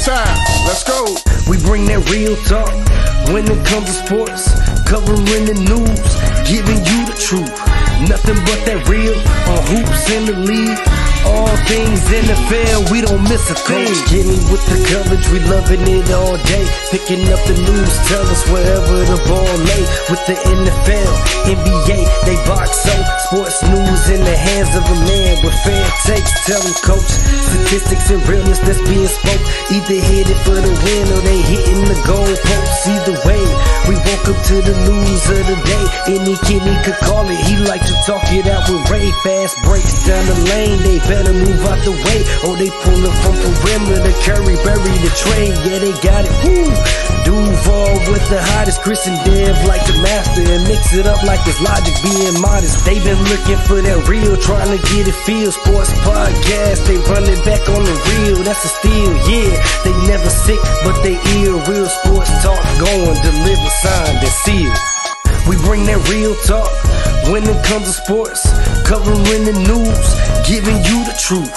time. Let's go. We bring that real talk when it comes to sports, covering the news, giving you the truth. Nothing but that real on hoops in the league. All things NFL, we don't miss a thing. Getting with the coverage, we loving it all day. Picking up the news, tell us wherever the ball lay. With the NFL, NBA, they box so. Sports news in the hands of a man with fair takes. Tell them, coach, statistics and realness that's being spoke. Either headed for the win or they hitting the goal posts. Either way, we woke up to the news of the day. Any kid he could call it, he like to talk it out with Ray. Fast breaks down the lane, they better move out the way, or they pulling from perimeter. Curry, bury the trade, yeah, they got it. Woo! Duval with the hottest. Chris and Dev like the master and mix it up like it's Logic being modest. They been looking for that real, trying to get it feel. Sports podcast, they run it back on the real. That's a steal, yeah. They never sick, but they ill. Real sports talk going, deliver, signed and sealed. We bring that real talk when it comes to sports, covering the news, giving you the truth.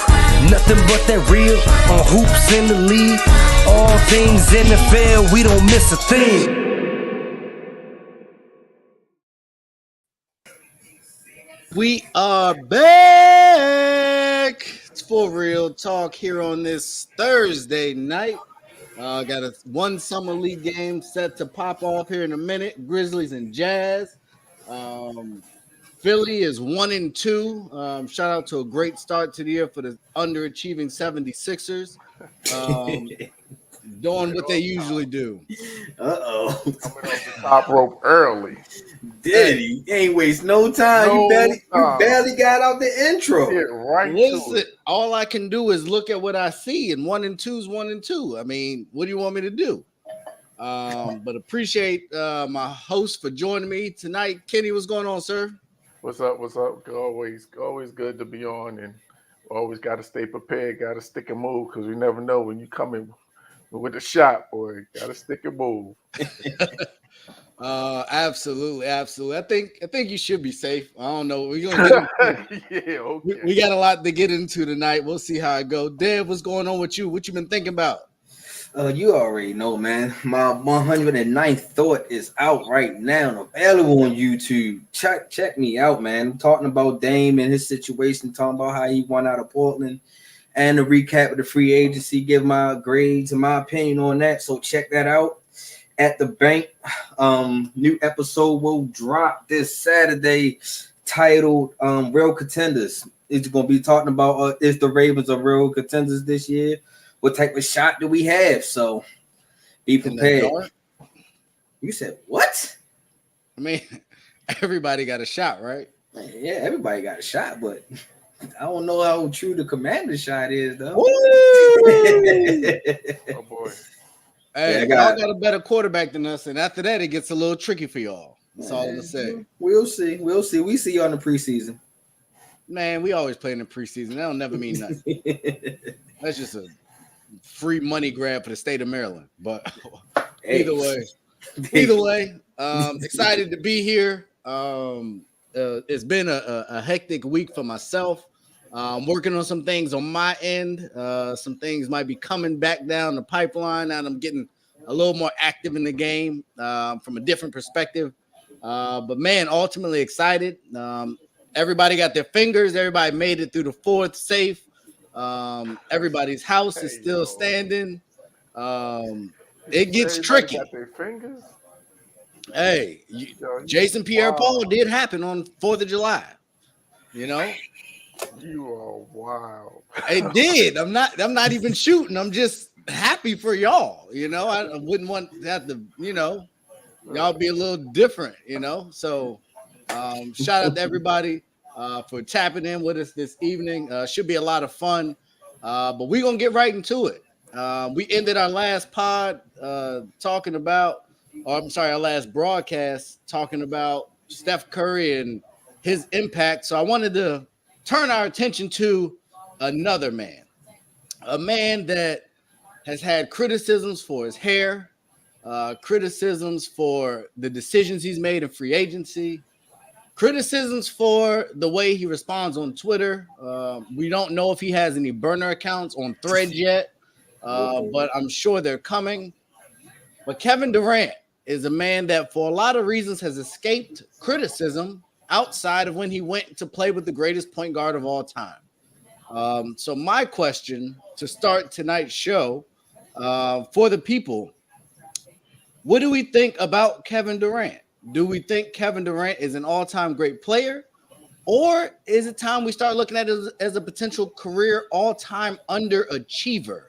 Nothing but that real on hoops in the league. All things NFL, we don't miss a thing. We are back. It's For Real Talk here on this Thursday night. Got one summer league game set to pop off here in a minute. Grizzlies and Jazz. Philly is 1-2. Shout out to a great start to the year for the underachieving 76ers. Doing what they usually do. Uh-oh. Coming off the top rope early. Did he? Ain't waste no time. You barely got out the intro. Get right Listen, to it. all I can do is look at what I see, and 1-2 is 1-2. I mean, what do you want me to do? But appreciate my host for joining me tonight. Kenny, what's going on, sir? What's up? What's up? Always good to be on, and always got to stay prepared. Got to stick and move because we never know when you come in with a shot, boy. Got to stick and move. Absolutely. I think you should be safe. I don't know. We're gonna get okay. We got a lot to get into tonight. We'll see how it goes. Dev, what's going on with you? What you been thinking about? You already know, man. My 109th thought is out right now and available on YouTube. Check me out, man. I'm talking about Dame and his situation, talking about how he won out of Portland, and a recap of the free agency, give my grades and my opinion on that. So check that out at the bank. New episode will drop this Saturday titled Real Contenders. It's going to be talking about is the Ravens are real contenders this year? What type of shot do we have? So be prepared. You said what? I mean, everybody got a shot, right? Yeah, everybody got a shot, but I don't know how true the Commander shot is, though. Oh boy. Hey, y'all got a better quarterback than us, and after that, it gets a little tricky for y'all. That's all I'm gonna say. We'll see. We see you on the preseason. Man, we always play in the preseason. That'll never mean nothing. That's just a free money grab for the state of Maryland. But either way, excited to be here. It's been a hectic week for myself. I'm working on some things on my end. Some things might be coming back down the pipeline, and I'm getting a little more active in the game from a different perspective. But man, ultimately excited. Everybody got their fingers. Everybody made it through the fourth safe. Everybody's house is still standing. It gets tricky. Got their fingers? Hey, Jason Pierre-Paul did happen on 4th of July. You know, you are wild. It did. I'm not even shooting. I'm just happy for y'all. You know, I wouldn't want that to, y'all be a little different, So shout out to everybody for tapping in with us this evening. Should be a lot of fun. But we're gonna get right into it. We ended our last pod talking about, our last broadcast talking about Steph Curry and his impact. So I wanted to turn our attention to another man, a man that has had criticisms for his hair, criticisms for the decisions he's made in free agency, criticisms for the way he responds on Twitter. We don't know if he has any burner accounts on Threads yet. but I'm sure they're coming. But Kevin Durant is a man that, for a lot of reasons, has escaped criticism outside of when he went to play with the greatest point guard of all time. So my question to start tonight's show for the people, what do we think about Kevin Durant? Do we think Kevin Durant is an all-time great player? Or is it time we start looking at it as a potential career all-time underachiever?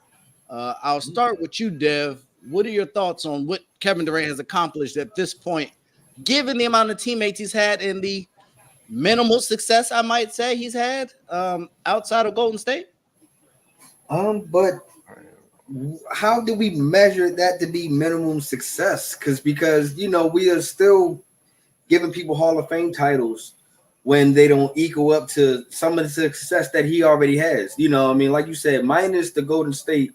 I'll start with you, Dev. What are your thoughts on what Kevin Durant has accomplished at this point, given the amount of teammates he's had and the minimal success, I might say, he's had outside of Golden State? But how do we measure that to be minimum success? Because we are still giving people Hall of Fame titles when they don't equal up to some of the success that he already has. Like you said, minus the Golden State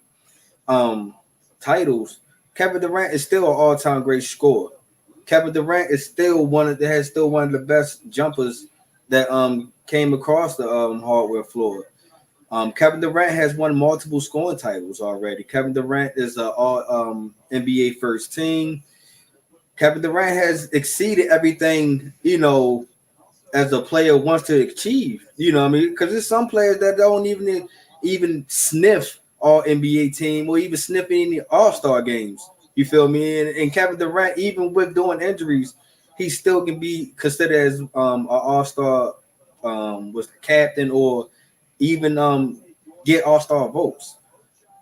titles, Kevin Durant is still an all-time great scorer. Kevin Durant is still one of the best jumpers that came across the hardware floor. Kevin Durant has won multiple scoring titles already. Kevin Durant is an all NBA first team. Kevin Durant has exceeded everything, as a player wants to achieve. Because there's some players that don't even sniff all NBA team or even sniff any All-Star games. You feel me? And Kevin Durant, even with doing injuries, he still can be considered as an All-Star was captain or even get All-Star votes.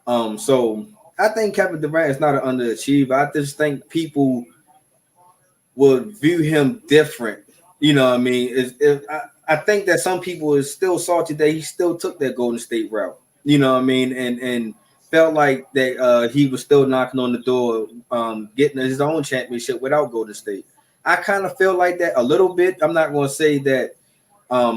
So I think Kevin Durant is not an underachiever. I just think people would view him different. I think that some people is still salty that he still took that Golden State route. And felt like that he was still knocking on the door, getting his own championship without Golden State. I kind of feel like that a little bit. I'm not going to say that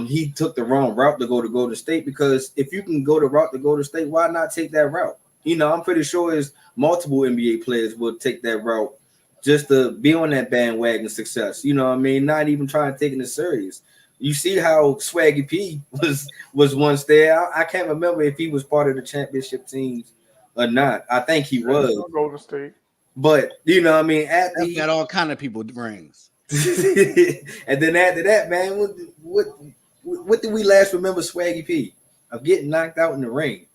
he took the wrong route to go to Golden State, because if you can go the route to Golden State, why not take that route? I'm pretty sure there's multiple NBA players will take that route just to be on that bandwagon success. Not even trying to take it serious. You see how Swaggy P was once there. I can't remember if he was part of the championship teams or not. I think he was. Golden State. But after That's got all kind of people rings. and then after that, man, what do we last remember Swaggy P? Of getting knocked out in the ring.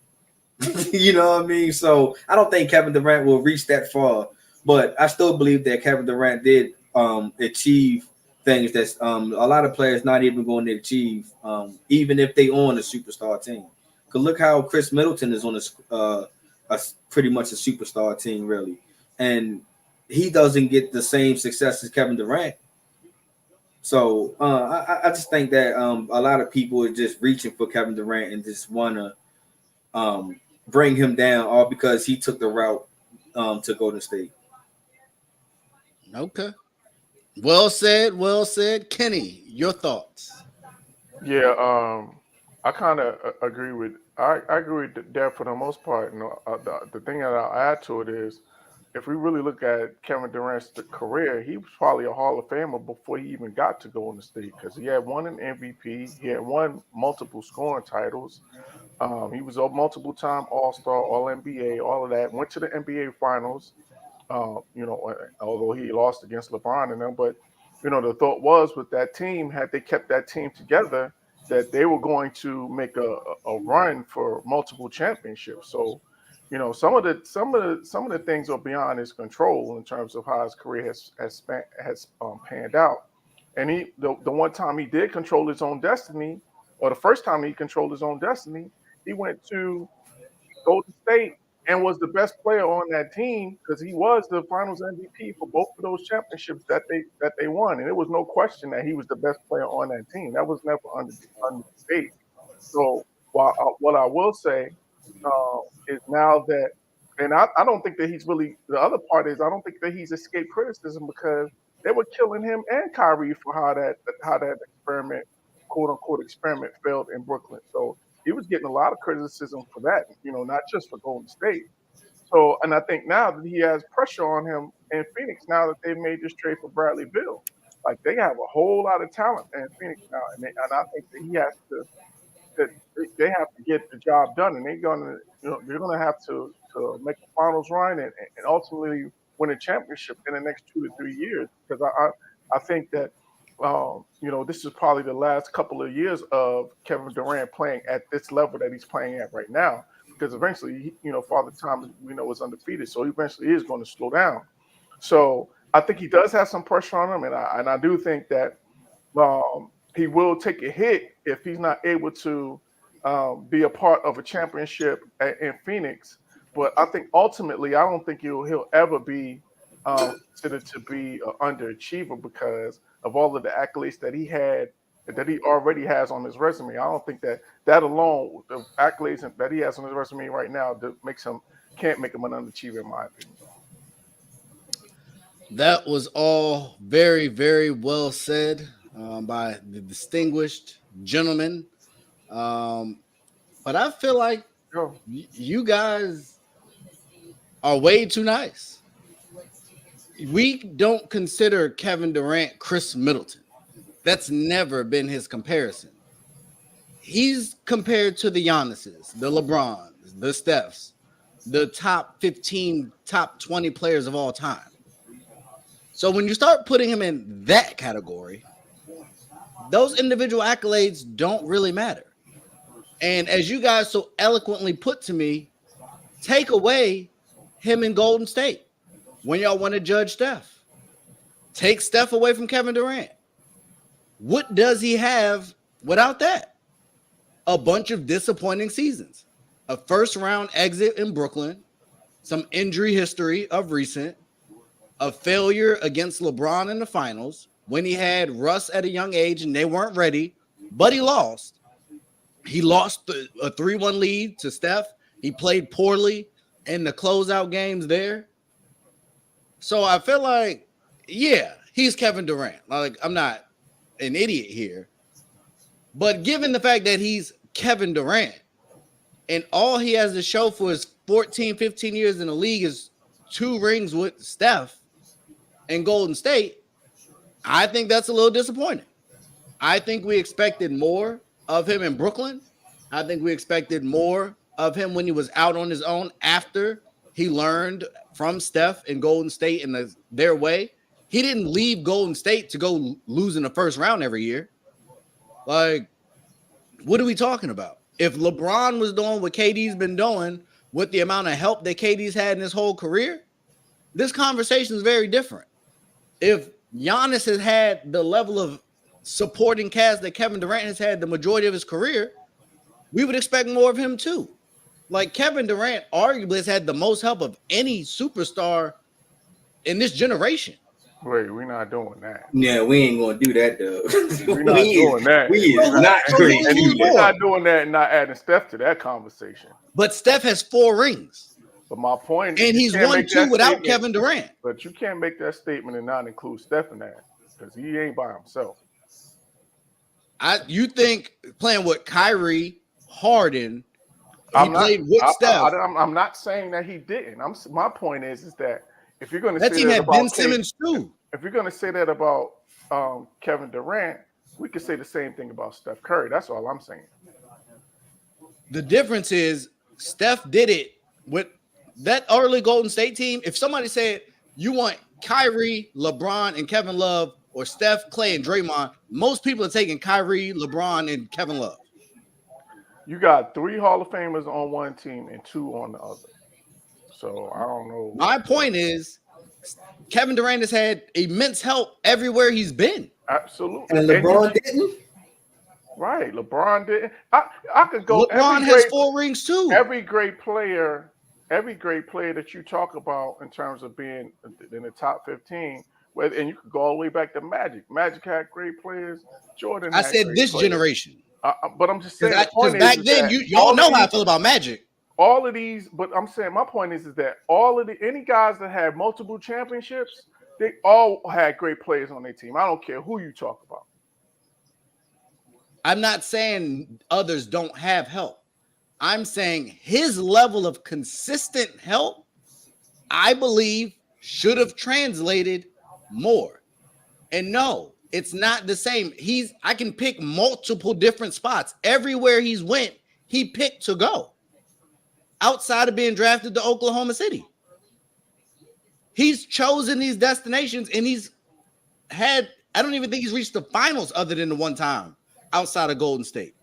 So I don't think Kevin Durant will reach that far, but I still believe that Kevin Durant did achieve things that a lot of players not even going to achieve, even if they on a superstar team. Because look how Chris Middleton is on a pretty much a superstar team, really, and he doesn't get the same success as Kevin Durant. So I just think that a lot of people are just reaching for Kevin Durant and just want to bring him down, all because he took the route to Golden State. Okay. Well said. Kenny, your thoughts? Yeah, I kind of agree with. I agree with that for the most part. The thing that I'll add to it is, if we really look at Kevin Durant's career, he was probably a Hall of Famer before he even got to Golden State, because he had won an MVP, he had won multiple scoring titles. He was a multiple-time All-Star, All-NBA, all of that. Went to the NBA Finals. Although he lost against LeBron and them, but the thought was with that team, had they kept that team together, that they were going to make a run for multiple championships. So, some of the things are beyond his control in terms of how his career has panned out. And the one time he did control his own destiny, or the first time he controlled his own destiny, he went to Golden State and was the best player on that team, because he was the Finals MVP for both of those championships that they won, and there was no question that he was the best player on that team. That was never under debate. So, what I will say is now that, and I don't think that he's really. The other part is, I don't think that he's escaped criticism, because they were killing him and Kyrie for how that experiment, quote unquote experiment, failed in Brooklyn. So he was getting a lot of criticism for that, not just for Golden State. So, and I think now that he has pressure on him in Phoenix, now that they've made this trade for Bradley Beal, like, they have a whole lot of talent in Phoenix now, and I think that he has to that they have to get the job done, and they're gonna have to make a finals run and ultimately win a championship in the next 2 to 3 years. Because I think that this is probably the last couple of years of Kevin Durant playing at this level that he's playing at right now. Because eventually, Father Time we know is undefeated, so eventually he is going to slow down. So I think he does have some pressure on him, and I do think that he will take a hit if he's not able to be a part of a championship in Phoenix. But I think ultimately, I don't think he'll ever be considered to be an underachiever because of all of the accolades that he already has on his resume. I don't think that alone, the accolades that he has on his resume right now, can't make him an underachiever in my opinion. That was all very, very well said by the distinguished gentleman. But I feel like you guys are way too nice. We don't consider Kevin Durant Chris Middleton. That's never been his comparison. He's compared to the Giannis's, the LeBrons, the Stephs, the top 15, top 20 players of all time. So when you start putting him in that category, those individual accolades don't really matter. And as you guys so eloquently put to me, take away him in Golden State when y'all want to judge Steph. Take Steph away from Kevin Durant. What does he have without that? A bunch of disappointing seasons, a first-round exit in Brooklyn, some injury history of recent, a failure against LeBron in the finals when he had Russ at a young age and they weren't ready, but he lost. He lost a 3-1 lead to Steph. He played poorly in the closeout games there. So I feel like, yeah, he's Kevin Durant. Like, I'm not an idiot here. But given the fact that he's Kevin Durant and all he has to show for his 14, 15 years in the league is 2 rings with Steph and Golden State, I think that's a little disappointing. I think we expected more of him in Brooklyn. I think we expected more of him when he was out on his own after he learned from Steph and Golden State in their way. He didn't leave Golden State to go lose in the first round every year. Like, what are we talking about? If LeBron was doing what KD's been doing with the amount of help that KD's had in his whole career, this conversation is very different. If Giannis has had the level of supporting cast that Kevin Durant has had the majority of his career, we would expect more of him too. Like, Kevin Durant arguably has had the most help of any superstar in this generation. Wait, we're not doing that. Yeah, we ain't gonna do that though. We're not doing that. We is not going to do We're that. not doing that and not adding Steph to that conversation. But Steph has 4 rings. But my point And he's won 2 without Kevin Durant. But you can't make that statement and not include Steph in that because he ain't by himself. You think playing with Kyrie, Harden, played with Steph. I'm not saying that he didn't. My point is that if you're going to that say team that had about Ben Simmons too. if you're going to say that about Kevin Durant, we could say the same thing about Steph Curry. That's all I'm saying. The difference is Steph did it with that early Golden State team. If somebody said you want Kyrie, LeBron, and Kevin Love, or Steph, Clay, and Draymond, most people are taking Kyrie, LeBron, and Kevin Love. You got 3 Hall of Famers on one team and 2 on the other. So I don't know. My point is, Kevin Durant has had immense help everywhere he's been. Absolutely. And LeBron didn't? Right. LeBron didn't. I could go. LeBron has 4 rings too. Every great player that you talk about in terms of being in the top 15, and you could go all the way back to Magic. Magic had great players. Jordan. I said this generation. But I'm just saying. Because back then, y'all know how I feel about Magic. All of these, but I'm saying my point is that any guys that had multiple championships, they all had great players on their team. I don't care who you talk about. I'm not saying others don't have help. I'm saying his level of consistent help, I believe, should have translated more. And no, It's not the same. I can pick multiple different spots. Everywhere he's went, he picked to go. Outside of being drafted to Oklahoma City. He's chosen these destinations and I don't even think he's reached the finals other than the one time outside of Golden State.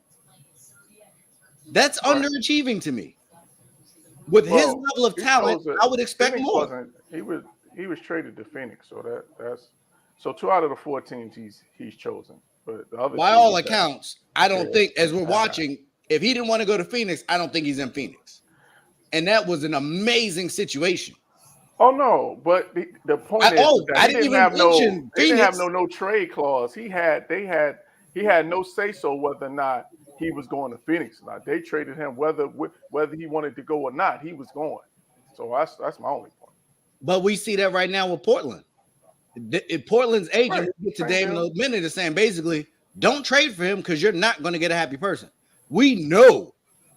That's underachieving to me. With his level of talent, I would expect more. He was traded to Phoenix, so so 2 out of the 4 teams he's chosen. But the other by all accounts, I don't think, as we're watching, if he didn't want to go to Phoenix, I don't think he's in Phoenix. And that was an amazing situation. Oh no, but the point is that he didn't have no trade clause. He had no say so whether or not he was going to Phoenix or not. They traded him whether he wanted to go or not. He was going. So that's my only point. But we see that right now with Portland. Portland's agent today in a minute is saying basically, don't trade for him because you're not going to get a happy person. We know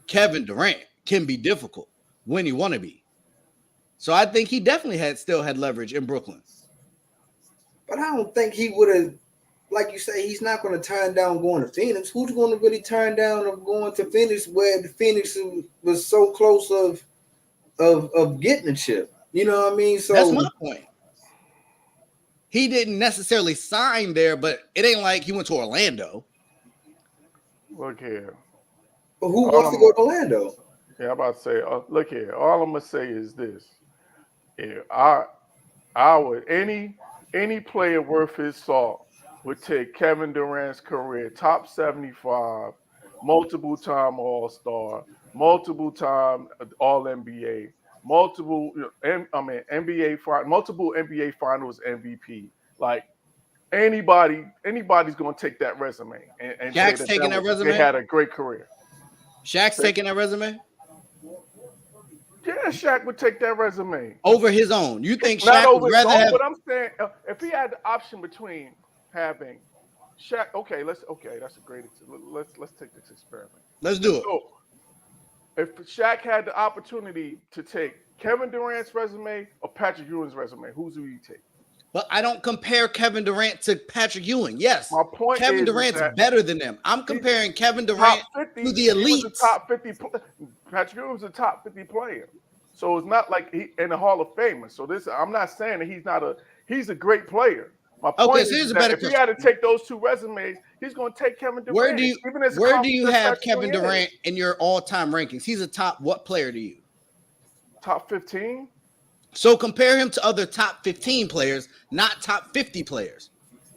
Kevin Durant can be difficult when he want to be. So I think he definitely still had leverage in Brooklyn. But I don't think he would have, like you say, he's not going to turn down going to Phoenix. Who's going to really turn down of going to Phoenix where the Phoenix was so close of getting a chip? You know what I mean? So that's my point. He didn't necessarily sign there, but it ain't like he went to Orlando. Look here. But who wants to go to Orlando? Yeah, I'm about to say, look here. All I'm gonna say is this: I would any player worth his salt would take Kevin Durant's career, top 75, multiple-time All-Star, multiple-time All-NBA, multiple NBA Finals MVP. Like anybody's gonna take that resume and Shaq's taking that resume. They had a great career. Shaq's taking that resume. Yeah, Shaq would take that resume over his own. You think Shaq would rather have? But I'm saying if he had the option between having Shaq, that's a great. Let's take this experiment. Let's do it. So, if Shaq had the opportunity to take Kevin Durant's resume or Patrick Ewing's resume, who do you take? But I don't compare Kevin Durant to Patrick Ewing. Yes, my point Kevin Durant's better than them. I'm comparing Kevin Durant to the elite. Top 50. Patrick Ewing was a top 50 player, so it's not like he in the Hall of Fame. So I'm not saying that he's a great player. My point is that if he had to take those 2 resumes, he's going to take Kevin Durant. Where do you have Kevin Durant in your all-time rankings? He's a top what player to you? Top 15. So compare him to other top 15 players, not top 50 players.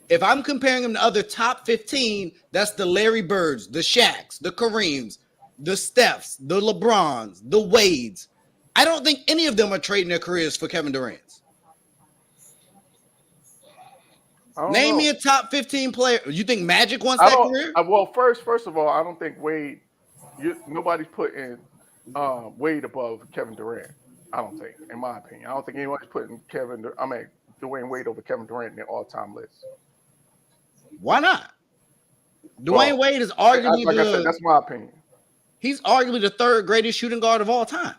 If I'm comparing him to other top 15, that's the Larry Birds, the Shaqs, the Kareems, the Stephs, the LeBrons, the Wades. I don't think any of them are trading their careers for Kevin Durant's. Name me a top 15 player. You think Magic wants that career? Well, first of all, I don't think Wade. Nobody's putting Wade above Kevin Durant. I don't think, in my opinion. I don't think anyone's putting Dwayne Wade over Kevin Durant in their all-time list. Why not? Dwayne Wade is arguably I said, that's my opinion. He's arguably the 3rd greatest shooting guard of all time.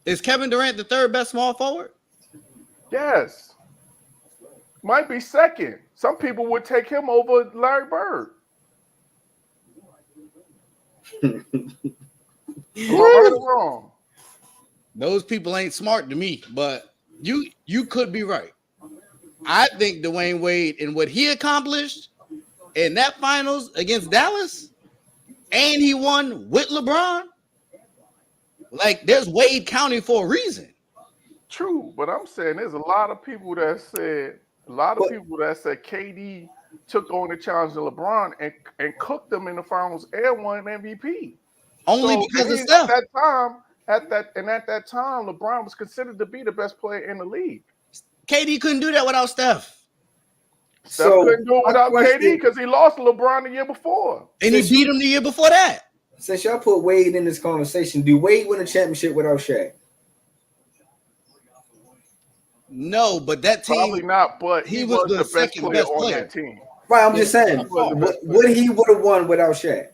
Is Kevin Durant the 3rd best small forward? Yes. Might be 2nd. Some people would take him over Larry Bird. Right or wrong? Those people ain't smart to me, but you could be right. I think Dwayne Wade and what he accomplished in that finals against Dallas, and he won with LeBron. Like, there's Wade County for a reason. True, but I'm saying there's a lot of people that said KD took on the challenge of LeBron and cooked them in the finals and won an MVP. Only because of Steph. At that time, LeBron was considered to be the best player in the league. KD couldn't do that without Steph. Steph couldn't do it without KD because he lost to LeBron the year before. And he beat him the year before that. Since y'all put Wade in this conversation, do Wade win a championship without Shaq? No, but that team probably not. But he was the best player on that team. Right, I'm just saying. What he would have won without Shaq?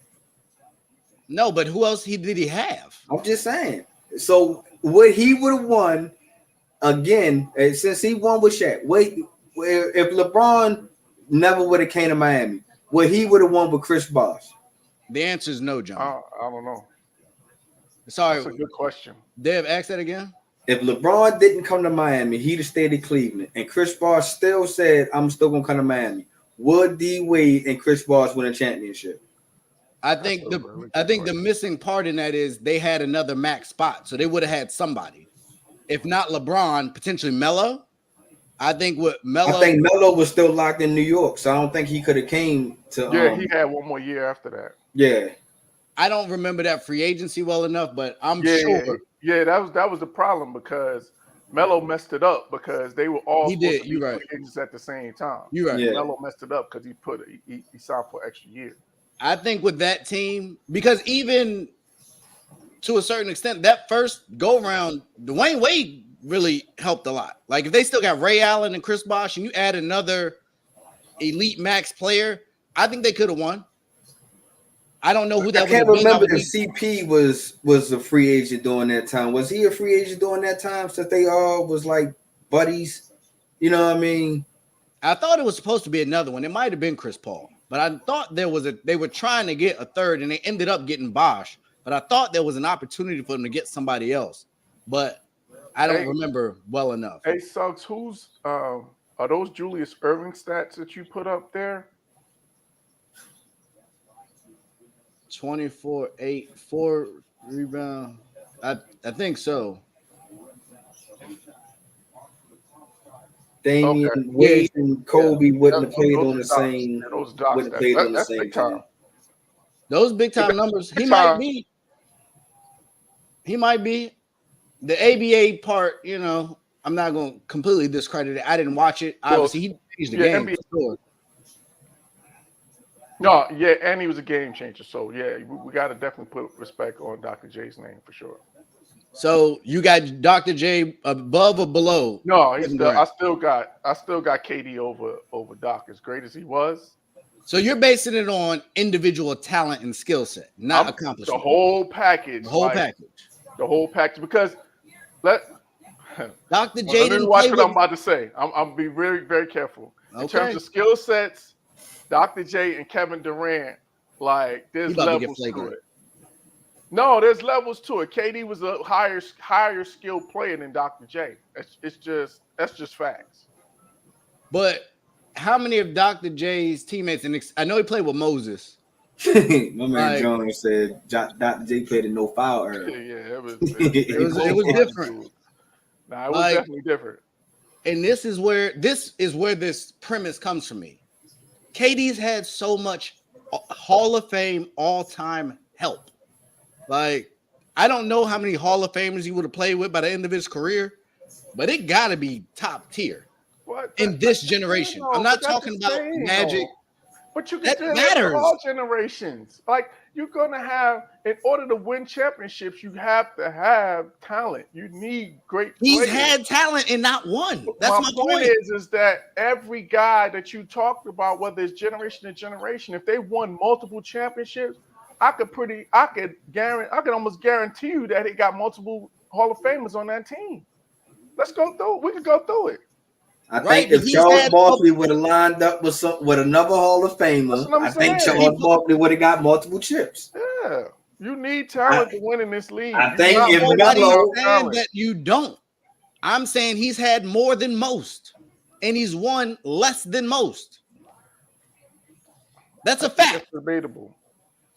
No, but who else did he have? I'm just saying. So what he would have won again, since he won with Shaq. Wait, if LeBron never would have came to Miami, would he would have won with Chris Bosh? The answer is no, John. I don't know. Sorry, That's a good question. Dev, ask that again. If LeBron didn't come to Miami, he'd have stayed in Cleveland, and Chris Bosh still said, "I'm still gonna come to Miami." Would D Wade and Chris Bosh win a championship? I think the missing part in that is they had another max spot, so they would have had somebody. If not LeBron, potentially Melo. I think Melo was still locked in New York, so I don't think he could have came to. Yeah, he had one more year after that. Yeah, I don't remember that free agency well enough, but I'm sure. Yeah, that was the problem because Melo messed it up because they were all he did. You're right. Free agents at the same time. You're right. Yeah. Melo messed it up because he signed for an extra year. I think with that team, because even to a certain extent, that first go round, Dwayne Wade really helped a lot. Like if they still got Ray Allen and Chris Bosh, and you add another elite max player, I think they could have won. I don't know who that. I can't remember if CP was a free agent during that time. Was he a free agent during that time? Since they all was like buddies, you know what I mean? I thought it was supposed to be another one. It might have been Chris Paul, but I thought they were trying to get a third, and they ended up getting Bosh. But I thought there was an opportunity for them to get somebody else, but I don't remember well enough. Hey, Suggs, who's are those Julius Erving stats that you put up there? 24, 8, 4 rebound. I think so. Damian Wade and Kobe wouldn't have played on the same. Wouldn't have played on the same time. Those big time numbers. He might be. He might be. The ABA part, you know, I'm not going to completely discredit it. I didn't watch it. Obviously, he changed the game. NBA, sure. No, yeah, and he was a game changer. So, yeah, we got to definitely put respect on Dr. J's name for sure. So, you got Dr. J above or below? No, I still got KD over Doc, as great as he was. So, you're basing it on individual talent and skill set, not accomplishment. The whole package. The whole package. The whole package. Because Dr. J didn't watch what I'm about to say. I'm be very, very careful. In terms of skill sets, Dr. J and Kevin Durant, like there's levels to it. No, there's levels to it. KD was a higher skilled player than Dr. J. That's just facts. But how many of Dr. J's teammates? And I know he played with Moses. My man Jones said Dr. J played a no foul early. Yeah, it was different. Nah, it was definitely different. And this is where this premise comes from me. KD's had so much Hall of Fame all-time help. Like, I don't know how many Hall of Famers he would have played with by the end of his career, but it got to be top tier in this generation. I'm not talking about Magic. But you can do that for all generations. Like, you're going to have, in order to win championships, you have to have talent. You need great players. He's had talent and not won. That's my point. Is that every guy that you talked about, whether it's generation to generation, if they won multiple championships, I could almost guarantee you that he got multiple Hall of Famers on that team. Let's go through it. We could go through it. I think if Charles Barkley would have lined up with another Hall of Famer, I think Charles Barkley would have got multiple chips. Yeah, you need talent to win in this league. I think if Melo saying that you don't, I'm saying he's had more than most, and he's won less than most. That's a fact. It's debatable.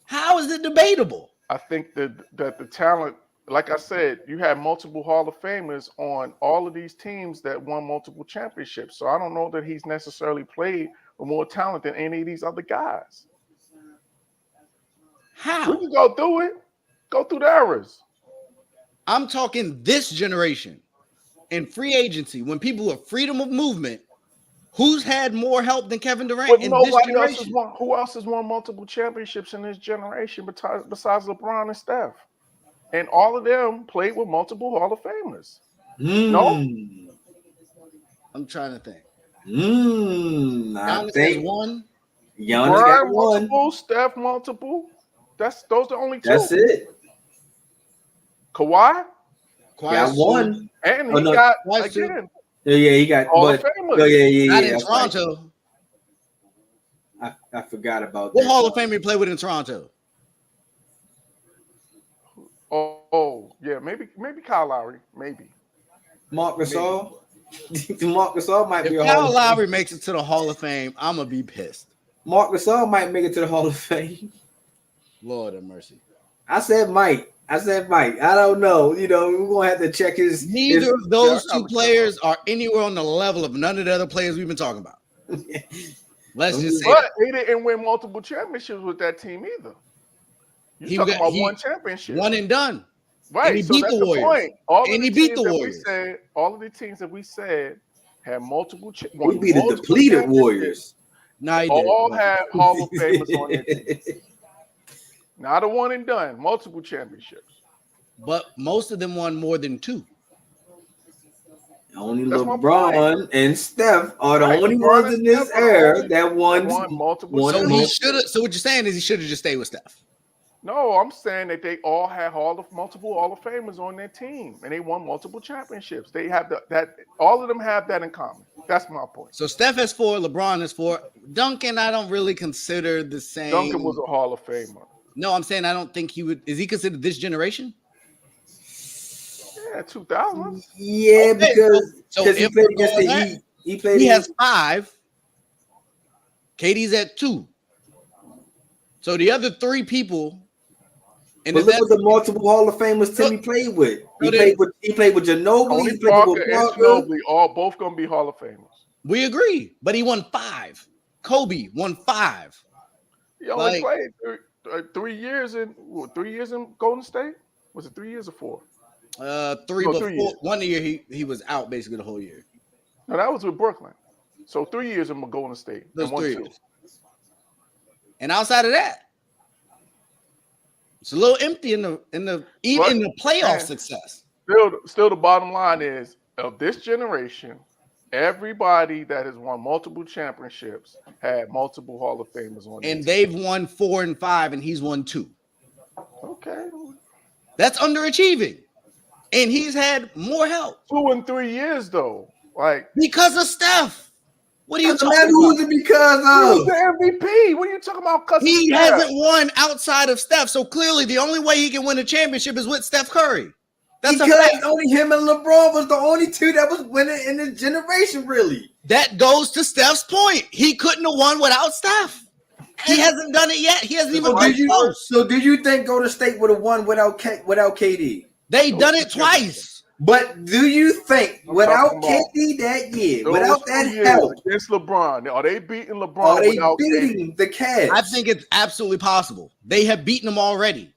How is it debatable? I think that the talent. Like I said, you had multiple Hall of Famers on all of these teams that won multiple championships. So I don't know that he's necessarily played with more talent than any of these other guys. How? We can go through it. Go through the eras. I'm talking this generation in free agency, when people have freedom of movement, who's had more help than Kevin Durant in this generation? Who else has won multiple championships in this generation besides LeBron and Steph? And all of them played with multiple Hall of Famers. No? I'm trying to think. I think one. Giannis got one. Multiple, Steph multiple. Those are the only two. That's it. Kawhi got one. And he got again. Yeah, he got Hall of Famers. Yeah. Not in Toronto. I forgot about What that. Hall of Famer he played with in Toronto? Oh, yeah, maybe Kyle Lowry, maybe. Mark Gasol. Mark Gasol might If be a Kyle Hall of Lowry Fame. makes it to the Hall of Fame, I'm gonna be pissed. Mark Gasol might make it to the Hall of Fame. Lord have mercy. I said might. I don't know. You know, we're gonna have to check his. Neither of those Yeah, I two would players are anywhere on the level of none of the other players we've been talking about. Let's just say But that. he didn't win multiple championships with that team either. You He talking got- about he one championship, One and done. right? and he So beat that's the the Warriors. point. All And of he the beat teams the that we Warriors. said, all of the teams that we said had multiple. He beat the multiple depleted championships. Warriors. No, he didn't. All had Hall of Famers on their team. Not a one and done, multiple championships. But most of them won more than two. Only That's my LeBron and Steph are the Right, only LeBron ones and in this Steph are the era only that won multiple won So championships. he should have. So what you're saying is he should have just stayed with Steph. No, I'm saying that they all had multiple Hall of Famers on their team, and they won multiple championships. They have that. All of them have that in common. That's my point. So Steph has 4, LeBron has 4. Duncan, I don't really consider the same. Duncan was a Hall of Famer. No, I'm saying I don't think he would. Is he considered this generation? Yeah, 2000. Yeah, Okay, because so he if played we're against the going Heat. He played. He against, has 5. KD's at 2. So the other 3 people. And but look what the multiple Hall of Famers Timmy played with. He played with Ginobili. Tony He played Parker with and Parker. Ginobili, both gonna be Hall of Famers. we agree, but he won 5. Kobe won 5. He only Like- played 3 years in 3 years in Golden State. Was it 3 years or 4? 3 No, before 3 years. 1 year he was out basically the whole year. No, that was with Brooklyn. So 3 years in Golden State. Those And 1, 3 2. years. And outside of that, it's a little empty in the even in the playoff Man. success. Still, the bottom line is of this generation, everybody that has won multiple championships had multiple Hall of Famers on their And team. they've won 4 and 5, and he's won 2. Okay. That's underachieving. And he's had more help 2 and 3 years though. Like because of Steph. What are you Doesn't talking matter who's about? it because who's of. the MVP? What are you talking about? Cussing He Steph? hasn't won outside of Steph. So clearly the only way he can win a championship is with Steph Curry. That's a Because fact. only him and LeBron was the only two that was winning in this generation, really. That goes to Steph's point. He couldn't have won without Steph. He hasn't done it yet. He hasn't even come close. So do you think Golden State would have won without KD? They done it twice. But do you think without talking about KD that year, Those without 2 that years help, against LeBron, are they beating LeBron are they without KD? beating the Cavs? I think it's absolutely possible. They have beaten him already.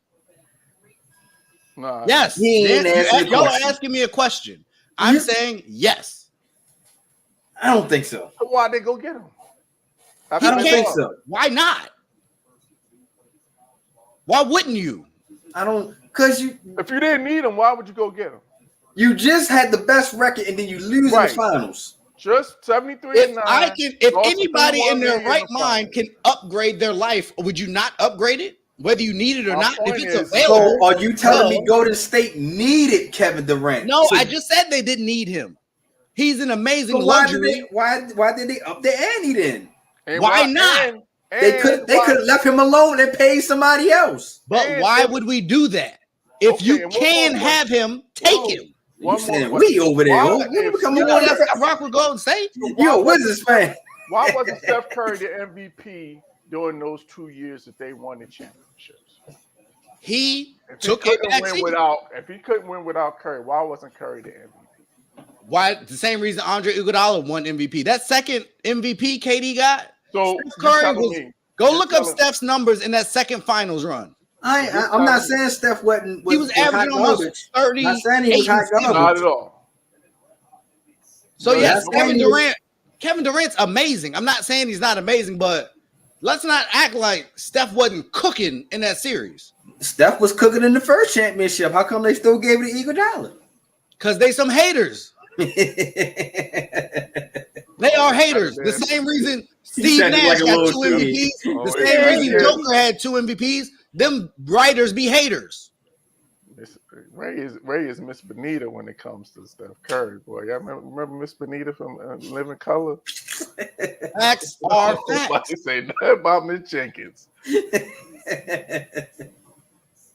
Nah. Yes. He ain't answering the Y'all are question. asking me a question. I'm You- saying yes. I don't think so. So why'd they go get him? I don't think so. Why not? Why wouldn't you? I don't because If you didn't need him, why would you go get him? you just had the best record and then you lose in Right. the finals. Just 73 If and 9. if lost to anybody in 31 their million right the mind finals. can upgrade their life, would you not upgrade it? Whether you need it or My not, if point it's is- available. So are you telling me No. Golden State needed Kevin Durant? No, So- I just said they didn't need him. He's an amazing So why did luxury. they up the ante then? And why not? and They could have left him alone and paid somebody else. But And why if- would we do that? If Okay, you and one can more have him, take Whoa. him. You saying more we over there? Why- We if become You a know Wizards that's rock with Golden State. You a Wizards fan? Why wasn't Steph Curry the MVP during those 2 years that they won the championships? He If took he a couldn't back win seat. if he couldn't win without Curry, why wasn't Curry the MVP? Why? The same reason Andre Iguodala won MVP. That second MVP KD got. So Steph you Curry telling was. me Go you're look up telling- Steph's numbers in that second finals run. I'm not saying Steph wasn't. He was averaging almost 30. Not saying he was hot garbage. not at all. So No, yes, that's Kevin fine. Durant. Kevin Durant's amazing. I'm not saying he's not amazing, but let's not act like Steph wasn't cooking in that series. Steph was cooking in the first championship. How come they still gave it to Iguodala? Because they some haters. They are haters. The same reason Steve said it Nash like a got little 2 kid. MVPs. Oh, The yeah, same reason yeah. Joker had 2 MVPs. Them writers be haters. Ray is Miss Bonita when it comes to Steph Curry. Boy, y'all remember Miss Bonita from Living Color? Facts are Nobody facts. say nothing about Miss Jenkins.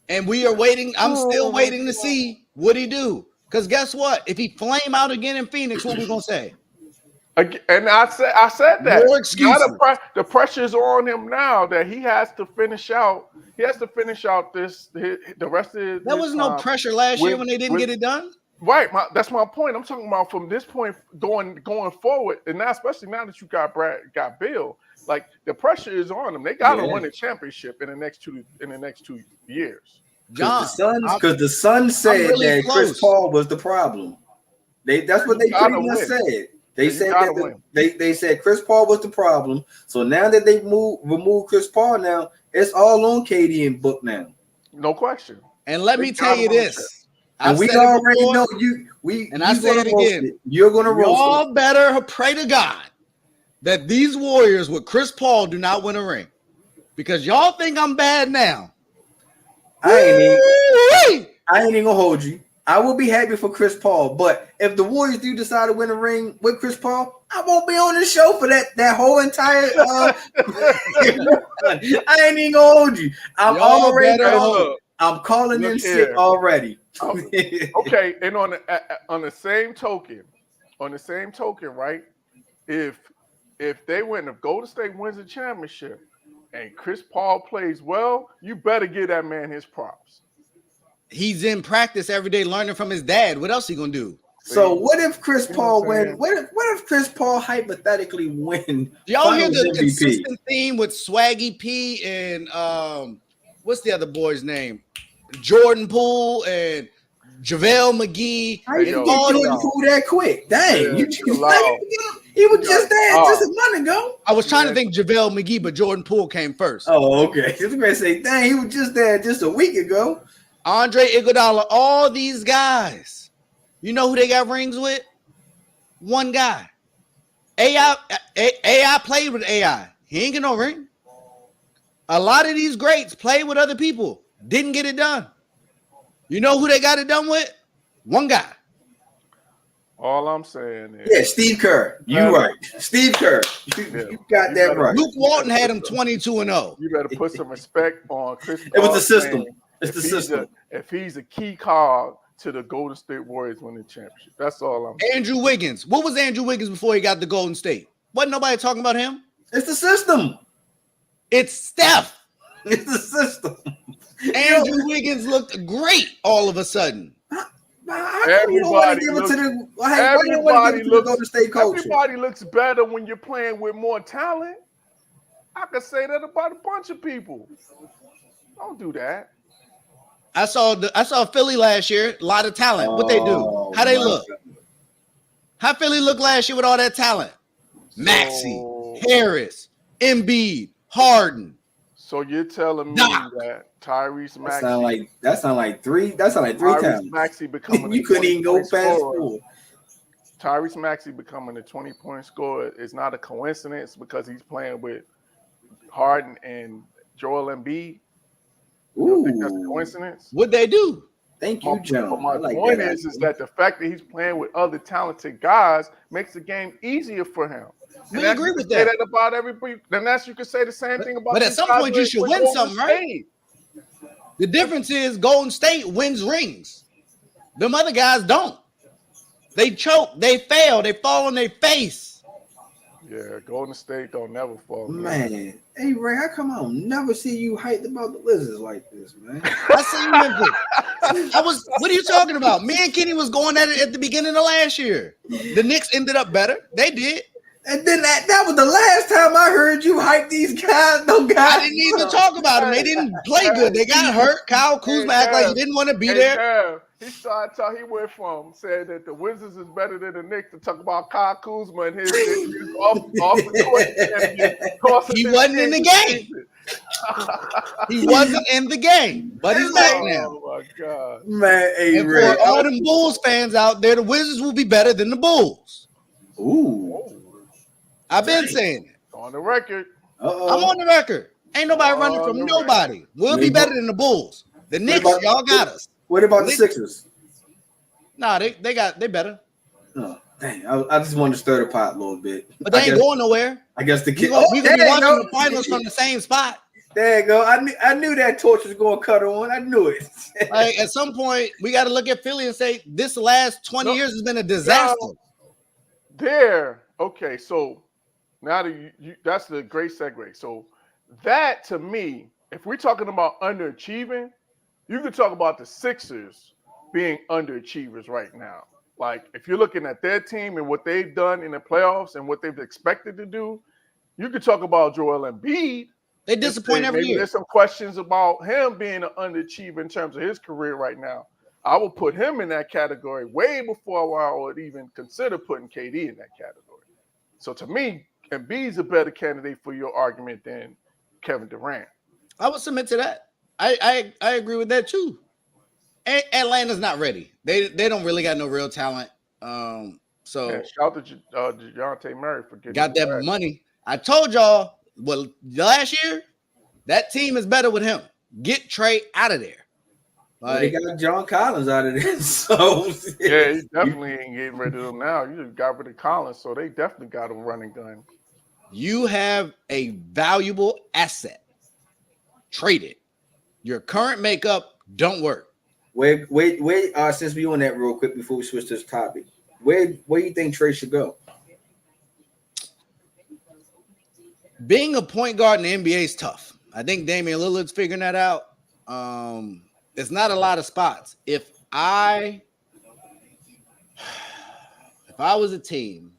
And we are waiting. I'm still waiting to see what he do. Because guess what? If he flame out again in Phoenix, what we gonna say? And I said that. More Now excuses. the pressure is on him now that he has to finish out. He has to finish out the rest of. There was no pressure last year with- when they didn't with- get it done. Right, that's my point. I'm talking about from this point going forward, and now especially now that you got Bill, like the pressure is on them. They got to win a championship in the next 2 years. John, Because the Sun said really that close. Chris Paul was the problem. That's what they pretty much said. They said that they said Chris Paul was the problem. So now that they remove Chris Paul, now it's all on KD and Book now. No question. And let me tell you this. And we already know you. And I say it again. You're gonna roast. Y'all better pray to God that these Warriors with Chris Paul do not win a ring, because y'all think I'm bad now. I ain't even gonna hold you. I will be happy for Chris Paul, but if the Warriors do decide to win a ring with Chris Paul, I won't be on the show for that whole entire. I ain't even gonna hold you. I'm calling in sick already. Okay, and on the same token, right? If Golden State wins the championship and Chris Paul plays well, you better give that man his props. He's in practice every day learning from his dad. What else he gonna do? So what if Chris Paul win? What if Chris Paul hypothetically win? Y'all hear the consistent theme with Swaggy P and what's the other boy's name? Jordan Poole and JaVale McGee. How you get Jordan Poole that quick? Dang, he was just there just a month ago. I was trying to think JaVale McGee, but Jordan Poole came first. Oh, okay. I was going to say, dang, he was just there just a week ago. Andre Iguodala, all these guys. You know who they got rings with? One guy. AI played with AI. He ain't get no ring. A lot of these greats play with other people. Didn't get it done. You know who they got it done with? One guy. All I'm saying is, yeah, Steve Kerr. You right, Steve Kerr. You got that right. Luke Walton had him 22-0. You better put some respect on Chris Paul. It was the system. It's the system. If he's a key cog to the Golden State Warriors winning the championship, that's all I'm saying. Andrew Wiggins. What was Andrew Wiggins before he got the Golden State? Wasn't nobody talking about him? It's the system. It's Steph. It's the system. Andrew Wiggins looked great all of a sudden. Everybody looks better when you're playing with more talent. I could say that about a bunch of people. Don't do that. I saw Philly last year. A lot of talent. What they do? How they look? How Philly look last year with all that talent? Maxey, Harris, Embiid, Harden. So you're telling me that Tyrese Maxey that sound like three times. Maxey becoming you couldn't even go past 4. Tyrese Maxey becoming a 20-point scorer is not a coincidence because he's playing with Harden and Joel Embiid. You don't think that's a coincidence? What'd they do? Thank you, John. My point is that the fact that he's playing with other talented guys makes the game easier for him. We agree with that. Say that about everybody. Then you could say the same thing about. But at some point, you should win something, right? The difference is Golden State wins rings. Them other guys don't. They choke. They fail. They fall on their face. Yeah, Golden State don't never fall. Man, hey Ray, how come I don't never see you hyped about the Wizards like this, man? I seen Memphis. What are you talking about? Me and Kenny was going at it at the beginning of last year. The Knicks ended up better. They did. And then that was the last time I heard you hype these guys. No guys. I didn't even talk about them. They didn't play good. They got hurt. Kyle Kuzma act like he didn't want to be there. He started talking. He went from saying that the Wizards is better than the Knicks to talk about Kyle Kuzma and his off the court. He wasn't in the game. He wasn't in the game, but he's back now. Oh my God, man! Hey, and for all them Bulls fans out there, the Wizards will be better than the Bulls. Ooh. I've been saying it. On the record. I'm on the record. Ain't nobody running from nobody. We'll be better than the Bulls. The Knicks, y'all got us. What about the Sixers? Nah, they better. Oh, dang. I just wanted to stir the pot a little bit. But they ain't going nowhere. I guess the kid. We gonna be watching the finals from the same spot. There you go. I knew that torch was going to cut on. I knew it. Like at some point, we got to look at Philly and say this last 20 years has been a disaster. Okay, so now that that's the great segue. So that to me, if we're talking about underachieving, you can talk about the Sixers being underachievers right now. Like if you're looking at their team and what they've done in the playoffs and what they've expected to do, you could talk about Joel Embiid. They disappoint every year. There's some questions about him being an underachiever in terms of his career right now. I will put him in that category way before I would even consider putting KD in that category. So to me, Embiid's a better candidate for your argument than Kevin Durant. I would submit to that. I agree with that too. Atlanta's not ready. They don't really got no real talent. So yeah, shout out to DeJounte Murray for getting got that money. I told y'all, well, last year that team is better with him. Get Trey out of there. Like, they got John Collins out of there. So yeah, he definitely ain't getting rid of him now. You just got rid of Collins, so they definitely got a running gun. You have a valuable asset. Trade it. Your current makeup don't work. Wait. Since we on that real quick before we switch this topic, where do you think Trey should go? Being a point guard in the NBA is tough. I think Damian Lillard's figuring that out. It's not a lot of spots. If I was a team,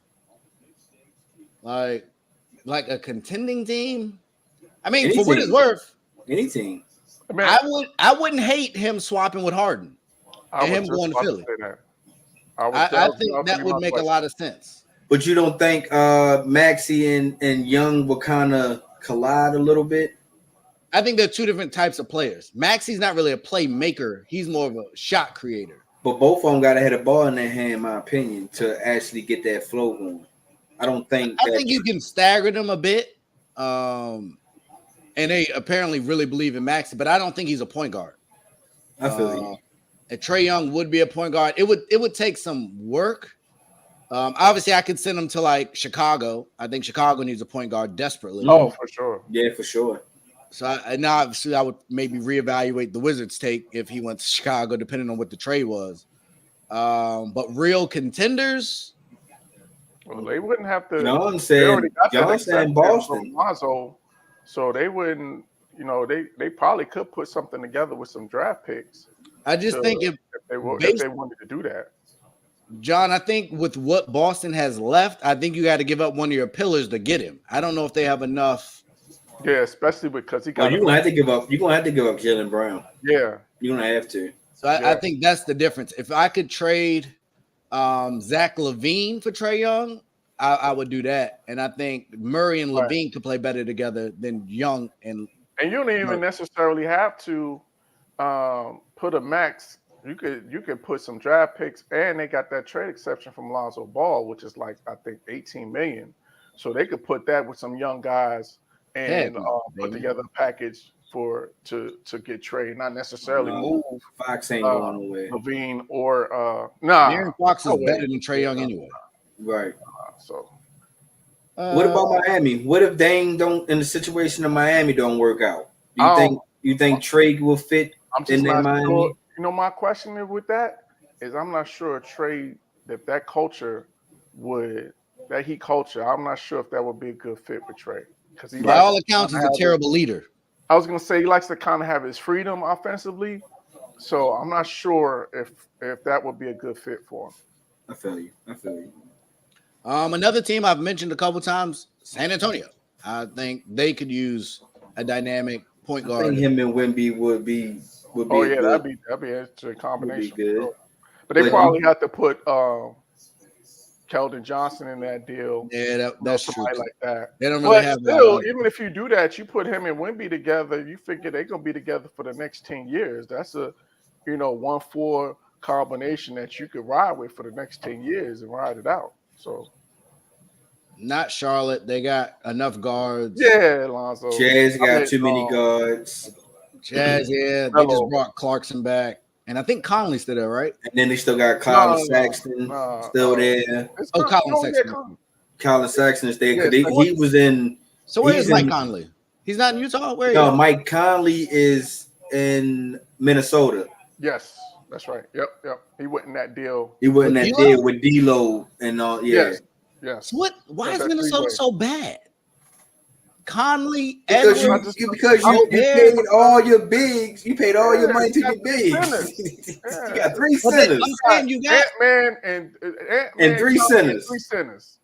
like a contending team, I mean, for what it's worth, any team. I wouldn't hate him swapping with Harden and him going to Philly. I think that would make a lot of sense. But you don't think Maxey and Young will kind of collide a little bit? I think they're two different types of players. Maxey's not really a playmaker. He's more of a shot creator. But both of them got to have a ball in their hand, in my opinion, to actually get that flow going. I think you can stagger them a bit. And they apparently really believe in Maxey, but I don't think he's a point guard. I feel you. And Trae Young would be a point guard. It would take some work. Obviously, I could send him to like Chicago. I think Chicago needs a point guard desperately. Oh, for sure. Yeah, for sure. So obviously I would maybe reevaluate the Wizards' take if he went to Chicago, depending on what the trade was. But real contenders, well, they wouldn't have to. John said Boston. So they wouldn't. They probably could put something together with some draft picks. I just think if they wanted to do that. John, I think with what Boston has left, I think you got to give up one of your pillars to get him. I don't know if they have enough. Yeah, especially because he got. You're gonna have to give up. You're gonna have to give up Jaylen Brown. Yeah, you're gonna have to. So I think that's the difference. If I could trade Zach LaVine for Trae Young, I would do that. And I think Murray and LaVine could play better together than Young and. And you don't even necessarily have to put a max. You could put some draft picks, and they got that trade exception from Lonzo Ball, which is like I think $18 million. So they could put that with some young guys and put together a package to get Trey, not necessarily move. Fox ain't going away. LaVine or Aaron Fox is better than Trae Young anyway. Right. So what about Miami? What if Dame in the situation of Miami don't work out? You think Trey will fit in Miami? Sure. My question with that is I'm not sure Trey, if that culture I'm not sure if that would be a good fit for Trey. Because by all accounts, he's a terrible leader. I was gonna say he likes to kind of have his freedom offensively, so I'm not sure if that would be a good fit for him. I feel you. Another team I've mentioned a couple times, San Antonio. I think they could use a dynamic point guard. I think him and Wemby would be. That'd be an interesting combination. Good. But they probably have to put Keldon Johnson in that deal. Yeah, that's true. Like that. They don't really have still, even if you do that, you put him and Wemby together, you figure they're gonna be together for the next 10 years. That's a 1-4 combination that you could ride with for the next 10 years and ride it out. So not Charlotte. They got enough guards. Yeah, Alonzo. Jazz got too many guards. Jazz, they just brought Clarkson back. And I think Conley's still there, right? And then they still got Colin No, Sexton still there. It's Oh, Colin yeah, Sexton. Colin Sexton is there because Yeah, he was in. So where he's is Mike in- Conley? He's not in Utah. Where? No, Mike Conley is in Minnesota. Yes, that's right. Yep. He went in that deal. He wasn't With that D'Lo? deal with D'Lo and all. Yeah, Yes. So what? Why is That's Minnesota three-way. so bad? Conley, because Edwards, you paid all your bigs. You paid all your money to your bigs. You got three Well, centers I'm saying you got Ant-Man and three centers. Three centers.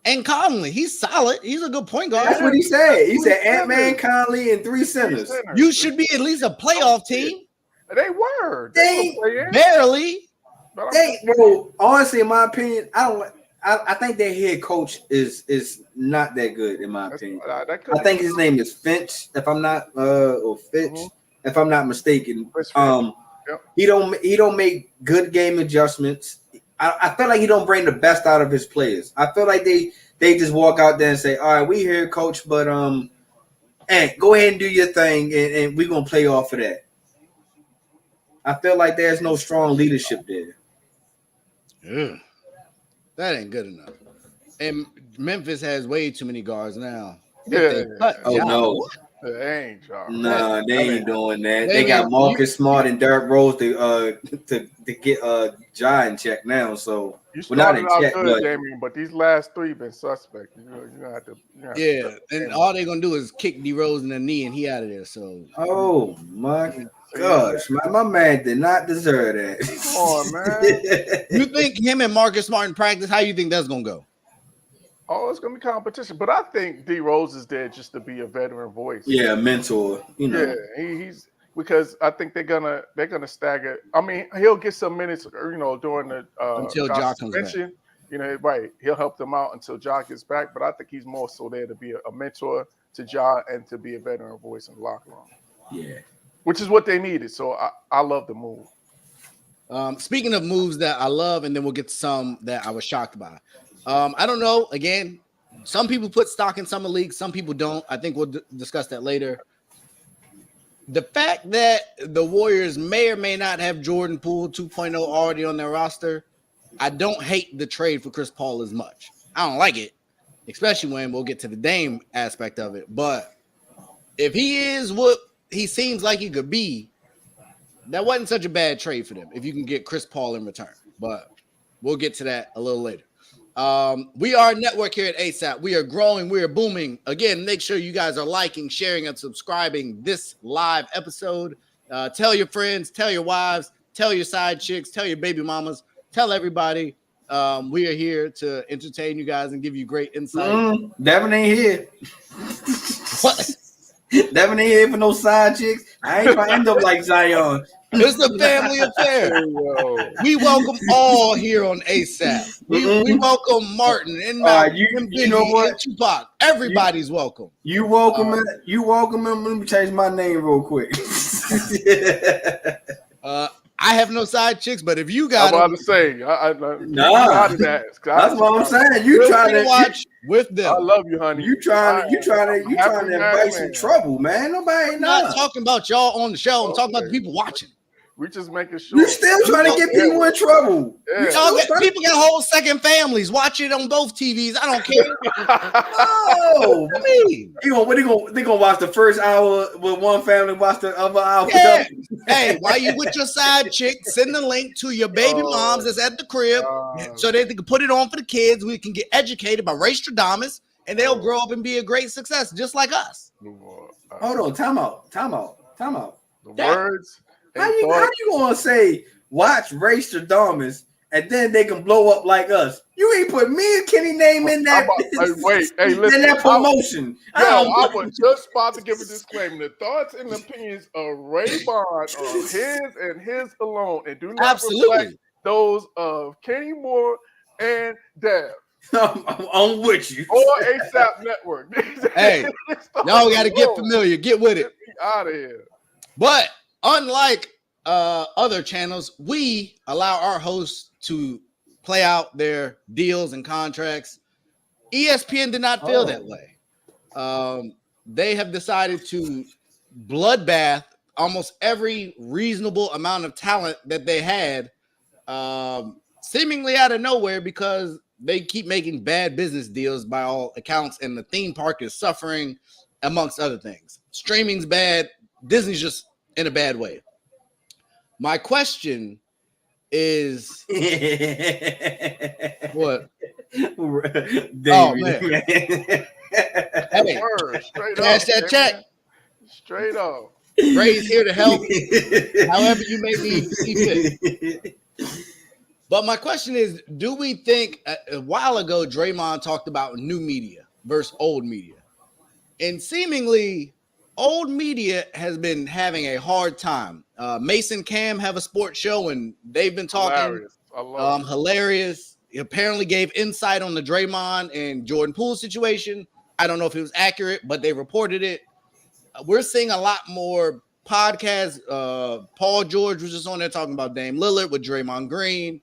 and Conley. He's solid. He's a good point guard. That's what he said. He Three said Ant-Man, centers. Conley, and three centers. You should be at least a playoff team. They were. They- were playing, Barely. but I'm They, bro, honestly, in my opinion, I think their head coach is not that good, in my opinion. that could I think his name is Finch, if I'm not or Fitch, Mhm. if I'm not mistaken. Chris Finch. Yep. He don't make good game adjustments. I feel like he don't bring the best out of his players. I feel like they just walk out there and say, "All right, we here, coach, but hey, go ahead and do your thing, and we're gonna play off of that." I feel like there's no strong leadership there. Yeah. That ain't good enough. And Memphis has way too many guards now. Yeah. Oh, no. They ain't, y'all. Nah, they ain't doing that. They They got ain't- Marcus Smart and Derrick Rose to get Ja in check now. So You well, not started in out check, good, but Damien, but these last three been suspect. You're gonna have to. Yeah, and all they're gonna do is kick D Rose in the knee, and he out of there. So oh my gosh, my man did not deserve that. Come on, man. you think him and Marcus Smart in practice? How you think that's gonna go? Oh, it's gonna be competition, but I think D Rose is there just to be a veteran voice. Yeah, mentor. You know, Yeah, he's because I think they're gonna stagger. I mean, he'll get some minutes, during the Until Josh Ja comes back. suspension. Right? He'll help them out until Ja gets back. But I think he's more so there to be a mentor to Ja and to be a veteran voice in the locker room, yeah. which is what they needed. So I love the move. Speaking of moves that I love, and then we'll get to some that I was shocked by. I don't know. Again, some people put stock in summer league, some people don't. I think we'll discuss that later. The fact that the Warriors may or may not have Jordan Poole 2.0 already on their roster, I don't hate the trade for Chris Paul as much. I don't like it, especially when we'll get to the Dame aspect of it. But if he is what he seems like he could be, that wasn't such a bad trade for them if you can get Chris Paul in return. But we'll get to that a little later. We are a network here at ASAP. We are growing. We are booming. Again, make sure you guys are liking, sharing, and subscribing this live episode. Tell your friends, tell your wives, tell your side chicks, tell your baby mamas, tell everybody. We are here to entertain you guys and give you great insight. Devin ain't here. What? Devin ain't here for no side chicks. I ain't gonna end up like Zion. It's a family affair. We welcome all here on ASAP. We welcome Martin and you know what? and Tupac. Everybody's welcome. You welcome him. You welcome him. Let me change my name real quick. I have no side chicks, but if you I'm got about them, to say, Nah. that's That's what I'm saying. You feel trying free to watch with them. I love you, honey. You trying to happy invite some man. trouble, man. Nobody I'm not not. talking about y'all on the show. I'm talking about the Okay. people watching. We just making sure. You still trying to get people in trouble. Yeah. You still trying to- People got whole second families. Watch it on both TVs. I don't care. Oh, What do you mean? they gonna watch the first hour with one family, watch the other hour with Yeah. the Hey, while you with your side chick, send the link to your baby moms that's at the crib so they can put it on for the kids. We can get educated by Ray Stradamus, and they'll grow up and be a great success, just like us. Hold on, time out. The words. How you gonna say watch Ray Stradamus and then they can blow up like us? You ain't put me and Kenny name in that. Listen. In that promotion. I was just about to give a disclaimer. The thoughts and opinions of Ray Bond are his and his alone, and do not reflect those of Kenny Moore and Dev. I'm with you. Or ASAP Network. Hey, y'all got to get familiar. Get with it. Out of here. But unlike other channels, we allow our hosts to play out their deals and contracts. ESPN did not feel that way. They have decided to bloodbath almost every reasonable amount of talent that they had, seemingly out of nowhere because they keep making bad business deals by all accounts, and the theme park is suffering, amongst other things. Streaming's bad. Disney's just in a bad way. My question is what? Oh man. Hey, Straight cash up, that check. man. Straight up. Ray's here to help however you may need to see fit. But my question is, do we think a while ago Draymond talked about new media versus old media? And seemingly old media has been having a hard time. Mason Cam have a sports show and they've been talking. Hilarious. I love it. Hilarious. He apparently gave insight on the Draymond and Jordan Poole situation. I don't know if it was accurate, but they reported it. We're seeing a lot more podcasts. Paul George was just on there talking about Dame Lillard with Draymond Green.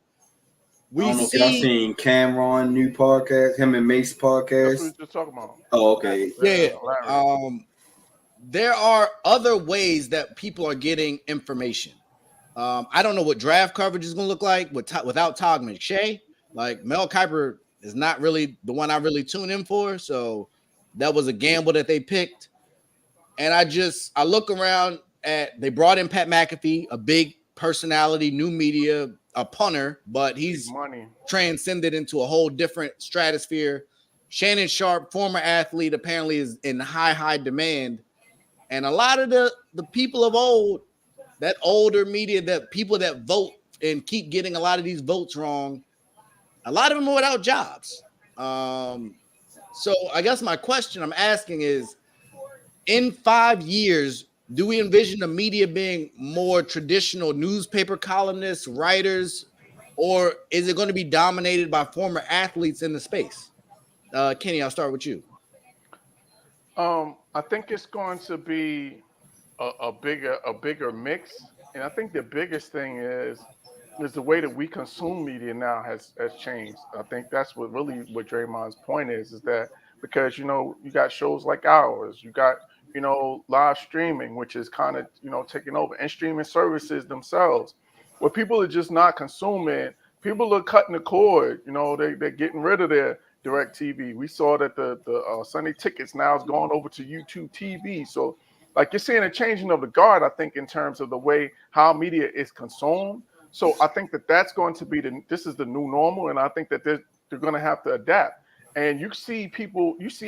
I don't know if y'all seen Cameron new podcast, him and Mace podcast. That's what we just talking about. Oh, okay. Yeah. There are other ways that people are getting information. I don't know what draft coverage is going to look like without Todd McShay. Like Mel Kiper is not really the one I really tune in for. So that was a gamble that they picked. And I look around they brought in Pat McAfee, a big personality, new media, a punter, but he's transcended into a whole different stratosphere. Shannon Sharp, former athlete, apparently is in high demand. And a lot of the people of old, that older media, that people that vote and keep getting a lot of these votes wrong, a lot of them are without jobs. So I guess my question I'm asking is, in 5 years, do we envision the media being more traditional newspaper columnists, writers, or is it going to be dominated by former athletes in the space? Kenny, I'll start with you. I think it's going to be a bigger mix, and I think the biggest thing is the way that we consume media now has changed. I think that's what Draymond's point is that because you got shows like ours, you got live streaming, which is kind of taking over, and streaming services themselves, where people are just not consuming. People are cutting the cord. They're getting rid of their direct TV. We saw that the Sunday tickets now is going over to YouTube TV. So, like you're seeing a changing of the guard, I think, in terms of the way how media is consumed. So I think that's going to be this is the new normal, and I think that they're going to have to adapt. And you see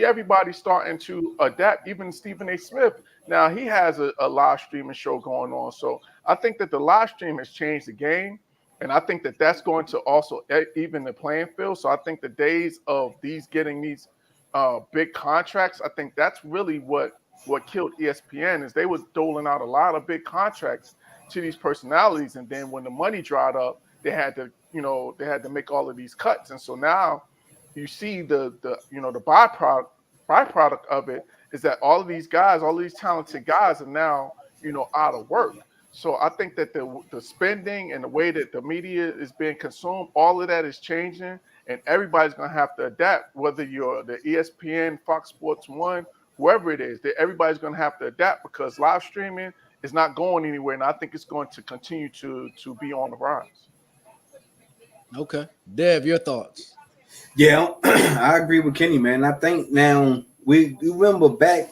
everybody starting to adapt. Even Stephen A. Smith, now he has a live streaming show going on. So I think that the live stream has changed the game. And I think that that's going to also even the playing field. So I think the days of getting these big contracts, I think that's really what killed ESPN is they were doling out a lot of big contracts to these personalities. And then when the money dried up, they had to make all of these cuts. And so now you see the byproduct of it is that all of these guys, all of these talented guys are now, out of work. So I think that the spending and the way that the media is being consumed, all of that is changing, and everybody's going to have to adapt, whether you're the ESPN, Fox Sports 1, whoever it is, that everybody's going to have to adapt because live streaming is not going anywhere, and I think it's going to continue to be on the rise. Okay. Dev, your thoughts? Yeah, I agree with Kenny, man. I think now we remember back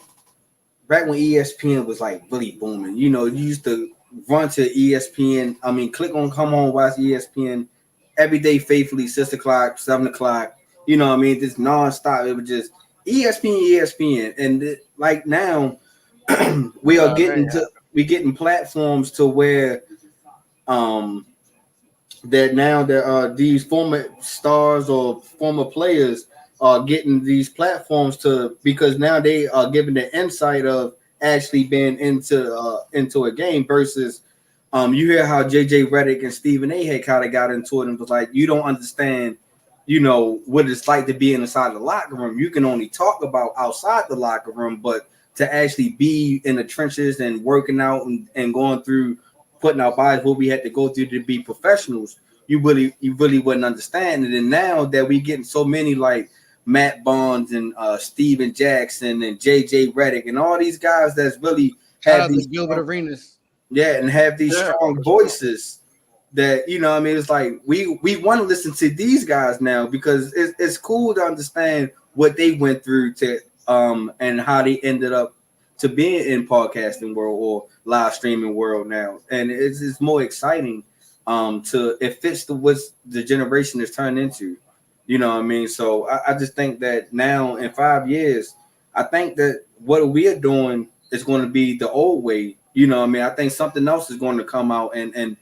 when ESPN was like really booming. You used to run to ESPN. I mean, click on come on, watch ESPN every day faithfully, 6 o'clock, 7 o'clock. Just nonstop. It was just ESPN. And like now, we're getting platforms to where that now there are these former stars or former players are getting these platforms because now they are given the insight of actually being into a game versus you hear how JJ Redick and Stephen A had kind of got into it and was like, you don't understand what it's like to be inside the locker room. You can only talk about outside the locker room, but to actually be in the trenches and working out and going through putting our bodies what we had to go through to be professionals, you really wouldn't understand it. And now that we getting so many like Matt Bonds and Steven Jackson and JJ Redick and all these guys that's really had these Gilbert Arenas. Yeah, and have these Yeah, strong for sure. voices that, you know what I mean, it's like we want to listen to these guys now because it's cool to understand what they went through to and how they ended up to being in podcasting world or live streaming world now. And it's more exciting to it fits the what the generation is turned into. You know what I mean? So I just think that now in 5 years, I think that what we are doing is going to be the old way. You know what I mean? I think something else is going to come out and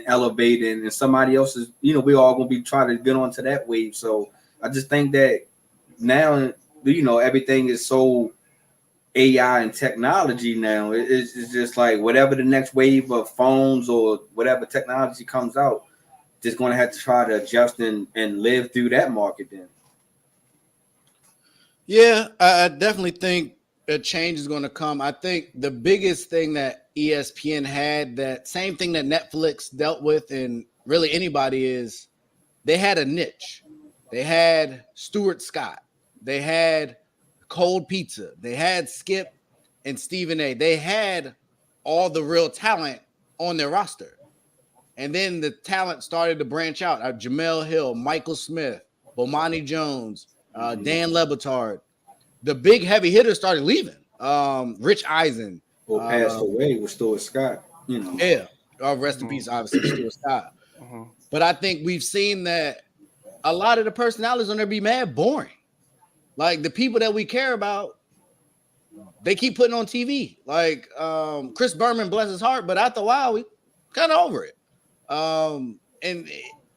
elevate and somebody else is, you know, we all going to be trying to get onto that wave. So I just think that now, you know, everything is so AI and technology now. It's just like whatever the next wave of phones or whatever technology comes out, just going to have to try to adjust and live through that market then. Yeah, I definitely think a change is going to come. I think the biggest thing that ESPN had, that same thing that Netflix dealt with, and really anybody, is they had a niche. They had Stuart Scott. They had Cold Pizza. They had Skip and Stephen A. They had all the real talent on their roster. And then the talent started to branch out. Jamel Hill, Michael Smith, Bomani Jones, Dan Lebitard. The big heavy hitters started leaving. Rich Eisen. Or passed Um, away with Stuart Scott, you know. yeah. Rest in Hmm. peace, obviously, to Stuart Scott. Hmm. But I think we've seen that a lot of the personalities on there be mad boring. Like the people that we care about, they keep putting on TV. Like Chris Berman, bless his heart, but after a while, we kind of over it. And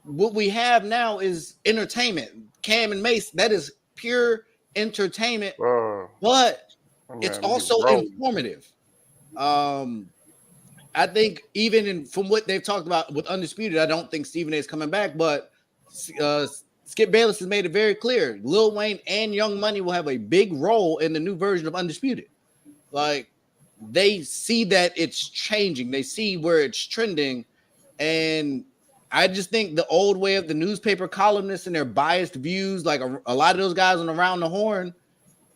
what we have now is entertainment. Cam and Mace, that is pure entertainment, but it's Man, he's also rolling. informative. Um, I think from what they've talked about with Undisputed, I don't think Stephen A is coming back, but uh, Skip Bayless has made it very clear. Lil Wayne and Young Money will have a big role in the new version of Undisputed. Like they see that it's changing, they see where it's trending, and I just think the old way of the newspaper columnists and their biased views, like a lot of those guys on Around the Horn,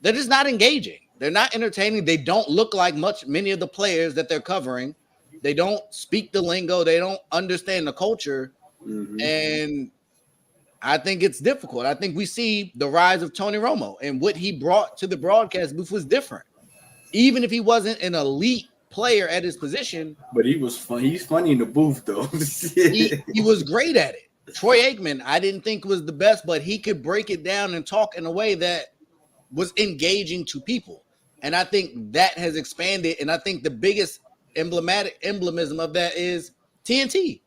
they're just not engaging. They're not entertaining. They don't look like many of the players that they're covering. They don't speak the lingo. They don't understand the culture. Mm-hmm. And I think it's difficult. I think we see the rise of Tony Romo, and what he brought to the broadcast booth was different. Even if he wasn't an elite player at his position, But he was fun. He's funny in the booth though. he was great at it. Troy Aikman, I didn't think was the best, but he could break it down and talk in a way that was engaging to people. And I think that has expanded. And I think the biggest emblemism of that is TNT.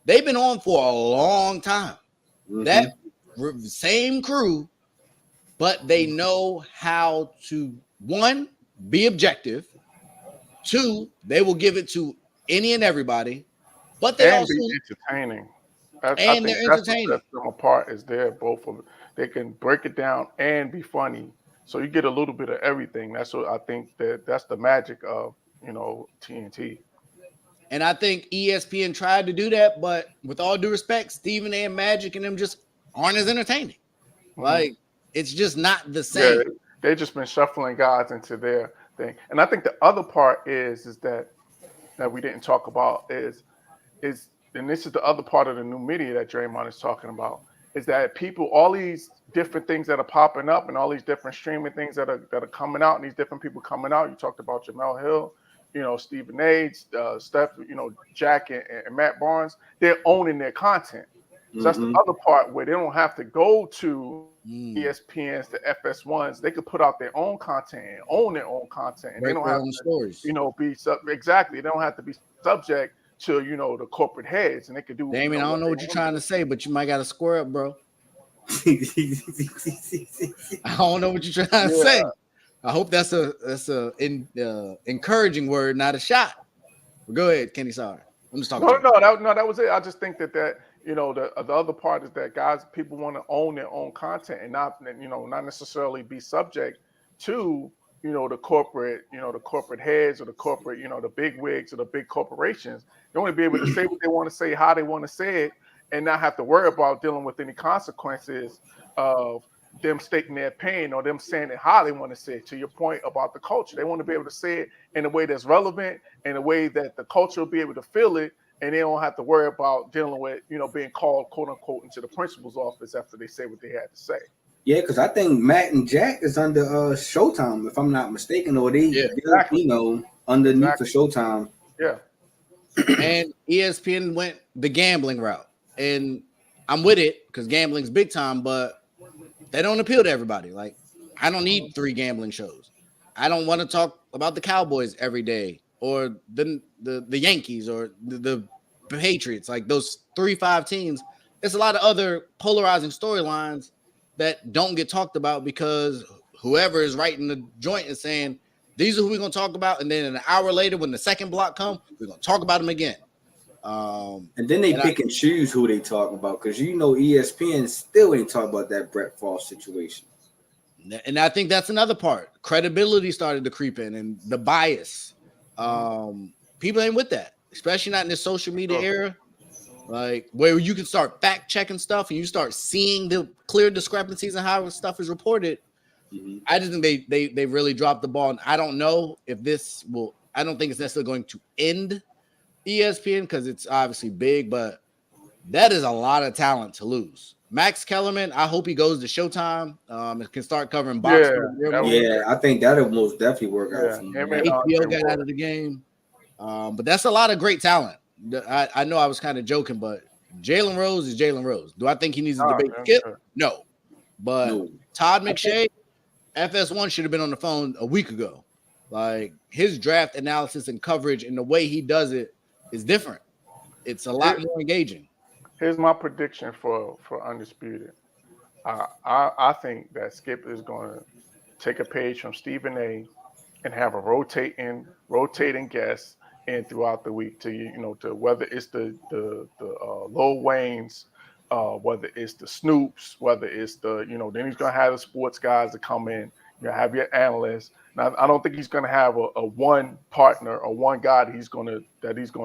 They've been on for a long time. Mm-hmm. That same crew, but they know how to, one, be objective. Two, they will give it to any and everybody, but they And also, be entertaining. I and think they're that's what entertaining. sets them apart. Is there both of them? They can break it down and be funny, so you get a little bit of everything. That's what I think that's the magic of TNT. And I think ESPN tried to do that, but with all due respect, Stephen A. and Magic and them just aren't as entertaining. Hmm. Like it's just not the Yeah, same. they just been shuffling guys into their thing. And I think the other part is that we didn't talk about is and this is the other part of the new media that Draymond is talking about, is that people, all these different things that are popping up and all these different streaming things that are coming out and these different people coming out. You talked about Jamel Hill, Stephen A, Steph, Jack and Matt Barnes. They're owning their content. So that's the Mm-hmm. other part where they don't have to go to Mm. ESPNs, the FS1s. They could put out their own content and own their own content, and they Break don't their have own to, stories. exactly. They don't have to be subject to the corporate heads, and they could do Damien, I don't what know they what you're want to trying do. to say, but you might got to square up, bro. I don't know what you're trying to Yeah. say. I hope that's a encouraging word, not a shot. But go ahead, Kenny. Sorry, I'm just talking No, to you. that was it. I just think that the other part is that people want to own their own content and not necessarily be subject to the corporate heads or the corporate the big wigs or the big corporations. They want to be able to say what they want to say, how they want to say it, and not have to worry about dealing with any consequences of them stating their pain or them saying it how they want to say it. To your point about the culture, they want to be able to say it in a way that's relevant, in a way that the culture will be able to feel it, and they don't have to worry about dealing with, being called quote unquote into the principal's office after they say what they had to say. Yeah, because I think Matt and Jack is under Showtime, if I'm not mistaken, or they're Exactly. underneath the Showtime. Yeah. And ESPN went the gambling route, and I'm with it because gambling's big time, but they don't appeal to everybody. Like, I don't need 3 gambling shows. I don't want to talk about the Cowboys every day or the Yankees or the Patriots, like those 3-5 teams. There's a lot of other polarizing storylines that don't get talked about because whoever is writing the joint is saying, these are who we're going to talk about. And then an hour later, when the second block comes, we're going to talk about them again. And then they pick and choose who they talk about because ESPN still ain't talking about that Brett Favre situation. And I think that's another part. Credibility started to creep in and the bias. People ain't with that, especially not in this social media era. Like where you can start fact checking stuff and you start seeing the clear discrepancies in how stuff is reported. Mm-hmm. I just think they really dropped the ball. And I don't know if this will, I don't think it's necessarily going to end ESPN because it's obviously big, but that is a lot of talent to lose. Max Kellerman, I hope he goes to Showtime. It can start covering boxing. Yeah, I think that'll most definitely work out for him. HBO got out of the game. But that's a lot of great talent. I know I was kind of joking, but Jalen Rose is Jalen Rose. Do I think he needs to debate Skip? No. But Todd McShay, FS1 should have been on the phone a week ago. Like his draft analysis and coverage and the way he does it is different. It's a lot more engaging. Here's my prediction for Undisputed. I think that Skip is going to take a page from Stephen A. and have a rotating guest in throughout the week to whether it's the Lil Waynes, whether it's the Snoops, whether it's the then he's gonna have the sports guys to come in. You have your analysts. Now I don't think he's gonna have a one partner or one guy that he's gonna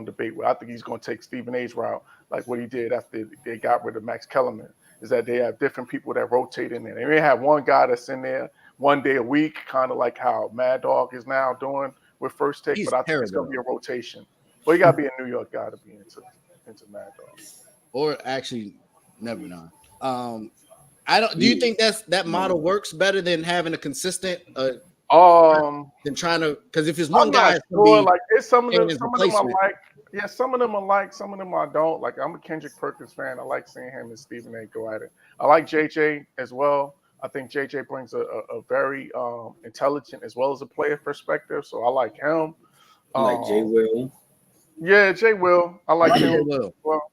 debate with. I think he's gonna take Stephen A's route, like what he did after they got rid of Max Kellerman. Is that they have different people that rotate in there. They may have one guy that's in there one day a week, kind of like how Mad Dog is now doing with First Take, but I think it's going to be a rotation. Well, you got to be a New York guy to be into Mad Dog. Or actually, never mind. I don't. Do you think that model works better than having a consistent? Than trying to, because if it's one guy, sure. Like it's some of them I like. Yeah, some of them I like, some of them I don't. Like I'm a Kendrick Perkins fan. I like seeing him and Stephen A. go at it. I like JJ as well. I think JJ brings a very intelligent as well as a player perspective. So I like him. I like Jay Will. Yeah, Jay Will. I like him. Well,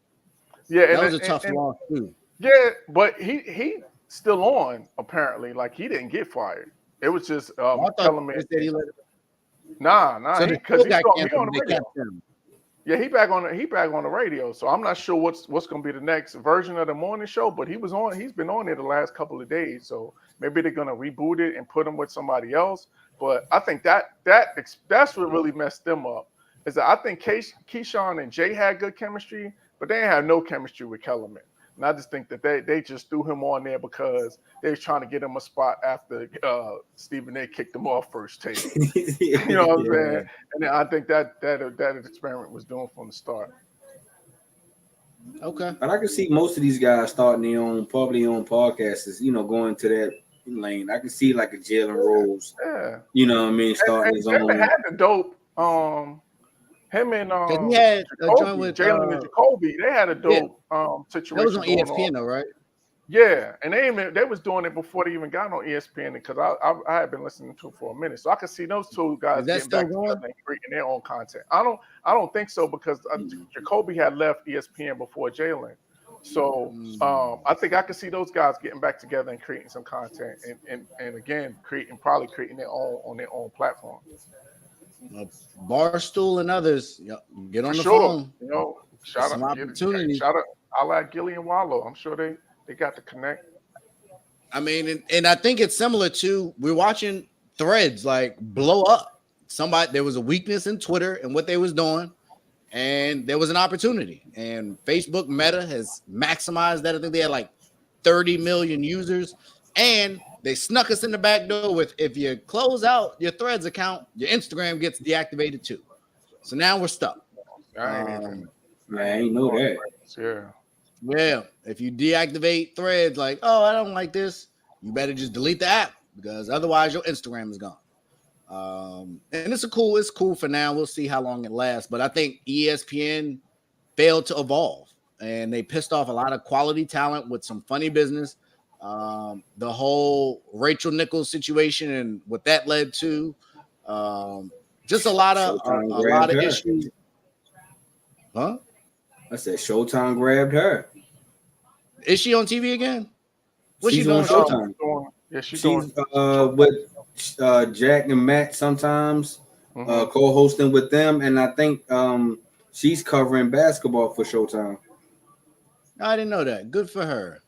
yeah, that was a tough loss too. Yeah, but he still on apparently. Like he didn't get fired. It was just Kellerman. Nah, because he's on the radio. Yeah, he back on the radio. So I'm not sure what's going to be the next version of the morning show, but he's been on it the last couple of days. So maybe they're going to reboot it and put him with somebody else. But I think that's what really messed them up. Is that I think Keyshawn and Jay had good chemistry, but they didn't have no chemistry with Kellerman. And I just think that they just threw him on there because they was trying to get him a spot after Stephen A. kicked him off First Take. You know what I'm saying? And I think that experiment was doing from the start. Okay. But I can see most of these guys starting their own podcasts, going to that lane. I can see like a Jalen Rose. Yeah. You know what I mean? Starting his own. Had the dope. Him and he had Jacoby, with Jalen and Jacoby, they had a dope situation. That was on ESPN though, right? Yeah, and they was doing it before they even got on ESPN because I had been listening to it for a minute, so I could see those two guys getting back together and creating their own content. I don't think so because Jacoby had left ESPN before Jalen, so I think I could see those guys getting back together and creating some content and again creating their own on their own platform. Barstool and others, get on the phone. Shout out. I like Gilly and Wallow. I'm sure they got to connect. I mean, and I think it's similar to we're watching threads like blow up. There was a weakness in Twitter and what they was doing, and there was an opportunity. And Facebook Meta has maximized that. I think they had like 30 million users. And they snuck us in the back door with if you close out your Threads account, your Instagram gets deactivated too. So now we're stuck. I ain't even. I ain't know that. Yeah. Yeah, if you deactivate Threads, like, oh, I don't like this, you better just delete the app because otherwise your Instagram is gone. And it's cool for now. We'll see how long it lasts. But I think ESPN failed to evolve, and they pissed off a lot of quality talent with some funny business. The whole Rachel Nichols situation and what that led to, just a lot of issues. Huh? I said Showtime grabbed her. Is she on TV again? What's she She's doing? on Showtime. She's with Jack and Matt sometimes, co-hosting with them, and I think she's covering basketball for Showtime. I didn't know that. Good for her.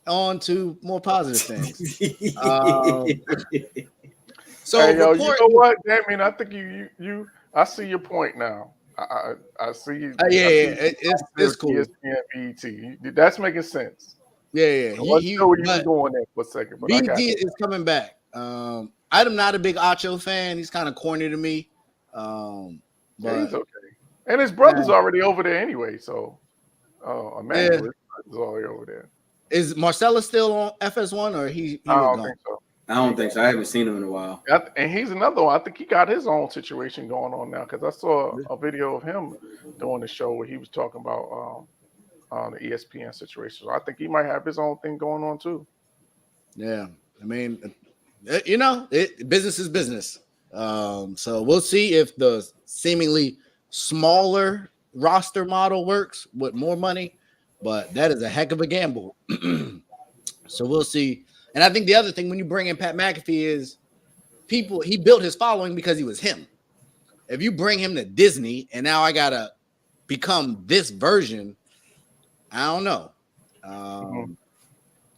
On to more positive things. So hey, yo, you know what, Damien? I think you I see your point now. I see you. It's cool. ESPN BET. That's making sense. Yeah. So let's know where you going there for a second. But BET is coming back. I'm not a big Acho fan. He's kind of corny to me. But he's okay. And his brother's already over there anyway. So, Emmanuel is already over there. Is Marcellus still on FS1 or he I don't think so. I don't think so. I haven't seen him in a while. And he's another one. I think he got his own situation going on now because I saw a video of him doing the show where he was talking about the ESPN situation. So I think he might have his own thing going on too. Yeah, I mean, business is business. So we'll see if the seemingly smaller roster model works with more money, but that is a heck of a gamble. So we'll see. And I think the other thing when you bring in Pat McAfee is he built his following because he was him. If you bring him to Disney and now I gotta become this version, I don't know.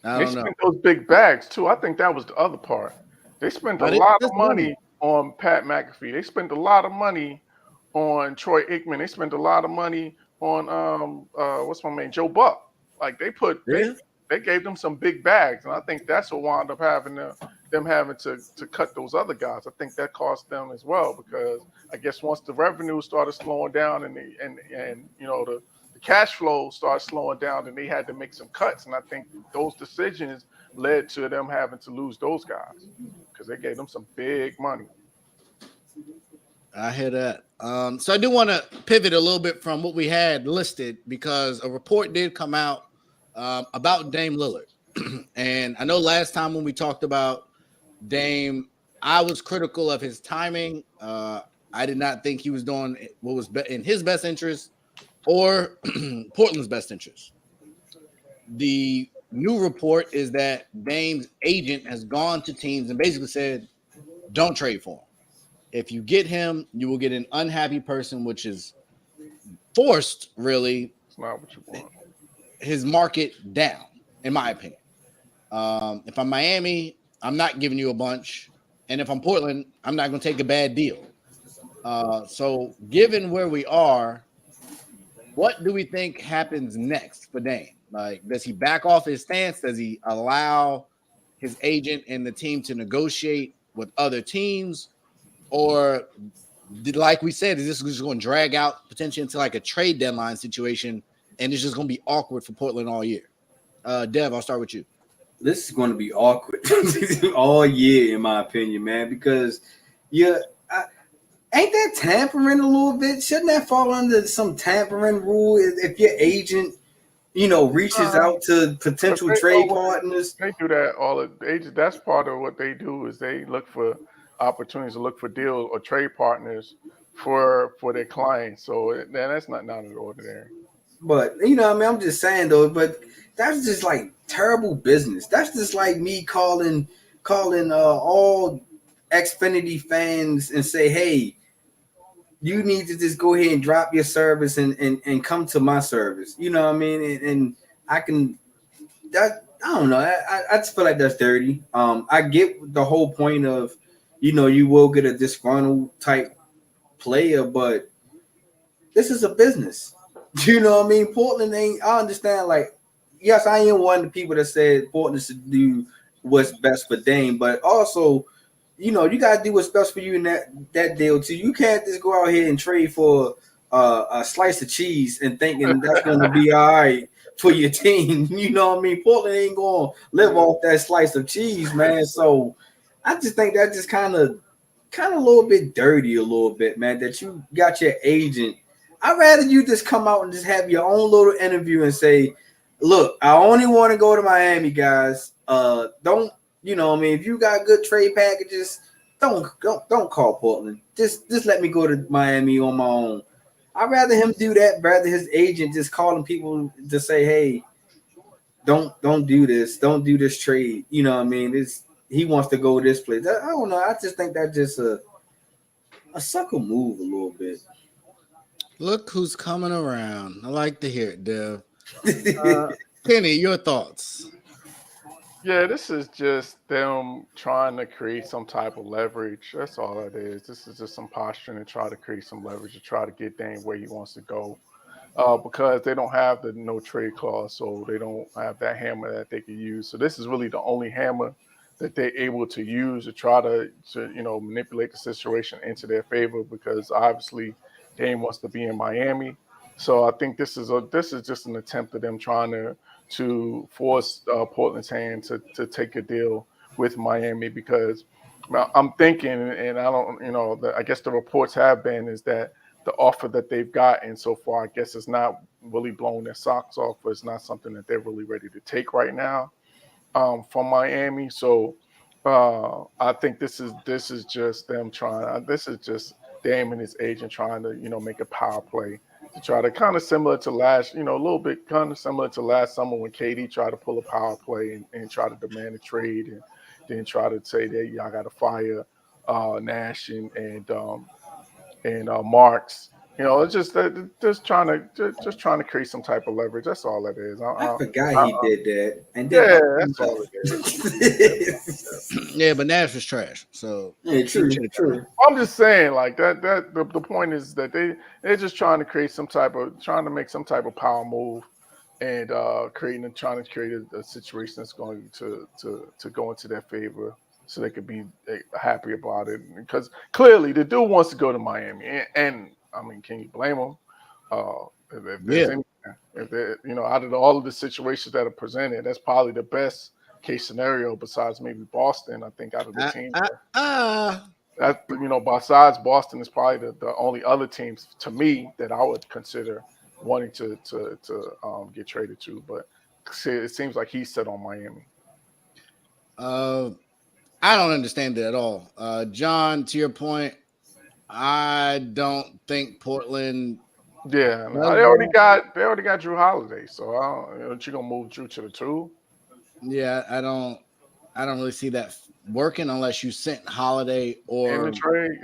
They spent those big bags too. I think that was the other part. They spent a lot of money on Pat McAfee. They spent a lot of money on Troy Aikman. They spent a lot of money on what's my name, Joe Buck. Like they gave them some big bags, and I think that's what wound up having them having to cut those other guys. I think that cost them as well because I guess once the revenue started slowing down and the cash flow started slowing down, and they had to make some cuts. And I think those decisions led to them having to lose those guys because they gave them some big money. I hear that. So I do want to pivot a little bit from what we had listed because a report did come out about Dame Lillard. And I know last time when we talked about Dame, I was critical of his timing. I did not think he was doing what was in his best interest or Portland's best interest. The new report is that Dame's agent has gone to teams and basically said, don't trade for him. If you get him, you will get an unhappy person, which is forced, really. It's not what you want. His market down, in my opinion. If I'm Miami, I'm not giving you a bunch. And if I'm Portland, I'm not going to take a bad deal. So given where we are, what do we think happens next for Dame? Like, does he back off his stance? Does he allow his agent and the team to negotiate with other teams? Or, like we said, is this just going to drag out potentially into like a trade deadline situation, and it's just going to be awkward for Portland all year? Dev, I'll start with you. This is going to be awkward all year, in my opinion, man, because ain't that tampering a little bit? Shouldn't that fall under some tampering rule if your agent, reaches out to potential trade partners? They do that all the agents. That's part of what they do is they look for opportunities to look for deal or trade partners for their clients. So that's not out of the ordinary. But I'm just saying though. But that's just like terrible business. That's just like me calling all Xfinity fans and say, hey, you need to just go ahead and drop your service and come to my service. You know what I mean? And I can that I don't know. I just feel like that's dirty. I get the whole point of, you will get a disgruntled type player, but this is a business. You know what I mean? Portland ain't. I understand. Like yes, I am one of the people that said Portland should do what's best for Dame, but also, you know, you gotta do what's best for you in that deal too. You can't just go out here and trade for a slice of cheese and thinking that's going to be all right for your team. You know what I mean? Portland ain't going to live off that slice of cheese, man. So I just think that just kind of a little bit dirty, a little bit, man. That you got your agent. I'd rather you just come out and just have your own little interview and say, "Look, I only want to go to Miami, guys. Don't, you know what I mean? If you got good trade packages, don't call Portland. Just let me go to Miami on my own." I'd rather him do that, rather his agent just calling people to say, "Hey, don't do this, don't do this trade." You know what I mean? He wants to go this place. I don't know. I just think that's just a sucker move a little bit. Look who's coming around. I like to hear it, Dev. Kenny, your thoughts? Yeah, this is just them trying to create some type of leverage. That's all it is. This is just some posturing to try to create some leverage to try to get Dame where he wants to go. Because they don't have the no trade clause, so they don't have that hammer that they can use. So this is really the only hammer that they're able to use to try to manipulate the situation into their favor. Because obviously Dame wants to be in Miami, so I think this is just an attempt of them trying to force Portland's hand to take a deal with Miami. Because I'm thinking, and I don't, I guess the reports have been is that the offer that they've gotten so far, I guess, is not really blowing their socks off, but it's not something that they're really ready to take right now from Miami. So I think this is just them trying. This is just Dame and his agent trying to make a power play to try to kind of similar to last, a little bit kind of similar to last summer when KD tried to pull a power play and try to demand a trade and then try to say that y'all got to fire Nash and Marks. It's just trying to create some type of leverage. That's all that is. I forgot he did that. And then that's all it is. Yeah, but Nash was trash. So yeah, true. I'm just saying, like that. The point is that they're just trying to make some type of power move and trying to create a situation that's going to go into their favor, so they could be happy about it. Because clearly the dude wants to go to Miami, and I mean, can you blame him? Out of all of the situations that are presented, that's probably the best case scenario besides maybe Boston. I think out of the teams, besides Boston is probably the only other teams to me that I would consider wanting to get traded to. But it seems like he's set on Miami. I don't understand it at all. John, to your point, I don't think Portland. Yeah, no, they already got Drew Holiday, so aren't you gonna move Drew to the 2? Yeah, I don't really see that working unless you sent Holiday or in the trade.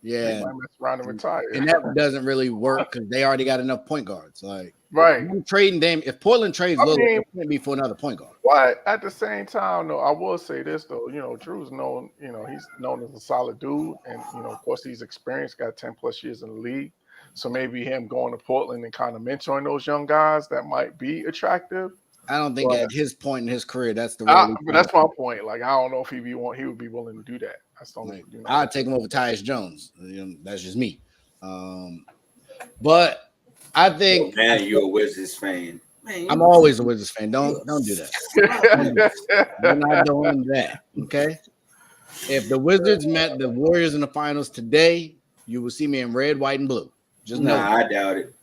Yeah, they might mess around and retire, and that doesn't really work because they already got enough point guards. Like, right, trading Dame. If Portland trades Lillard, it can't be for another point guard. But at the same time, though, I will say this though. Drew's known. He's known as a solid dude, and of course, he's experienced. Got 10+ years in the league, so maybe him going to Portland and kind of mentoring those young guys that might be attractive. I don't think at his point in his career, that's the way. But that's my point. Like, I don't know if he would be willing to do that. That's the only. I'd take him over Tyus Jones. That's just me. But I think man, you're a Wizards fan. Man, I'm always a Wizards fan. Don't do that. We're not doing that. Okay. If the Wizards met the Warriors in the finals today, you will see me in red, white, and blue. Just know. Nah, I doubt it.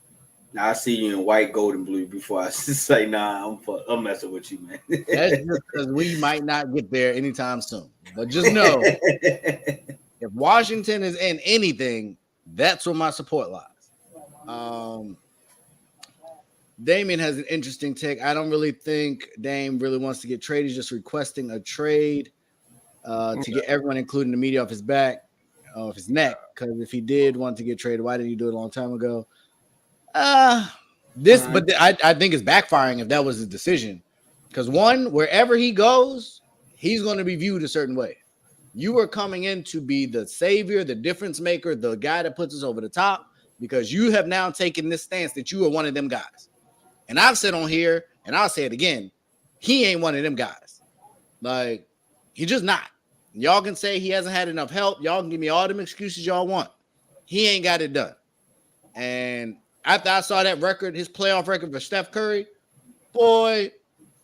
Now I see you in white, gold, and blue before I say, nah, I'm messing with you, man. That's just because we might not get there anytime soon. But just know, if Washington is in anything, that's where my support lies. Damian has an interesting take. I don't really think Dame really wants to get traded. He's just requesting a trade to get everyone, including the media, off his back, off his neck. Because if he did want to get traded, why didn't he do it a long time ago? But I think it's backfiring if that was his decision. Because wherever he goes, he's going to be viewed a certain way. You are coming in to be the savior, the difference maker, the guy that puts us over the top, because you have now taken this stance that you are one of them guys. And I've said on here And I'll say it again, he ain't one of them guys. Like, he's just not. Y'all can say he hasn't had enough help. Y'all can give me all them excuses y'all want. He ain't got it done. And after I saw that record, his playoff record for Steph Curry, boy,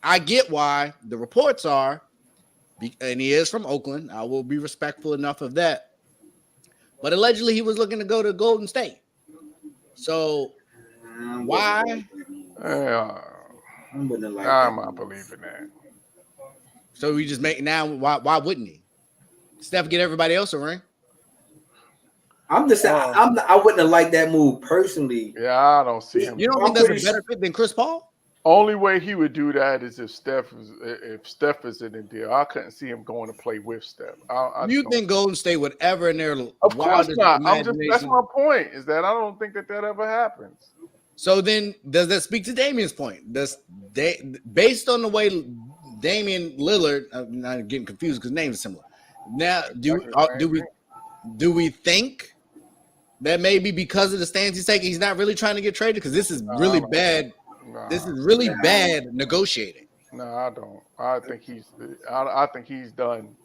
I get why the reports are, and he is from Oakland. I will be respectful enough of that. But allegedly, he was looking to go to Golden State. So why? I'm like not believing that. So we just make now. Why wouldn't he? Steph get everybody else a ring. I wouldn't have liked that move personally. Yeah, I don't see him. You don't think that's a better fit than Chris Paul? Only way he would do that is if Steph is in the deal. I couldn't see him going to play with Steph. You think Golden State would ever in their of course not. That's my point. Is that I don't think that ever happens. So then, does that speak to Damian's point? Based on the way Damian Lillard, I'm not getting confused because names are similar. Now, do we think that maybe because of the stance he's taking, he's not really trying to get traded? Because this is really bad. This is really bad negotiating. No, I don't. I think he's done.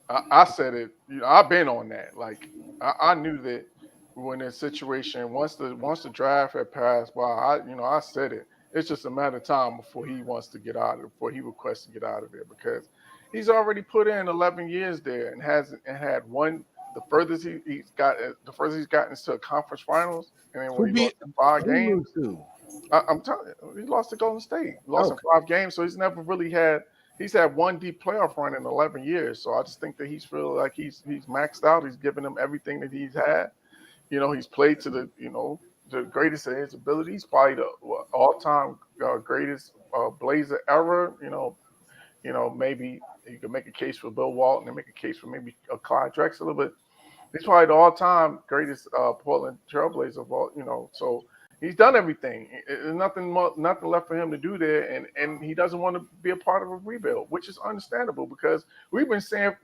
I said it. I've been on that. Like I knew that when this situation, once the draft had passed by, I said it. It's just a matter of time before he wants to get out of it, before he requests to get out of there, because he's already put in 11 years there and had one. The furthest he's gotten into a conference finals, and then when he lost in 5 games. I'm telling you, he lost to Golden State. He lost in 5 games, so he's never really had. He's had one deep playoff run in 11 years. So I just think that he's feeling like he's maxed out. He's given them everything that he's had. He's played to the greatest of his ability. He's probably the all-time greatest Blazer ever. Maybe you could make a case for Bill Walton and make a case for maybe Clyde Drexler, but he's probably the all-time greatest Portland Trailblazer of all. So he's done everything. There's nothing left for him to do there, and he doesn't want to be a part of a rebuild, which is understandable because we've been saying,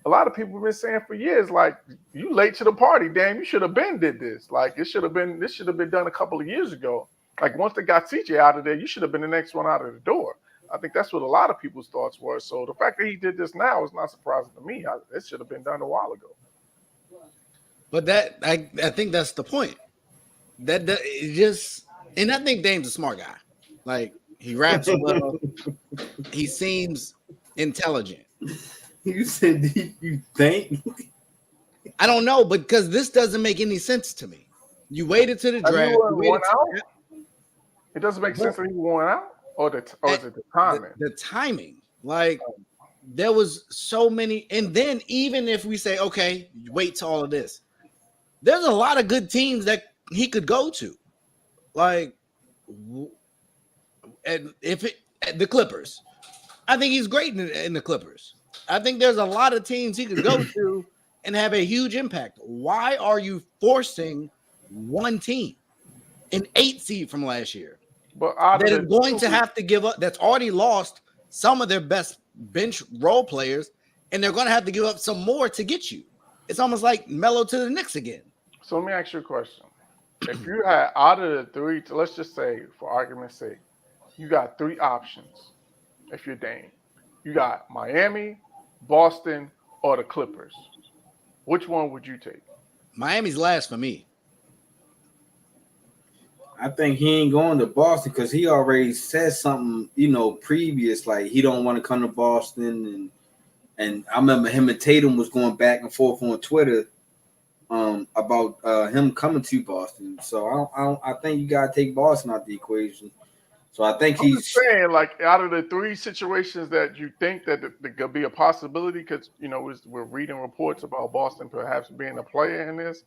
a lot of people have been saying for years, like, you late to the party, damn, you should have did this. Like, this should have been done a couple of years ago. Like, once they got CJ out of there, you should have been the next one out of the door. I think that's what a lot of people's thoughts were. So the fact that he did this now is not surprising to me. It should have been done a while ago. But I think that's the point. That it just, and I think Dame's a smart guy. Like, he raps well. He seems intelligent. You said you think? I don't know, because this doesn't make any sense to me. You waited to the draft. It doesn't make sense that he won out, or is it the timing? The timing, like there was so many, and then even if we say okay, wait to all of this, there's a lot of good teams that he could go to, like, and the Clippers, I think he's great in the Clippers. I think there's a lot of teams he could go to and have a huge impact. Why are you forcing one team, an 8 seed from last year, that is going to have to give up, that's already lost some of their best bench role players, and they're going to have to give up some more to get you? It's almost like Melo to the Knicks again. So let me ask you a question. If you had out of the 3, let's just say, for argument's sake, you got 3 options. If you're Dame, you got Miami, Boston, or the Clippers. Which one would you take? Miami's last for me. I think he ain't going to Boston because he already said something, previous, like he don't want to come to Boston, and I remember him and Tatum was going back and forth on Twitter about him coming to Boston. So I think you gotta take Boston out the equation. So I think I'm just saying, like, out of the 3 situations that you think that there could be a possibility, because we're reading reports about Boston perhaps being a player in this.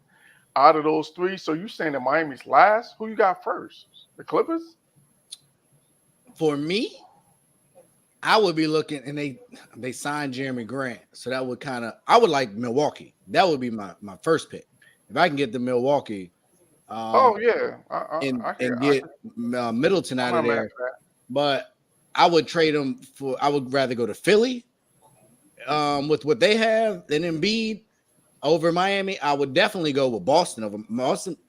Out of those 3, so you saying that Miami's last? Who you got first? The Clippers? For me, I would be looking, and they signed Jeremy Grant, so that would I would like Milwaukee. That would be my first pick if I can get the Milwaukee. Get Middleton out of there. But I would trade him I would rather go to Philly with what they have than Embiid over Miami. I would definitely go with Boston over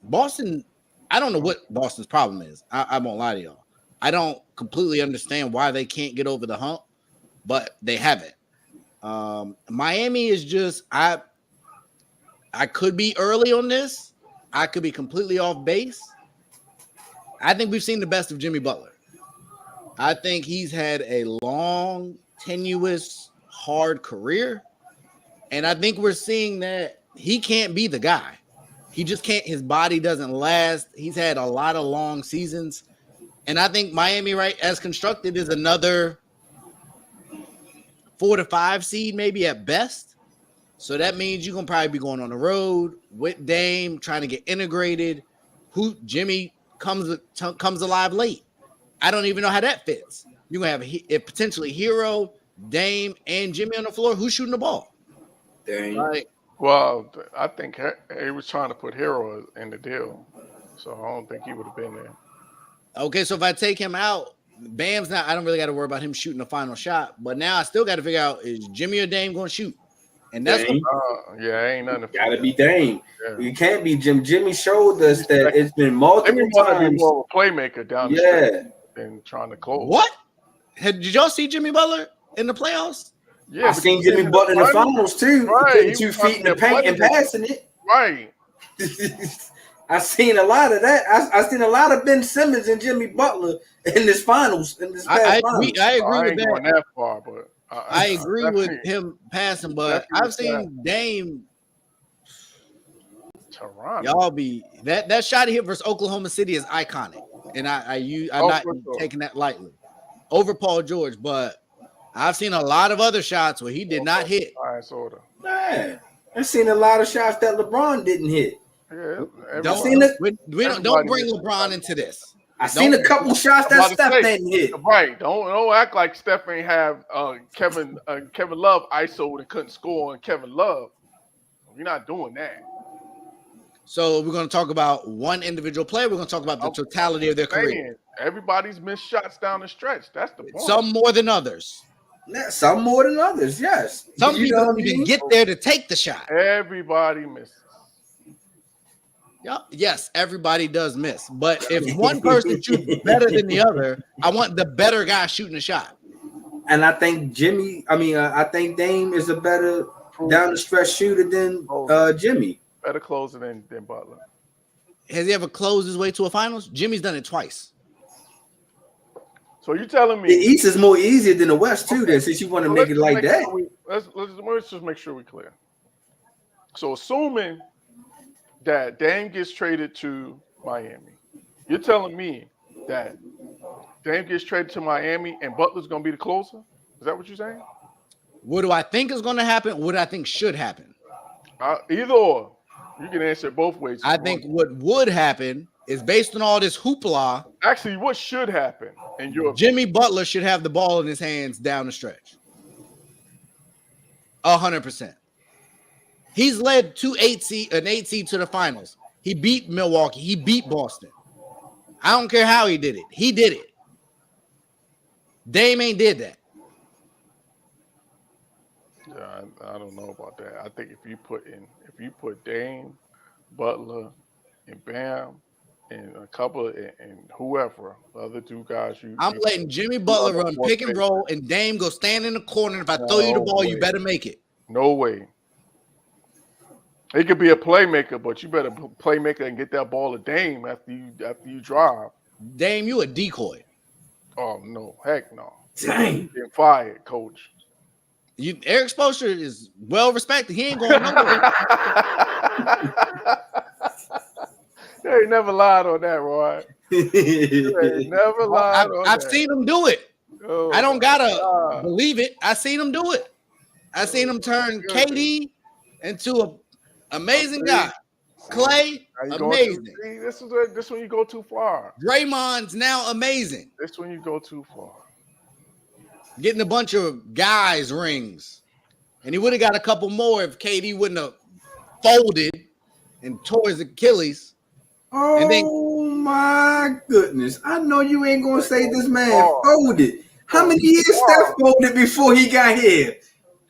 Boston. I don't know what Boston's problem is. I won't lie to y'all. I don't completely understand why they can't get over the hump, but they haven't. Miami is just I could be early on this. I could be completely off base. I think we've seen the best of Jimmy Butler. I think he's had a long, tenuous, hard career. And I think we're seeing that he can't be the guy. He just can't. His body doesn't last. He's had a lot of long seasons. And I think Miami, right, as constructed, is another 4 to 5 seed, maybe at best. So that means you're going to probably be going on the road with Dame, trying to get integrated. Jimmy comes alive late. I don't even know how that fits. You're going to have a potentially Hero, Dame, and Jimmy on the floor. Who's shooting the ball? Dang. Right. Well, I think he was trying to put Hero in the deal, so I don't think he would have been there. Okay, so if I take him out, Bam's not. I don't really got to worry about him shooting the final shot. But now I still got to figure out, is Jimmy or Dame going to shoot? And that's ain't nothing. Gotta be Dame. Yeah. You can't be Jim. Jimmy showed us that it's been multiple times. Be more of a playmaker down the stretch than trying to close. What? Did y'all see Jimmy Butler in the playoffs? Yeah, I seen Jimmy Butler in the finals too. Right, 2 feet in the paint and passing it. Right. I seen a lot of that. I seen a lot of Ben Simmons and Jimmy Butler in this finals. In this past finals. I agree with that. Going that far, but I agree with him passing, but I've seen Dame. Toronto. Y'all be that shot he hit versus Oklahoma City is iconic, and I'm not taking that lightly over Paul George, but I've seen a lot of other shots where he did not hit. Man, I've seen a lot of shots that LeBron didn't hit. Yeah, don't bring LeBron into this. I seen a couple shots that Steph didn't hit. Right. Don't act like Steph ain't have Kevin Love ISO and couldn't score on Kevin Love. We're not doing that. So we're going to talk about one individual player. We're going to talk about the totality of their career. Everybody's missed shots down the stretch. That's the point. Some more than others. Yeah, some more than others, yes. Some people don't even get there to take the shot. Everybody misses. Yeah, yes, everybody does miss. But if one person shoots better than the other, I want the better guy shooting a shot. And I think I think Dame is a better down the stretch shooter than Jimmy. Better closer than Butler. Has he ever closed his way to a finals? Jimmy's done it twice. So you telling me the East is more easier than the West too? Then, since you want to make it like that, let's just make sure we're clear. So assuming that Dame gets traded to Miami, you're telling me that Dame gets traded to Miami and Butler's going to be the closer? Is that what you're saying? What do I think is going to happen? What do I think should happen? Either or. You can answer both ways. I think what would happen is based on all this hoopla. Actually, what should happen in your Jimmy Butler should have the ball in his hands down the stretch. 100%. He's led an 8 seed to the finals. He beat Milwaukee. He beat Boston. I don't care how he did it. He did it. Dame ain't did that. Yeah, I don't know about that. I think if you put Dame, Butler, and Bam, and a couple and whoever the other two guys, I'm letting Jimmy Butler run pick and roll, and Dame go stand in the corner. And if I throw you the ball, you better make it. No way. He could be a playmaker, but you better playmaker and get that ball to Dame after you drive. Dame, you a decoy. Oh no, heck no. Dang. Get fired, coach. Eric Spoelstra is well respected. He ain't going nowhere. You ain't never lied on that, Roy. You ain't never lied on that. I've seen him do it. Oh, I don't gotta believe it. I seen him do it. I seen him turn KD into an amazing guy. Clay, amazing. This when you go too far. Draymond's now amazing. This when you go too far. Getting a bunch of guys rings. And he would have got a couple more if KD wouldn't have folded and tore his Achilles. Oh my goodness. I know you ain't gonna say this man folded. How many years Steph folded before he got here?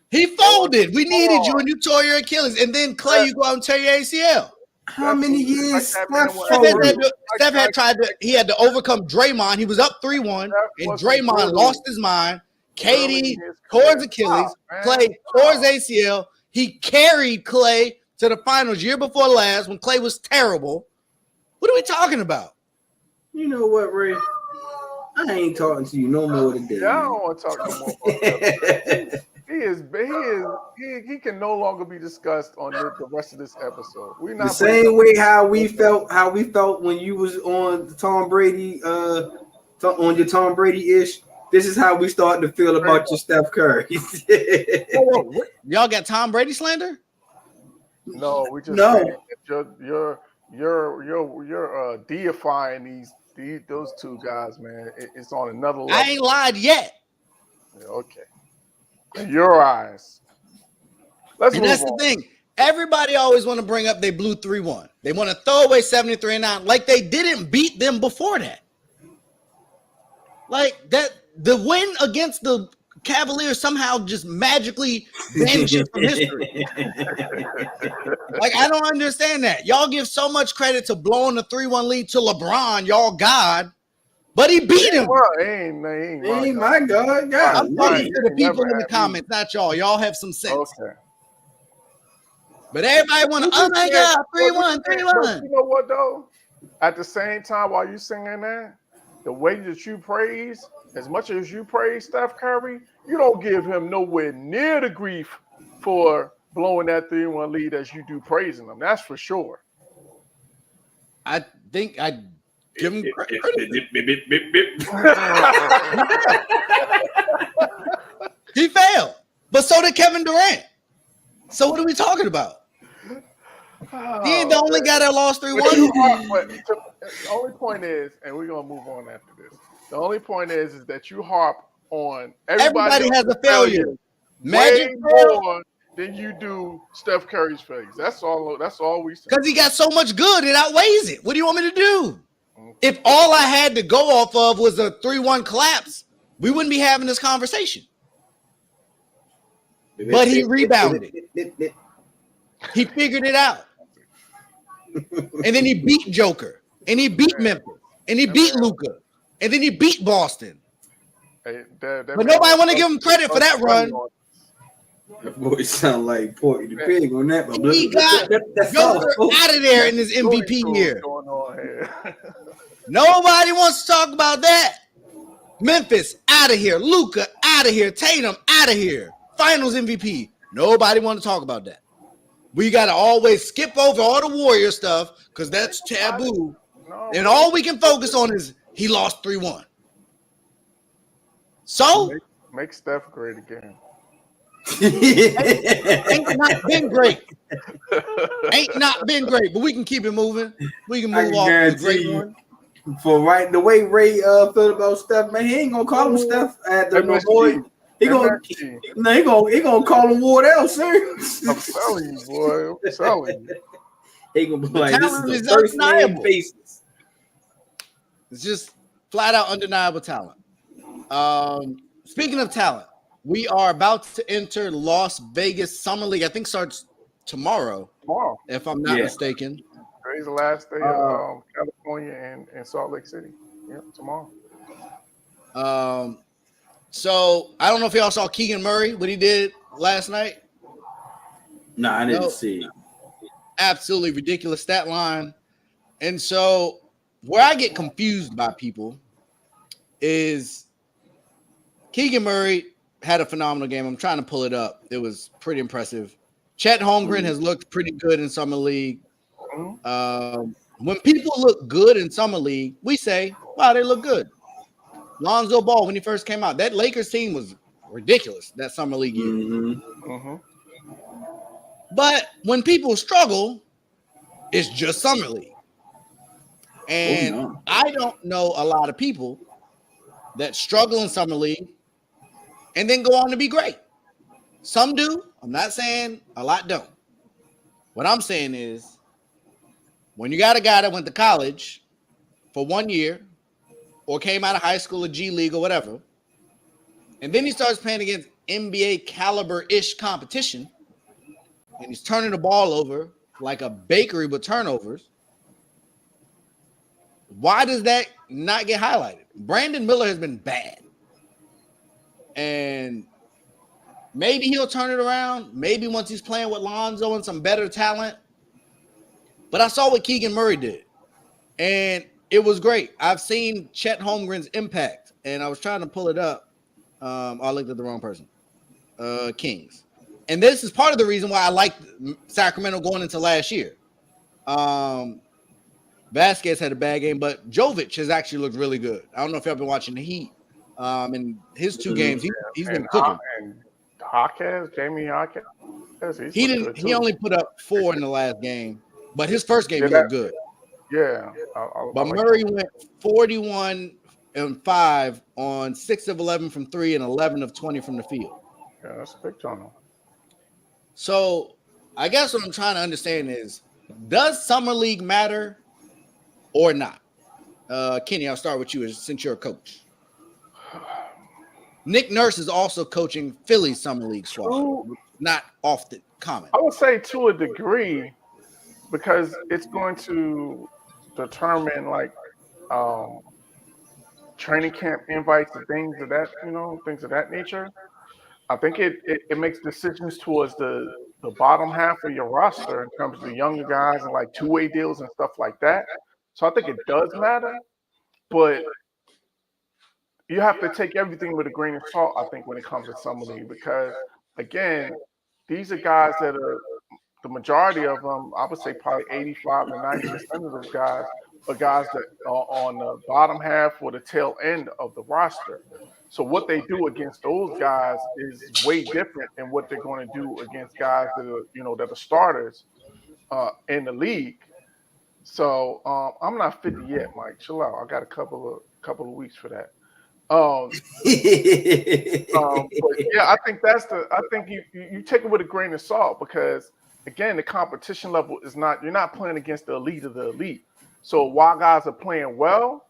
He folded. We needed you and you tore your Achilles. And then Clay, you go out and tear your ACL. How many years Steph Steph Steph had tried to. He had to overcome Draymond. He was up 3-1, and Draymond lost his mind. KD tore his Achilles. Clay tore his ACL. He carried Clay to the finals year before last when Clay was terrible. What are we talking about? You know what, Ray? I ain't talking to you no more today. Yeah, I don't want to talk no more about that. He can no longer be discussed on the rest of this episode. We're not the same way how we felt when you was on the Tom Brady on your Tom Brady ish. This is how we starting to feel about your Steph Curry. Y'all got Tom Brady slander? No, we just you're deifying those two guys, man. It's on another level. I ain't lied yet. Yeah, okay. In your eyes. Let's and move that's on. the thing. Everybody always want to bring up they blew 3-1. They want to throw away 73-9 like they didn't beat them before that. Like that, the win against the Cavaliers somehow just magically vanishes from history. Like, I don't understand that. Y'all give so much credit to blowing the 3-1 lead to LeBron, y'all God, but he beat him. Ain't my God. I'm talking to the people in the comments, not y'all. Y'all have some sense. Okay. But everybody want to, oh my God, 3-1, 3-1. You know what, though? At the same time, while you singing that, the way that you praise, as much as you praise Steph Curry, you don't give him nowhere near the grief for blowing that 3-1 lead as you do praising him. That's for sure. I think I give him credit. He failed. But so did Kevin Durant. So what are we talking about? He ain't the only guy that lost 3-1. The only point is, and we're gonna move on after this. The only point is that you harp on everybody has a failure. Way more than you do Steph Curry's failure. That's all we say. Because he got so much good, it outweighs it. What do you want me to do? If all I had to go off of was a 3-1 collapse, we wouldn't be having this conversation. But he rebounded. He figured it out. And then he beat Joker. And he beat Memphis. And he beat Luka. And then he beat Boston. But nobody want to give him credit for that run. That boy sound like Porky the Pig on that. But he got Joker out of there in his MVP year. Nobody wants to talk about that. Memphis out of here. Luka out of here. Tatum out of here. Finals MVP. Nobody want to talk about that. We got to always skip over all the Warrior stuff because that's taboo. And all we can focus on is he lost 3-1. So make Steph great again. Ain't not been great. Ain't not been great, but we can keep it moving. We can move off the great one. For the way Ray felt about Steph, man, he ain't gonna call him Steph at the boy. He gonna call him Wardell soon. I'm telling you, boy. I'm telling you. He gonna be like, this is the first name faces. It's just flat out undeniable talent. Speaking of talent, we are about to enter Las Vegas Summer League. I think starts tomorrow. If I'm not mistaken. Today's the last day of California and Salt Lake City. Yeah, tomorrow. So I don't know if y'all saw Keegan Murray, what he did last night. No, I didn't see. Absolutely ridiculous stat line. And so where I get confused by people is Keegan Murray had a phenomenal game. I'm trying to pull it up. It was pretty impressive. Chet Holmgren has looked pretty good in Summer League. When people look good in Summer League, we say, wow, they look good. Lonzo Ball, when he first came out, that Lakers team was ridiculous that Summer League year. But when people struggle, it's just Summer League. And I don't know a lot of people that struggle in Summer League and then go on to be great. Some do. I'm not saying a lot don't. What I'm saying is when you got a guy that went to college for 1 year or came out of high school or G League or whatever, and then he starts playing against NBA caliber-ish competition, and he's turning the ball over like a bakery with turnovers, why does that not get highlighted? Brandon Miller has been bad. And maybe he'll turn it around. Maybe once he's playing with Lonzo and some better talent. But I saw what Keegan Murray did. And it was great. I've seen Chet Holmgren's impact. And I was trying to pull it up. I looked at the wrong person. Kings. And this is part of the reason why I liked Sacramento going into last year. Vasquez had a bad game, but Jovic has actually looked really good. I don't know if y'all been watching the Heat. In his 2 games, he's been cooking. And Jamie Hawkins, he only put up 4 in the last game, but his first game he looked good. Yeah. But Murray went 41 and 5 on 6 of 11 from 3 and 11 of 20 from the field. Yeah, that's a big turn. So I guess what I'm trying to understand is, does Summer League matter or not? Kenny, I'll start with you since you're a coach. Nick Nurse is also coaching Philly's Summer League squad. Not often common. I would say to a degree, because it's going to determine training camp invites and things of that nature. I think it makes decisions towards the bottom half of your roster in terms of the younger guys and like 2-way deals and stuff like that. So I think it does matter, but you have to take everything with a grain of salt, I think, when it comes to Summer League, because again, these are guys that are, the majority of them, I would say probably 85 to 90% of those guys are guys that are on the bottom half or the tail end of the roster. So what they do against those guys is way different than what they're going to do against guys that are, that are starters in the league. So I'm not 50 yet, Mike. Chill out. I got a couple of weeks for that. But yeah, I think you take it with a grain of salt, because again, the competition level is not, you're not playing against the elite of the elite. So while guys are playing well,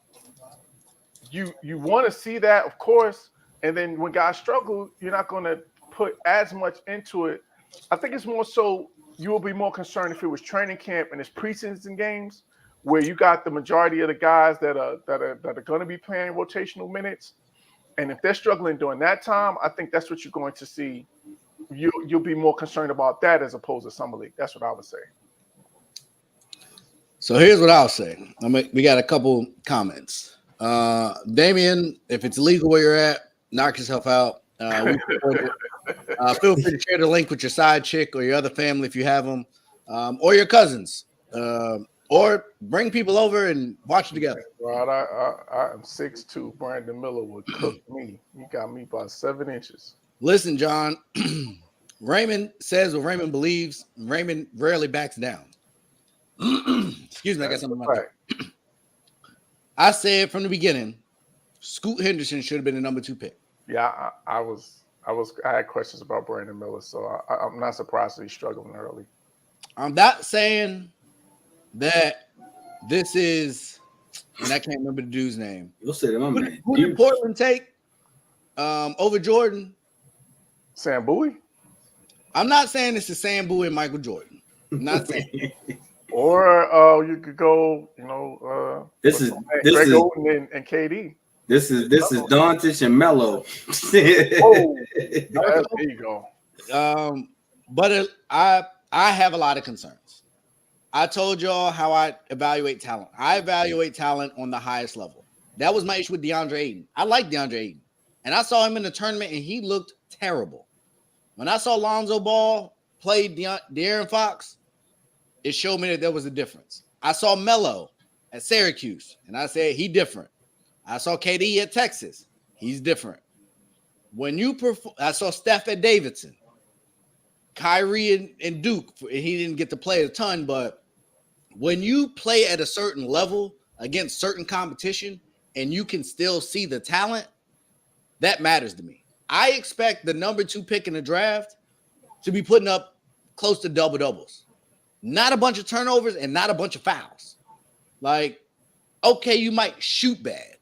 you want to see that, of course. And then when guys struggle, you're not going to put as much into it. I think it's more so you will be more concerned if it was training camp and it's preseason games, where you got the majority of the guys that are going to be playing rotational minutes. And if they're struggling during that time, I think that's what you're going to see. You'll be more concerned about that as opposed to Summer League. That's what I would say. So here's what I'll say. We got a couple comments. Damian, if it's legal where you're at, knock yourself out. Feel free to share the link with your side chick or your other family if you have them, or your cousins. Or bring people over and watch it together. Right, I am 6'2". Brandon Miller would cook me. He got me by 7 inches. Listen, John. Raymond says what Raymond believes. Raymond rarely backs down. Excuse me, I got something in my throat. I said from the beginning, Scoot Henderson should have been the number 2 pick. Yeah, I had questions about Brandon Miller, so I'm not surprised that he's struggling early. I'm not saying that this is, and I can't remember the dude's name. You'll say my man. Who did Portland take over Jordan? Sam Bowie? I'm not saying it's the Sam Bowie and Michael Jordan. I'm not saying. Or you could go, this is Greg Oden and KD. This is Doncic and Melo. Oh, there you go. But I have a lot of concerns. I told y'all how I evaluate talent. I evaluate talent on the highest level. That was my issue with DeAndre Ayton. I like DeAndre Ayton. And I saw him in the tournament, and he looked terrible. When I saw Lonzo Ball play De'Aaron Fox, it showed me that there was a difference. I saw Melo at Syracuse, and I said, he different. I saw KD at Texas. He's different. When you I saw Steph at Davidson. Kyrie and Duke, he didn't get to play a ton, but when you play at a certain level against certain competition and you can still see the talent, that matters to me. I expect the number 2 pick in the draft to be putting up close to double-doubles. Not a bunch of turnovers and not a bunch of fouls. Like, okay, you might shoot bad,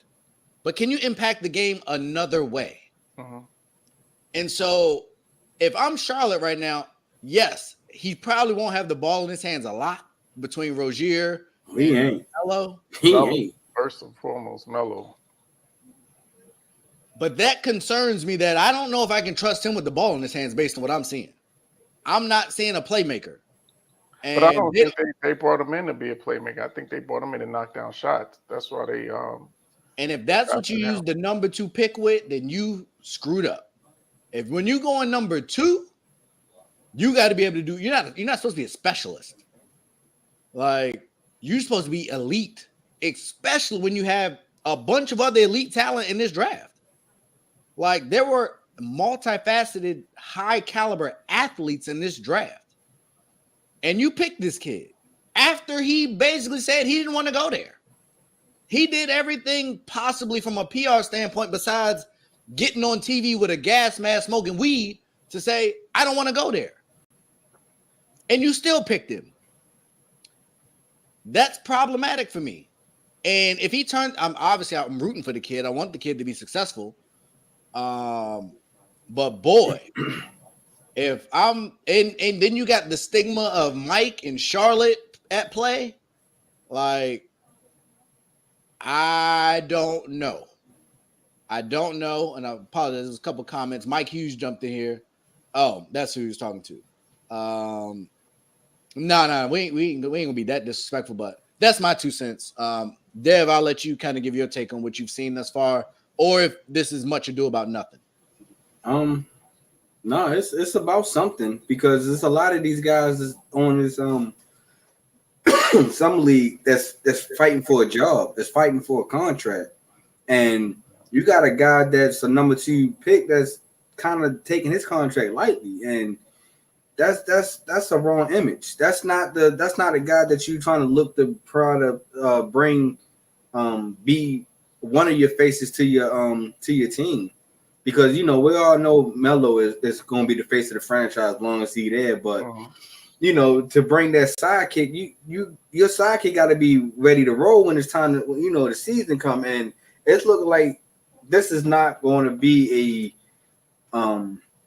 but can you impact the game another way? Uh-huh. And so if I'm Charlotte right now, yes, he probably won't have the ball in his hands a lot between Rozier He and ain't. Melo. He Melo, ain't. first and foremost, Melo. But that concerns me that I don't know if I can trust him with the ball in his hands based on what I'm seeing. I'm not seeing a playmaker. But I And don't think they brought him in to be a playmaker. I think they brought him in to knock down shots. That's why they and if that's what you drafted him. use the number 2 pick with, then you screwed up. If when you go in number 2, you got to be able to do. You're not supposed to be a specialist. Like you're supposed to be elite, especially when you have a bunch of other elite talent in this draft. Like there were multifaceted, high caliber athletes in this draft, and you picked this kid after he basically said he didn't want to go there. He did everything possibly from a PR standpoint besides getting on TV with a gas mask smoking weed to say, I don't want to go there. And you still picked him. That's problematic for me. And if he turned, I'm rooting for the kid. I want the kid to be successful. But boy, if I'm and then you got the stigma of Mike and Charlotte at play, like I don't know. And I apologize. There's a couple comments. Mike Hughes jumped in here. Oh, that's who he was talking to. No, we ain't gonna be that disrespectful, but that's my 2 cents. Dev, I'll let you kind of give your take on what you've seen thus far, or if this is much ado about nothing. No, it's about something because there's a lot of these guys on this some league that's fighting for a job, that's fighting for a contract, and you got a guy that's a number 2 pick that's kind of taking his contract lightly, and that's a wrong image. That's not a guy that you trying to look to try to bring be one of your faces to your team. Because we all know Melo is going to be the face of the franchise as long as he's there. But to bring that sidekick, your sidekick got to be ready to roll when it's time to the season come. And it's looking like this is not going to be a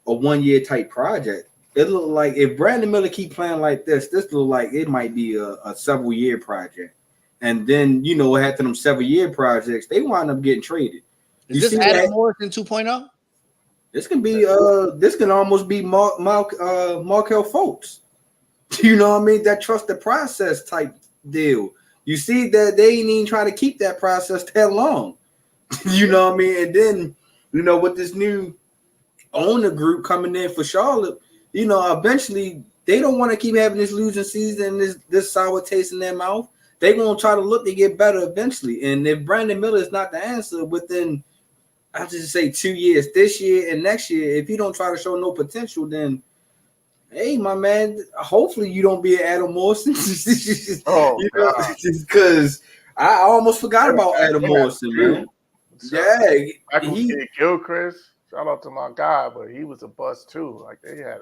1 year type project. It look like if Brandon Miller keep playing like this look like it might be a several year project. And then after them several year projects, they wind up getting traded. Is this Adam Morrison 2.0? This can be this can almost be Markel Fultz. You know what I mean? That trust the process type deal. You see that they ain't even trying to keep that process that long. You know what I mean? And then with this new owner group coming in for Charlotte, eventually they don't want to keep having this losing season and this sour taste in their mouth. They're gonna try to look to get better eventually. And if Brandon Miller is not the answer within, I'll just say 2 years, this year and next year, if you don't try to show no potential, then hey, my man, hopefully you don't be an Adam Morrison. Because I almost forgot about Adam Morrison, man. Yeah, he Gilchrist. Shout out to my guy, but he was a bust too. Like they've had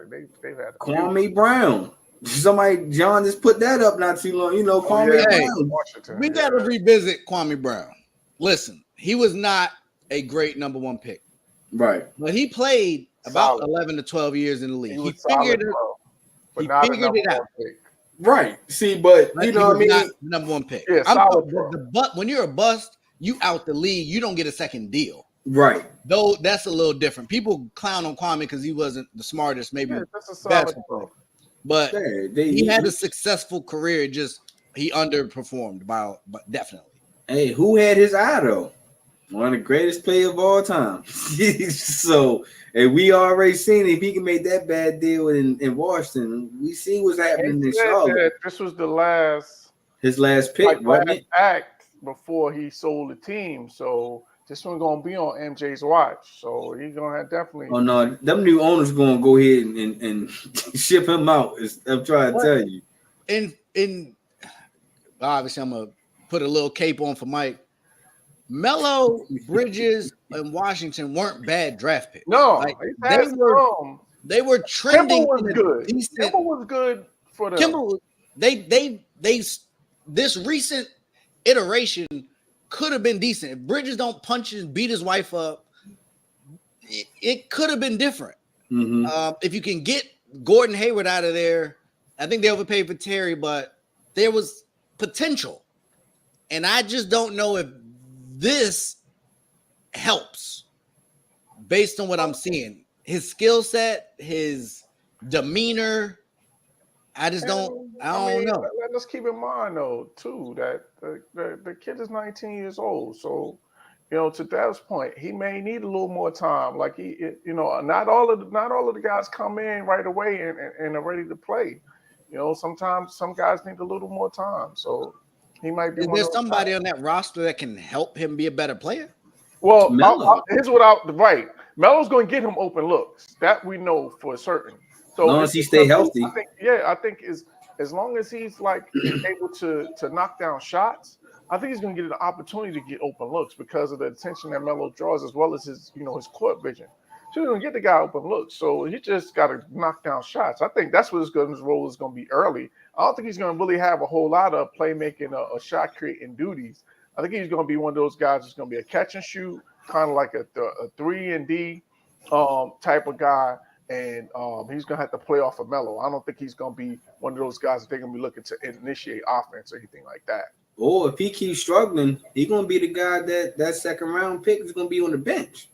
Kwame Brown. Somebody, John, just put that up not too long. Kwame Brown. Washington. We got to revisit Kwame Brown. Listen, he was not a great number 1 pick. Right. But he played about 11 to 12 years in the league. He figured it out. Pick. Right. See, but what I mean? Not number 1 pick. Yeah, but when you're a bust, you out the league, you don't get a second deal. Right. Though that's a little different. People clown on Kwame because he wasn't the smartest, maybe basketball. But he had a successful career. Just he underperformed but definitely. Hey, who had his eye though? One of the greatest players of all time. So, and we already seen if he can make that bad deal in Washington. We see what's happening in Charlotte. This was his last pick, wasn't it? Act before he sold the team. So this one gonna be on MJ's watch. So he's gonna have definitely. Oh no, them new owners gonna go ahead and ship him out. I'm trying to tell you. And obviously, I'm gonna put a little cape on for Mike. Melo, Bridges, and Washington weren't bad draft picks. No, like, they were trending. Kimber was good. Kimber was good for them. Kimber, they this recent iteration could have been decent. If Bridges don't punch and beat his wife up, it could have been different. Mm-hmm. If you can get Gordon Hayward out of there I think they overpaid for Terry, but there was potential. And I just don't know if this helps based on what I'm seeing. His skill set, his demeanor, I don't know. Let's keep in mind though, too, that the kid is 19 years old. So, to Dev's point, he may need a little more time. Like not all of the guys come in right away and are ready to play. Sometimes some guys need a little more time. So he might be Is one there of those somebody guys. on that roster that can help him be a better player? Well, Melo. here's what right. Melo's going to get him open looks. That we know for certain. As So long as he stay healthy. I think as long as he's able to knock down shots, I think he's going to get an opportunity to get open looks because of the attention that Melo draws, as well as his his court vision. So he's going to get the guy open looks. So he just got to knock down shots. I think that's what his role is going to be early. I don't think he's going to really have a whole lot of playmaking or shot creating duties. I think he's going to be one of those guys that's going to be a catch and shoot, kind of like a 3-and-D type of guy. And he's going to have to play off of Melo. I don't think he's going to be one of those guys that they're going to be looking to initiate offense or anything like that. Or if he keeps struggling, he's going to be the guy that second round pick is going to be on the bench.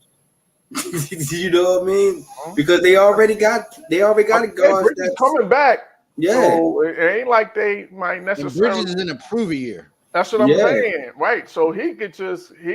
You know what I mean? Because they already got a guard that's coming back. Yeah. So it ain't like they might necessarily. Bridges is in a prove year. That's what I'm saying, right? So he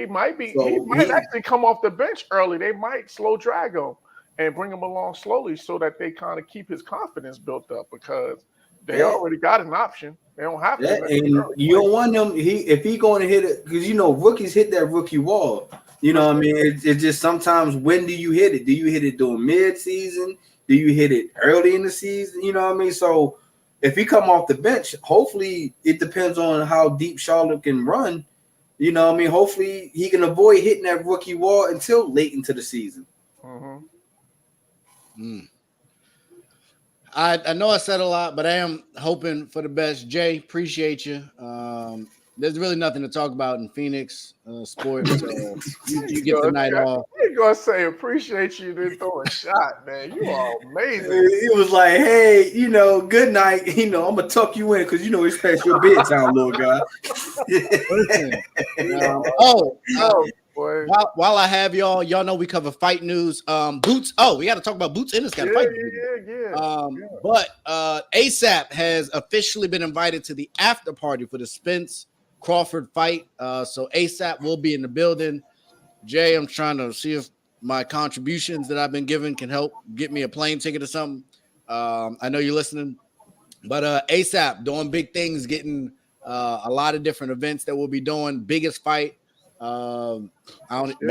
might actually come off the bench early. They might slow drag him and bring him along slowly so that they kind of keep his confidence built up because they already got an option. They don't have to. And you don't want him. If he going to hit it, because rookies hit that rookie wall. You know what I mean? It's just sometimes when do you hit it? Do you hit it during mid-season? Do you hit it early in the season? You know what I mean? So if he come off the bench, hopefully it depends on how deep Charlotte can run. You know what I mean? Hopefully he can avoid hitting that rookie wall until late into the season. I know I said a lot, but I am hoping for the best. Jay, appreciate you. There's really nothing to talk about in Phoenix sports. So you get the night off. You're going to say appreciate you to throw a shot, man. You are amazing. It was like, hey, good night. I'm going to tuck you in because it's past your bedtime, little guy. Listen, boy. While I have y'all know we cover fight news. Boots. Oh, we got to talk about Boots Ennis got a fight. But ASAP has officially been invited to the after party for the Spence Crawford fight. So ASAP will be in the building. Jay, I'm trying to see if my contributions that I've been given can help get me a plane ticket or something. I know you're listening, but ASAP doing big things, getting a lot of different events that we'll be doing. Biggest fight. I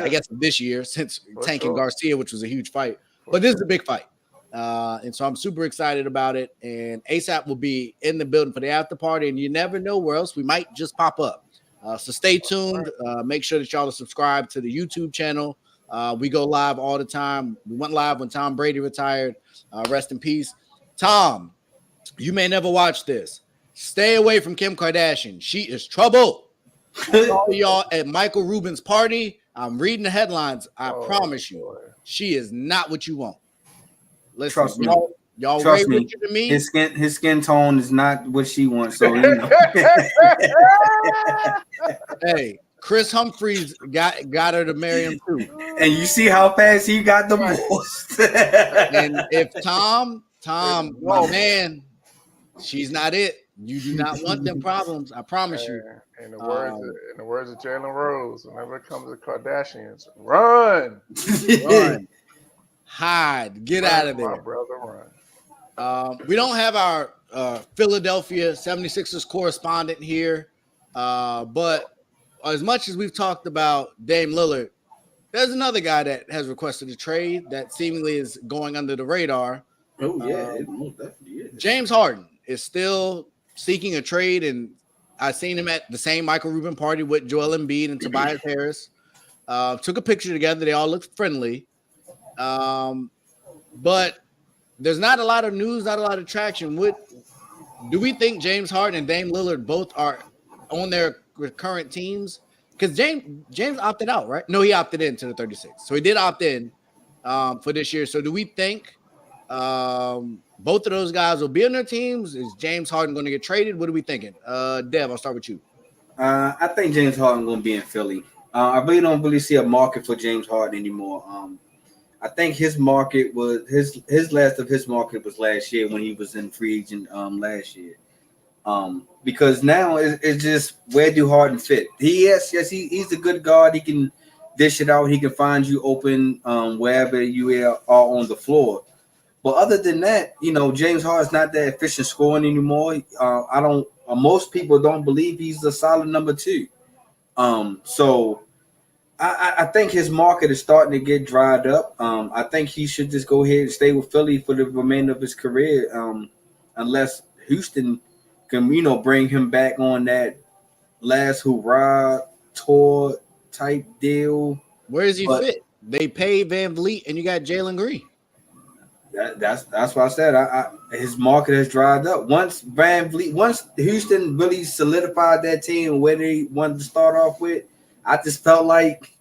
guess this year since Tank Garcia, which was a huge fight, but this is a big fight. And so I'm super excited about it. And ASAP will be in the building for the after party. And you never know where else we might just pop up. So stay tuned. Make sure that y'all are subscribed to the YouTube channel. We go live all the time. We went live when Tom Brady retired. Rest in peace. Tom, you may never watch this. Stay away from Kim Kardashian. She is trouble. I saw y'all at Michael Rubin's party. I'm reading the headlines. I promise you, she is not what you want. Listen, Trust me. Y'all Trust way me. richer than me. His skin tone is not what she wants. So Hey, Chris Humphries got her to marry him too. And you see how fast he got divorced. And if Tom, my man, she's not it. You do not want them problems. I promise you. In the words of Jalen Rose, whenever it comes to Kardashians, run, hide, get out of there. My brother, run. We don't have our Philadelphia 76ers correspondent here, but as much as we've talked about Dame Lillard, there's another guy that has requested a trade that seemingly is going under the radar. Oh yeah, it most definitely is. James Harden is still seeking a trade, and I've seen him at the same Michael Rubin party with Joel Embiid and Tobias Harris. Took a picture together. They all looked friendly. But there's not a lot of news, not a lot of traction. Do we think James Harden and Dame Lillard both are on their current teams? Because James opted out, right? No, he opted in to the 36. So he did opt in for this year. So do we think Both of those guys will be on their teams. Is James Harden going to get traded? What are we thinking? Dev, I'll start with you. I think James Harden going to be in Philly. I really don't really see a market for James Harden anymore. I think his market was his last of his market was last year when he was in free agent last year. Because now it's just where do Harden fit? He's a good guard. He can dish it out. He can find you open wherever you are on the floor. But other than that, James Harden's not that efficient scoring anymore. I don't. Most people don't believe he's a solid number two. So I think his market is starting to get dried up. I think he should just go ahead and stay with Philly for the remainder of his career, unless Houston can, bring him back on that last hurrah tour type deal. Where does he fit? They pay Van Vliet, and you got Jalen Green. That's what I said. His market has dried up. Once Houston really solidified that team where they wanted to start off with, I just felt like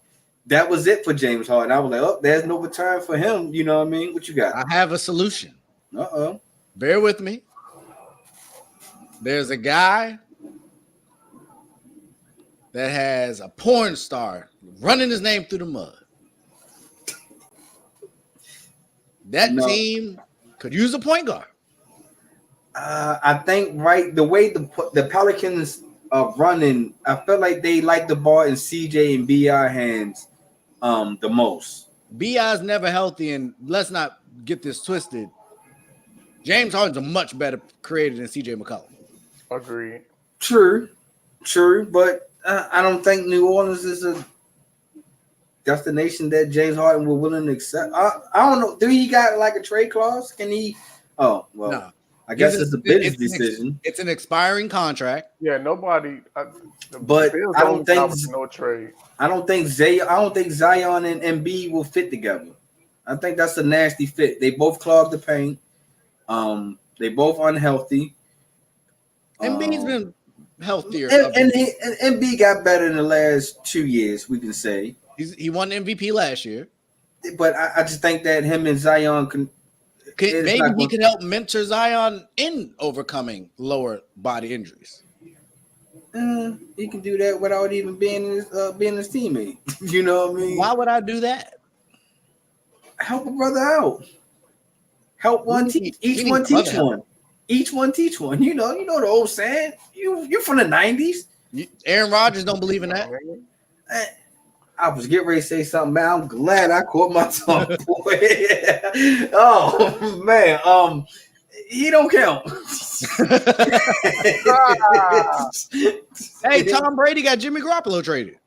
that was it for James Harden. I was like, oh, there's no return for him. You know what I mean? What you got? I have a solution. Uh-oh. Bear with me. There's a guy that has a porn star running his name through the mud. That team could use a point guard. I think the way the Pelicans are running, I feel like they like the ball in CJ and BI hands the most. BI's never healthy, and let's not get this twisted. James Harden's a much better creator than CJ McCollum. Agreed. True, but I don't think New Orleans is a destination that James Harden will willing to accept. I don't know. Do he got like a trade clause? Can he? Oh well, no. I guess it's a business decision. It's an expiring contract. Yeah, nobody. But I don't think no trade. I don't think Zion and Embiid will fit together. I think that's a nasty fit. They both clog the paint. They both unhealthy. Embiid's been healthier. And Embiid got better in the last 2 years, we can say. He won MVP last year. But I just think that him and Zion maybe he can help mentor Zion in overcoming lower body injuries. He can do that without even being his teammate. You know what I mean? Why would I do that? Help a brother out. Help one teach. Each one teach one. Each one teach one. You know the old saying. You're from the 90s. Aaron Rodgers don't believe in that. I was getting ready to say something, man. I'm glad I caught my tongue, boy. Oh man, he don't count. Hey, Tom Brady got Jimmy Garoppolo traded.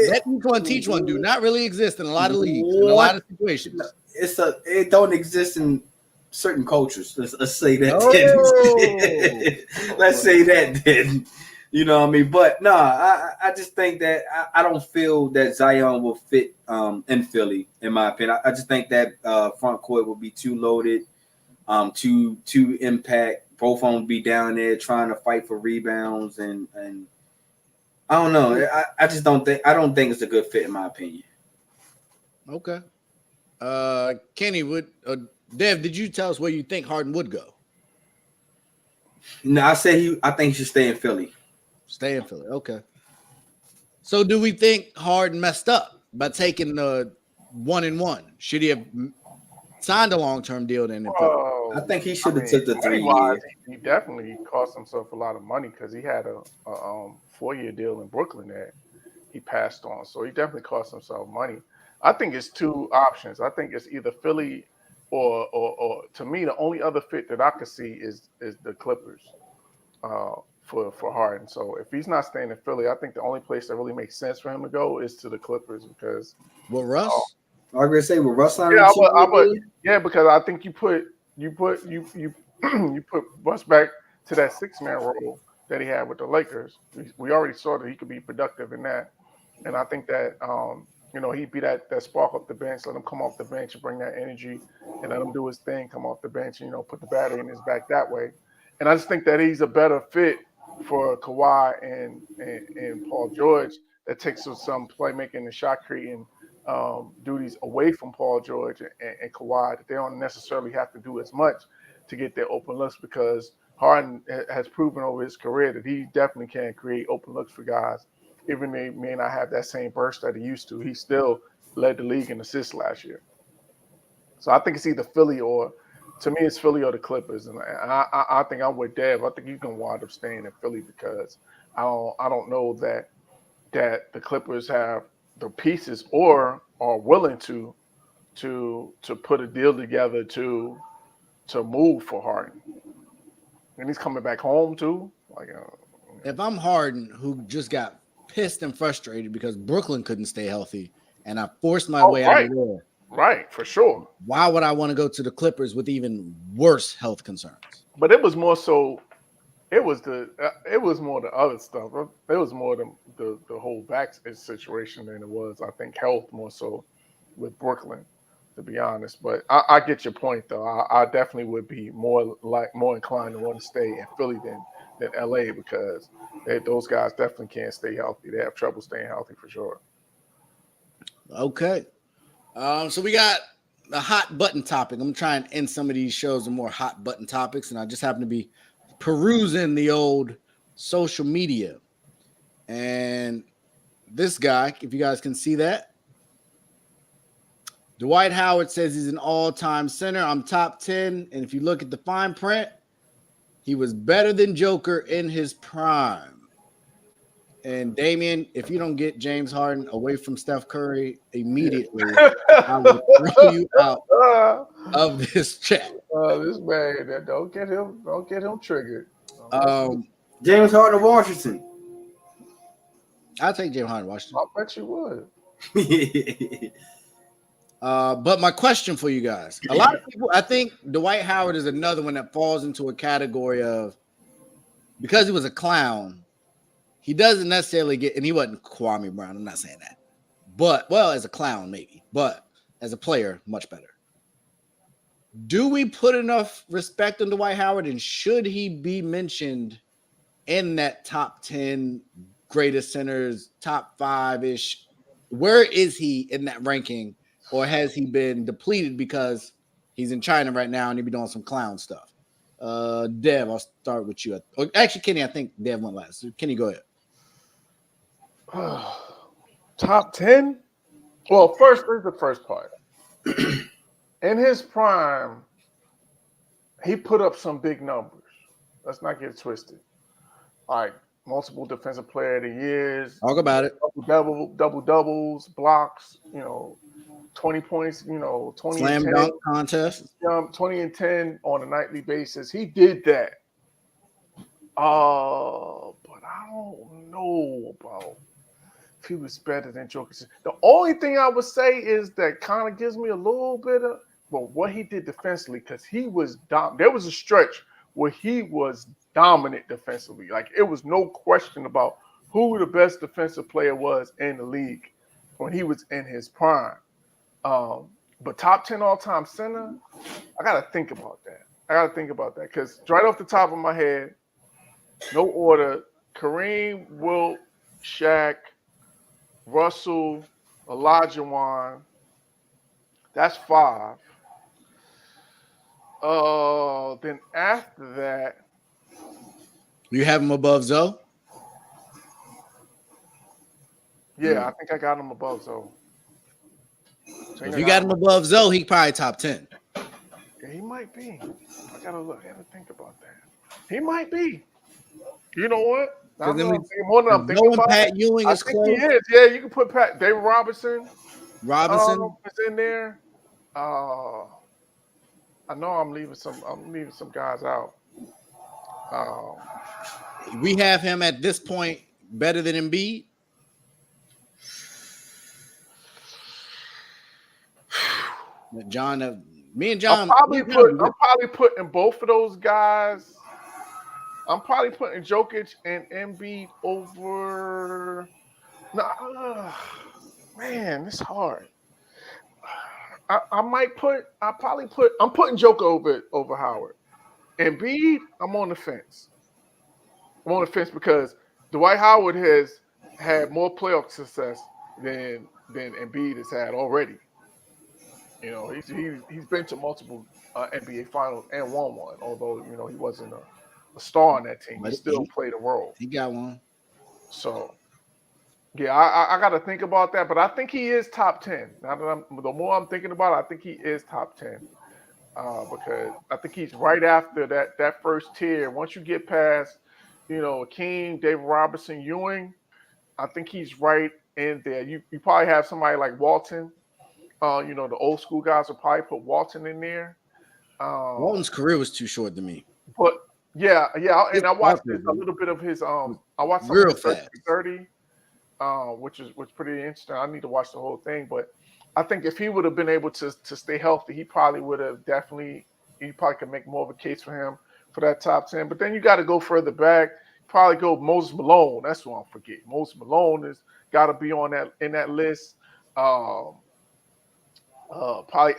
That teach one do not really exist in a lot of leagues, in a lot of situations. It don't exist in certain cultures. Let's say that. Let's say that then. You know what I mean? But no, I just think that I don't feel that Zion will fit in Philly, in my opinion. I just think that front court will be too loaded, too impact. Both of them will be down there trying to fight for rebounds, and I don't know. I just don't think it's a good fit, in my opinion. Okay. Kenny, Dev, did you tell us where you think Harden would go? No, I think he should stay in Philly. Stay in Philly. Okay. So do we think Harden messed up by taking the 1-1? Should he have signed a long-term deal then in Philly? I think he should have took the 3 years. He definitely cost himself a lot of money because he had a 4-year deal in Brooklyn that he passed on. So he definitely cost himself money. I think it's two options. I think it's either Philly or to me, the only other fit that I could see is the Clippers. For Harden. So if he's not staying in Philly, I think the only place that really makes sense for him to go is to the Clippers because Russ. I was gonna say with Russ on because I think you put Russ back to that 6-man role that he had with the Lakers. We already saw that he could be productive in that, and I think that he'd be that spark off the bench, let him come off the bench and bring that energy, and let him do his thing, come off the bench, and put the battery in his back that way. And I just think that he's a better fit for Kawhi and Paul George that takes some playmaking and shot creating duties away from Paul George and Kawhi that they don't necessarily have to do as much to get their open looks because Harden has proven over his career that he definitely can create open looks for guys, even they may not have that same burst that he used to. He still led the league in assists last year. So I think it's either Philly or, to me, it's Philly or the Clippers. And I think I'm with Dev. I think he's gonna wind up staying in Philly because I don't know that the Clippers have the pieces or are willing to put a deal together to move for Harden. And he's coming back home too. If I'm Harden, who just got pissed and frustrated because Brooklyn couldn't stay healthy, and I forced my way out of there, right, for sure. why would I want to go to the Clippers with even worse health concerns? But it was more so. It was more the other stuff. It was more the whole back situation than it was, I think, health more so with Brooklyn, to be honest. But I get your point though. I definitely would be more inclined to want to stay in Philly than LA because those guys definitely can't stay healthy. They have trouble staying healthy for sure. Okay. So we got a hot button topic. I'm trying to end some of these shows with more hot button topics, and I just happen to be perusing the old social media. And this guy, if you guys can see that, Dwight Howard says he's an all-time center. I'm top 10. And if you look at the fine print, he was better than Joker in his prime. And Damian, if you don't get James Harden away from Steph Curry immediately, I will throw you out of this chat. This man, don't get him triggered. James Harden, Washington. I'll take James Harden, Washington. I bet you would. But my question for you guys, a lot of people, I think Dwight Howard is another one that falls into a category of, because he was a clown, he doesn't necessarily get, and he wasn't Kwame Brown, I'm not saying that, but, well, as a clown maybe, but as a player, much better. Do we put enough respect on Dwight Howard, and should he be mentioned in that top 10 greatest centers, top 5-ish? Where is he in that ranking, or has he been depleted because he's in China right now and he be doing some clown stuff? Dev, I'll start with you. Actually, Kenny, I think Dev went last. So Kenny, go ahead. Top 10? Well, first, there's the first part. In his prime, he put up some big numbers. Let's not get it twisted. Like multiple defensive player of the years. Talk about it. Double doubles, blocks, 20 points, 20 Slam and 10, dunk contest. 20 and 10 on a nightly basis. He did that. But I don't know about if he was better than Joker. The only thing I would say is that kind of gives me a little bit of what he did defensively, because he was there was a stretch where he was dominant defensively. Like, it was no question about who the best defensive player was in the league when he was in his prime. But top 10 all-time center, I got to think about that. Because right off the top of my head, no order, Kareem, Wilt, Shaq, Russell, Olajuwon, that's 5. Then after that, You have him above Zoe? yeah, I think I got him above Zoe. If you got him above Zoe, he probably top 10. Yeah, he might be. I gotta think about that. He might be. You know what? I'm thinking more than I'm thinking about. Pat Ewing I is think close. he is. Yeah, you can put David Robinson. Robinson is in there. I know I'm leaving some guys out. We have him at this point better than Embiid. John, me and John. I'm probably putting both of those guys. I'm probably putting Jokic and Embiid over. Man, it's hard. I'm putting Joker over Howard. Embiid, I'm on the fence. Because Dwight Howard has had more playoff success than than Embiid has had already. You know, he's been to multiple NBA finals and won one. Although he wasn't a star on that team, he But still played a role. he got one. So yeah, I got to think about that. But I think he is top 10. Now that the more I'm thinking about it, I think he is top 10. Because I think he's right after that first tier. Once you get past, Akeem, David Robinson, Ewing, I think he's right in there. You probably have somebody like Walton. The old school guys will probably put Walton in there. Walton's career was too short to me. But yeah, His and I watched Parker a little bit of his. I watched some of real his 30 fast. for 30, which was pretty interesting. I need to watch the whole thing, but I think if he would have been able to stay healthy, he probably would have definitely. He probably could make more of a case for him for that top 10. But then you got to go further back. Probably go Moses Malone. That's what I'm forgetting. Moses Malone has got to be on that list. Probably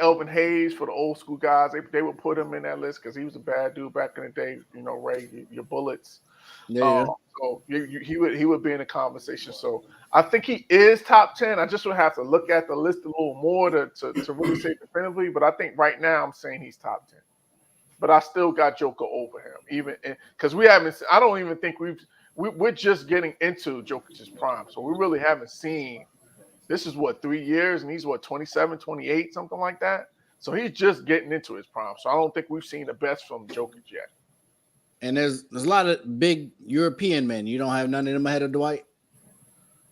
Elvin Hayes for the old school guys. They would put him in that list because he was a bad dude back in the day. Ray, your bullets. Yeah. So he would be in the conversation. So I think he is top 10. I just would have to look at the list a little more to really say definitively. But I think right now I'm saying he's top 10. But I still got Joker over him, even because we haven't. I don't even think we're just getting into Joker's prime. So we really haven't seen. This is 3 years, and he's 27, 28, something like that. So he's just getting into his prime. So I don't think we've seen the best from Jokic yet. And there's a lot of big European men. You don't have none of them ahead of Dwight.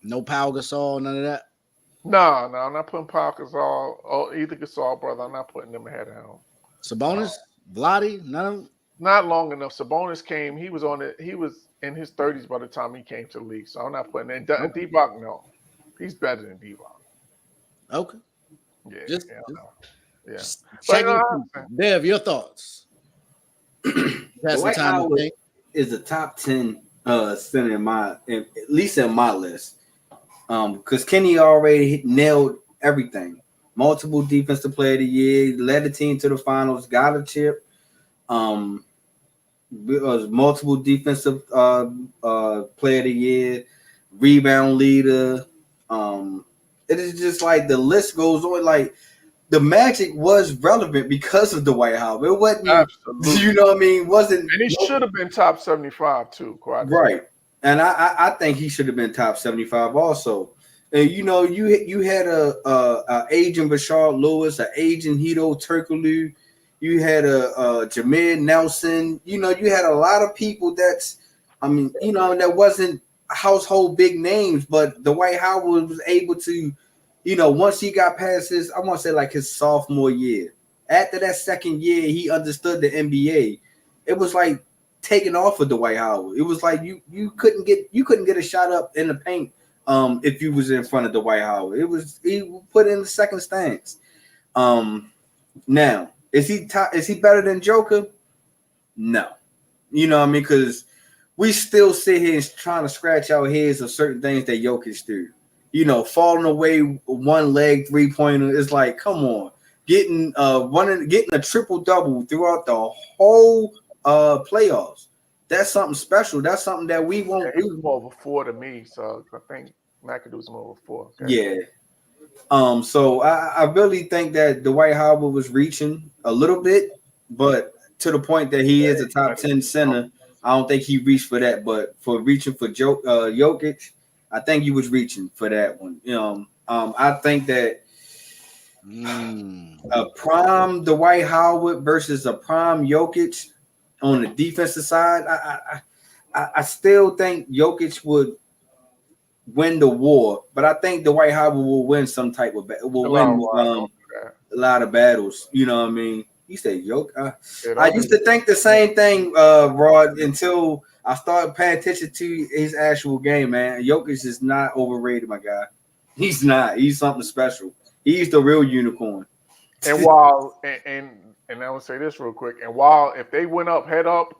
No Pau Gasol, none of that. No, I'm not putting Pau Gasol or either Gasol brother. I'm not putting them ahead of him. Sabonis, Vlade, none of them. Not long enough. Sabonis came. He was on it. He was in his 30s by the time he came to the league. So I'm not putting in D-Bock. No, he's better than D-Bock. Okay. Yeah. Check Dev, your thoughts. That's the time to think. Is a top 10 center at least in my list. Because Kenny already nailed everything. Multiple defensive player of the year, led the team to the finals, got a chip. Was multiple defensive player of the year, rebound leader. It is just like the list goes on. Like the Magic was relevant because of Dwight Howard. It wasn't, absolutely. You know what I mean? Wasn't, and he should have been top 75 too. Right. And I think he should have been top 75 also. And you had a agent Bashard Lewis, an agent Hito Turkoglu. You had a Jameer Nelson. You had a lot of people that wasn't household big names, but Dwight Howard was able to, once he got past his, I want to say like his sophomore year. After that second year, he understood the NBA. It was like taking off of Dwight Howard. It was like you couldn't get a shot up in the paint if you was in front of Dwight Howard. He put in the second stance. Now, is he better than Joker? No. You know what I mean? Because we still sit here trying to scratch our heads of certain things that Jokic do. Falling away one leg 3-pointer is like, come on. Getting a triple-double throughout the whole playoffs. That's something special. That's something that we won't. Yeah, he was more of a 4 to me, so I think McAdoo's more of a 4. Okay? Yeah. So I really think that Dwight Howard was reaching a little bit, but to the point that he is a top 10 center, I don't think he reached for that. But for reaching for Jokic, I think he was reaching for that one. I think that a prime Dwight Howard versus a prime Jokic on the defensive side, I still think Jokic would win the war, but I think Dwight Howard will win some type of a lot of battles. You know what I mean? You say Jokic. I used to think the same thing, Rod, until I started paying attention to his actual game. Man, Jokic is not overrated, my guy. He's not. He's something special. He's the real unicorn. And while and I will say this real quick. And while if they went up head up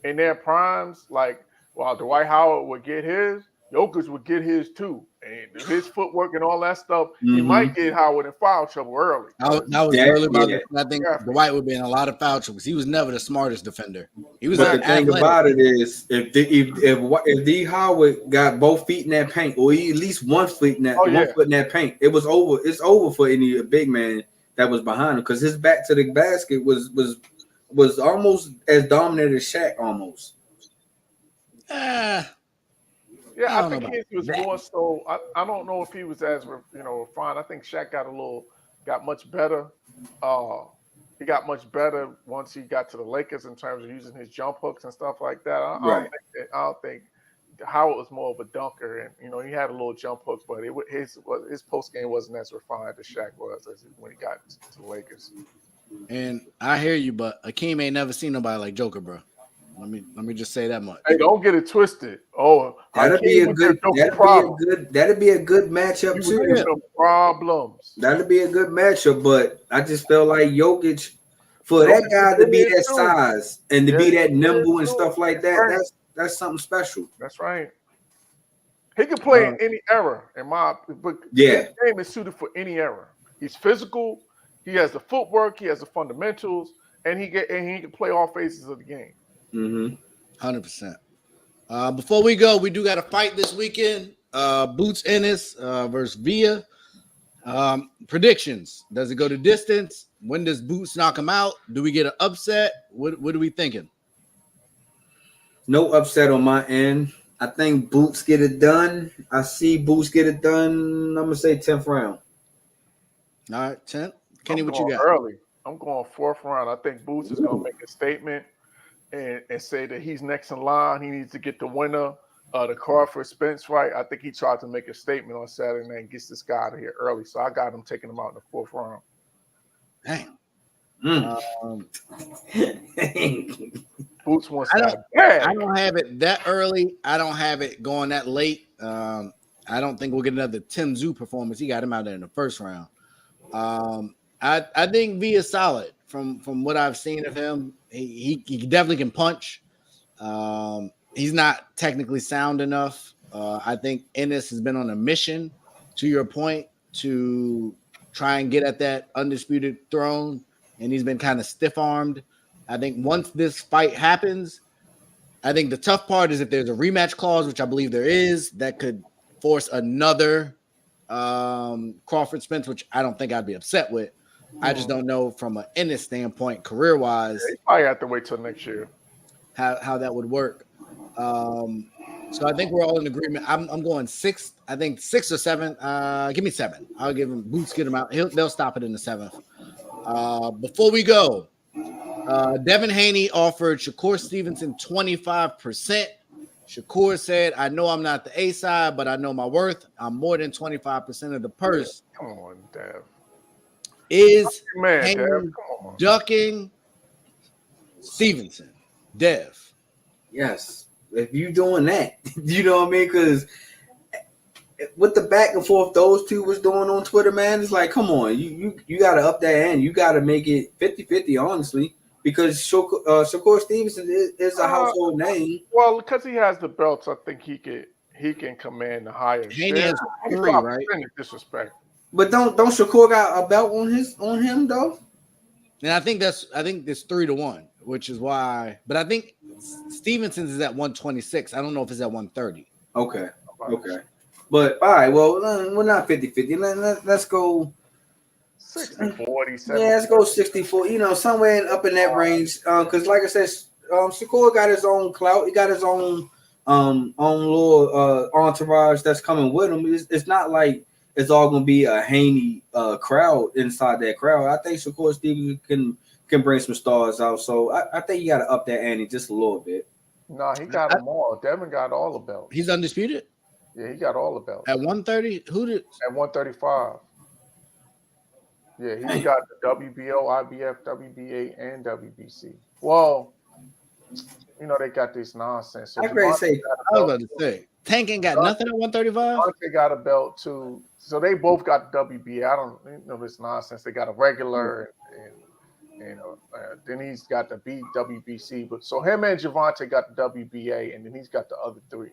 in their primes, like while Dwight Howard would get his, Jokic would get his too. And his footwork and all that stuff, he Mhm. might get Howard in foul trouble early. I was Yeah, early about yeah. this. I think Yeah. Dwight would be in a lot of foul trouble because he was never the smartest defender. He was But the thing athletic. about it is, if D Howard got both feet in that paint, or he at least one foot in that foot in that paint, it was over. It's over for any big man that was behind him because his back to the basket was almost as dominant as Shaq almost. Yeah, I I don't know think about his was that. more so. I don't know if he was as refined. I think Shaq got much better. He got much better once he got to the Lakers in terms of using his jump hooks and stuff like that. Right. I don't think Howard was more of a dunker, and he had a little jump hook, but his post game wasn't as refined as Shaq was when he got to the Lakers. And I hear you, but Akeem ain't never seen nobody like Joker, bro. Let me just say that much. Hey, don't get it twisted. Oh, That'd be a good matchup too. Some problems. That'd be a good matchup, but I just felt like Jokic, for that guy to be that size and to be that nimble and stuff like that, that's something special. That's right. He can play in any era, but his game is suited for any era. He's physical, he has the footwork, he has the fundamentals, and he can play all phases of the game. 100%. Before we go, we do got a fight this weekend. Boots Ennis versus Villa. Predictions. Does it go to distance? When does Boots knock him out? Do we get an upset? What are we thinking? No upset on my end. I think Boots get it done. I see Boots get it done. I'm gonna say 10th round. All right, 10th. Kenny, what you got? Early. I'm going 4th round. I think Boots is gonna make a statement and say that he's next in line. He needs to get the winner, the Crawford Spence fight. I think he tried to make a statement on Saturday night and gets this guy out of here early. So I got him taking him out in the 4th round. Dang. Boots wants that. I don't have it that early. I don't have it going that late. I don't think we'll get another Tim Zoo performance. He got him out there in the 1st round. I think V is solid from what I've seen of him. He definitely can punch. He's not technically sound enough. I think Ennis has been on a mission, to your point, to try and get at that undisputed throne, and he's been kind of stiff-armed. I think once this fight happens, I think the tough part is if there's a rematch clause, which I believe there is, that could force another Crawford Spence, which I don't think I'd be upset with. I just don't know from an Ennis standpoint, career-wise, he probably have to wait till next year how that would work. So I think we're all in agreement. I'm going 6th. I think 6 or 7. Give me 7. I'll give him Boots. Get him out. They'll stop it in the 7th. Before we go, Devin Haney offered Shakur Stevenson 25%. Shakur said, "I know I'm not the A side, but I know my worth. I'm more than 25% of the purse." Come on, Dev. Is Haney ducking Stevenson? Dev. Yes, if you doing that, you know what I mean? Because with the back and forth those two was doing on Twitter, man, it's like, come on, you got to up that end. You got to make it 50-50, honestly, because Shakur Stevenson is a household name. Well, because he has the belts, I think he can command the higher Haney share. has 3, right? Disrespect. But don't Shakur got a belt on him though? And I think there's 3-1, which is why. But I think Stevenson's is at 126. I don't know if it's at 130. Okay. But all right, well, we're not 50-50. Let's go 60-40. Yeah, let's go 64. Somewhere up in that range. Because like I said, Shakur got his own clout. He got his own little entourage that's coming with him. It's not like it's all gonna be a Haney crowd inside that crowd. I think Shakur Stevenson can bring some stars out. So I think you got to up that ante just a little bit. No, he got them all. Devin got all the belts. He's undisputed? Yeah, he got all the belts. At 130? Who did? At 135. Yeah, he got the WBO, IBF, WBA, and WBC. Well, they got this nonsense. So I was about to say, Tank ain't got nothing at 135? They got a belt too. So they both got WBA. I don't know this nonsense. They got a regular and then he's got the WBC. But so him and Javante got the WBA, and then he's got the other 3.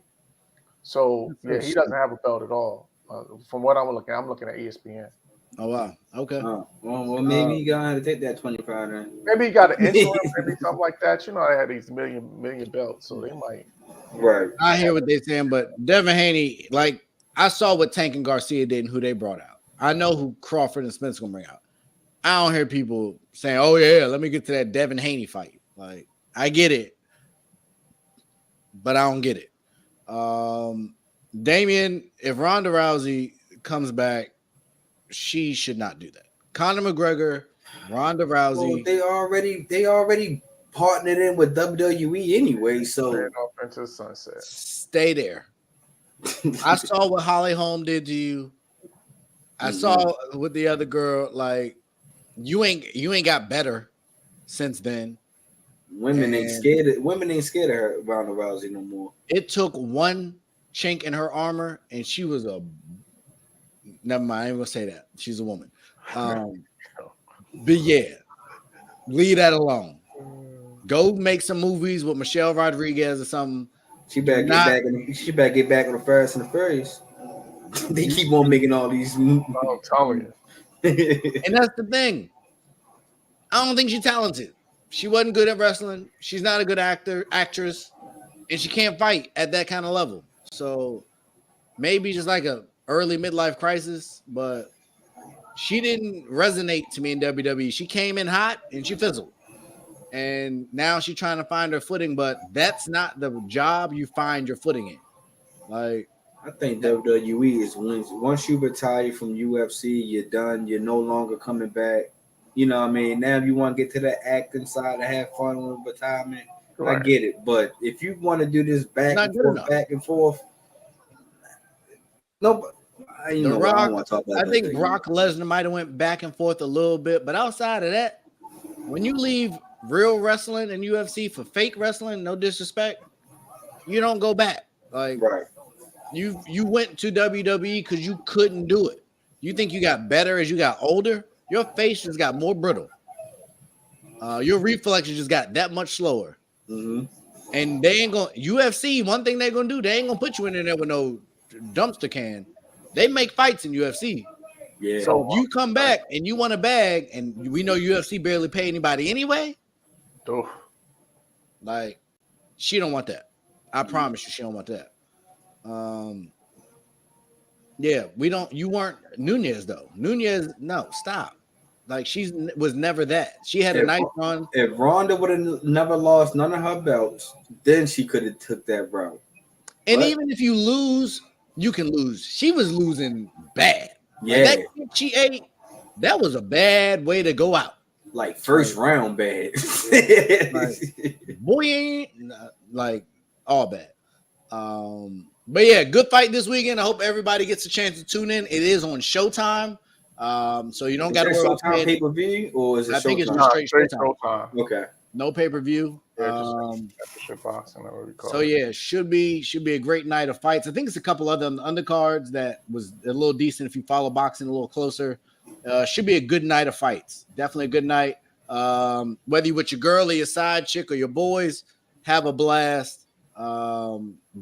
So yeah, he doesn't have a belt at all. From what I'm looking at ESPN. Oh wow. Okay. Well, maybe you gotta have to take that 25 then. Maybe he got an interim, maybe something like that. You know, they had these million belts, so they might. Right. I hear what they're saying, but Devin Haney, like I saw what Tank and Garcia did and who they brought out. I know who Crawford and Smith's gonna bring out. I don't hear people saying, "Oh yeah, let me get to that Devin Haney fight." Like I get it, but I don't get it. Damian, if Ronda Rousey comes back, she should not do that. Conor McGregor, Ronda Rousey. Well, they already partnered in with WWE anyway, so off into the sunset. Stay there. I saw what Holly Holm did to you. I saw with the other girl, like you ain't got better since then. Women ain't scared of her Ronda Rousey no more. It took one chink in her armor, and she was a. Never mind, I ain't gonna say that. She's a woman. But yeah, leave that alone. Go make some movies with Michelle Rodriguez or something. She better get back on the Fast and the Furious. They keep on making all these movies. I'm telling you. And that's the thing. I don't think she's talented. She wasn't good at wrestling. She's not a good actress, and she can't fight at that kind of level. So maybe just like a early midlife crisis, but she didn't resonate to me in WWE. She came in hot and she fizzled. And now she's trying to find her footing, but that's not the job you find your footing in. Like, I think WWE is once you retire from UFC, you're done. You're no longer coming back. You know what I mean? Now if you want to get to the acting side and have fun with retirement, right. I get it. But if you want to do this back and forth, no. I think Brock Lesnar might have went back and forth a little bit, but outside of that, when you leave real wrestling and UFC for fake wrestling, no disrespect, you don't go back. Like, right. You went to WWE because you couldn't do it. You think you got better as you got older? Your face just got more brittle. Your reflexes just got that much slower. Mm-hmm. And they ain't going UFC. One thing they're gonna do, they ain't gonna put you in there with no dumpster can. They make fights in UFC. Yeah. So if you come back and you want a bag, and we know UFC barely pay anybody anyway, like she don't want that. I promise you, she don't want that. Yeah, we don't. You weren't Nunez though. Nunez, no, stop. Like she was never that. She had a nice run. If Ronda would have never lost none of her belts, then she could have took that route. And even if you lose, you can lose. She was losing bad. Yeah, like that she ate. That was a bad way to go out. Like first round bad. Like all bad. But yeah, good fight this weekend. I hope everybody gets a chance to tune in. It is on Showtime. So you don't got to worry about pay-per-view, or is it I think it's just straight Showtime. Okay. No pay-per-view. So yeah, should be a great night of fights. I think it's a couple other undercards that was a little decent if you follow boxing a little closer. Should be a good night of fights. Definitely a good night. Whether you with your girl or your side chick or your boys, have a blast.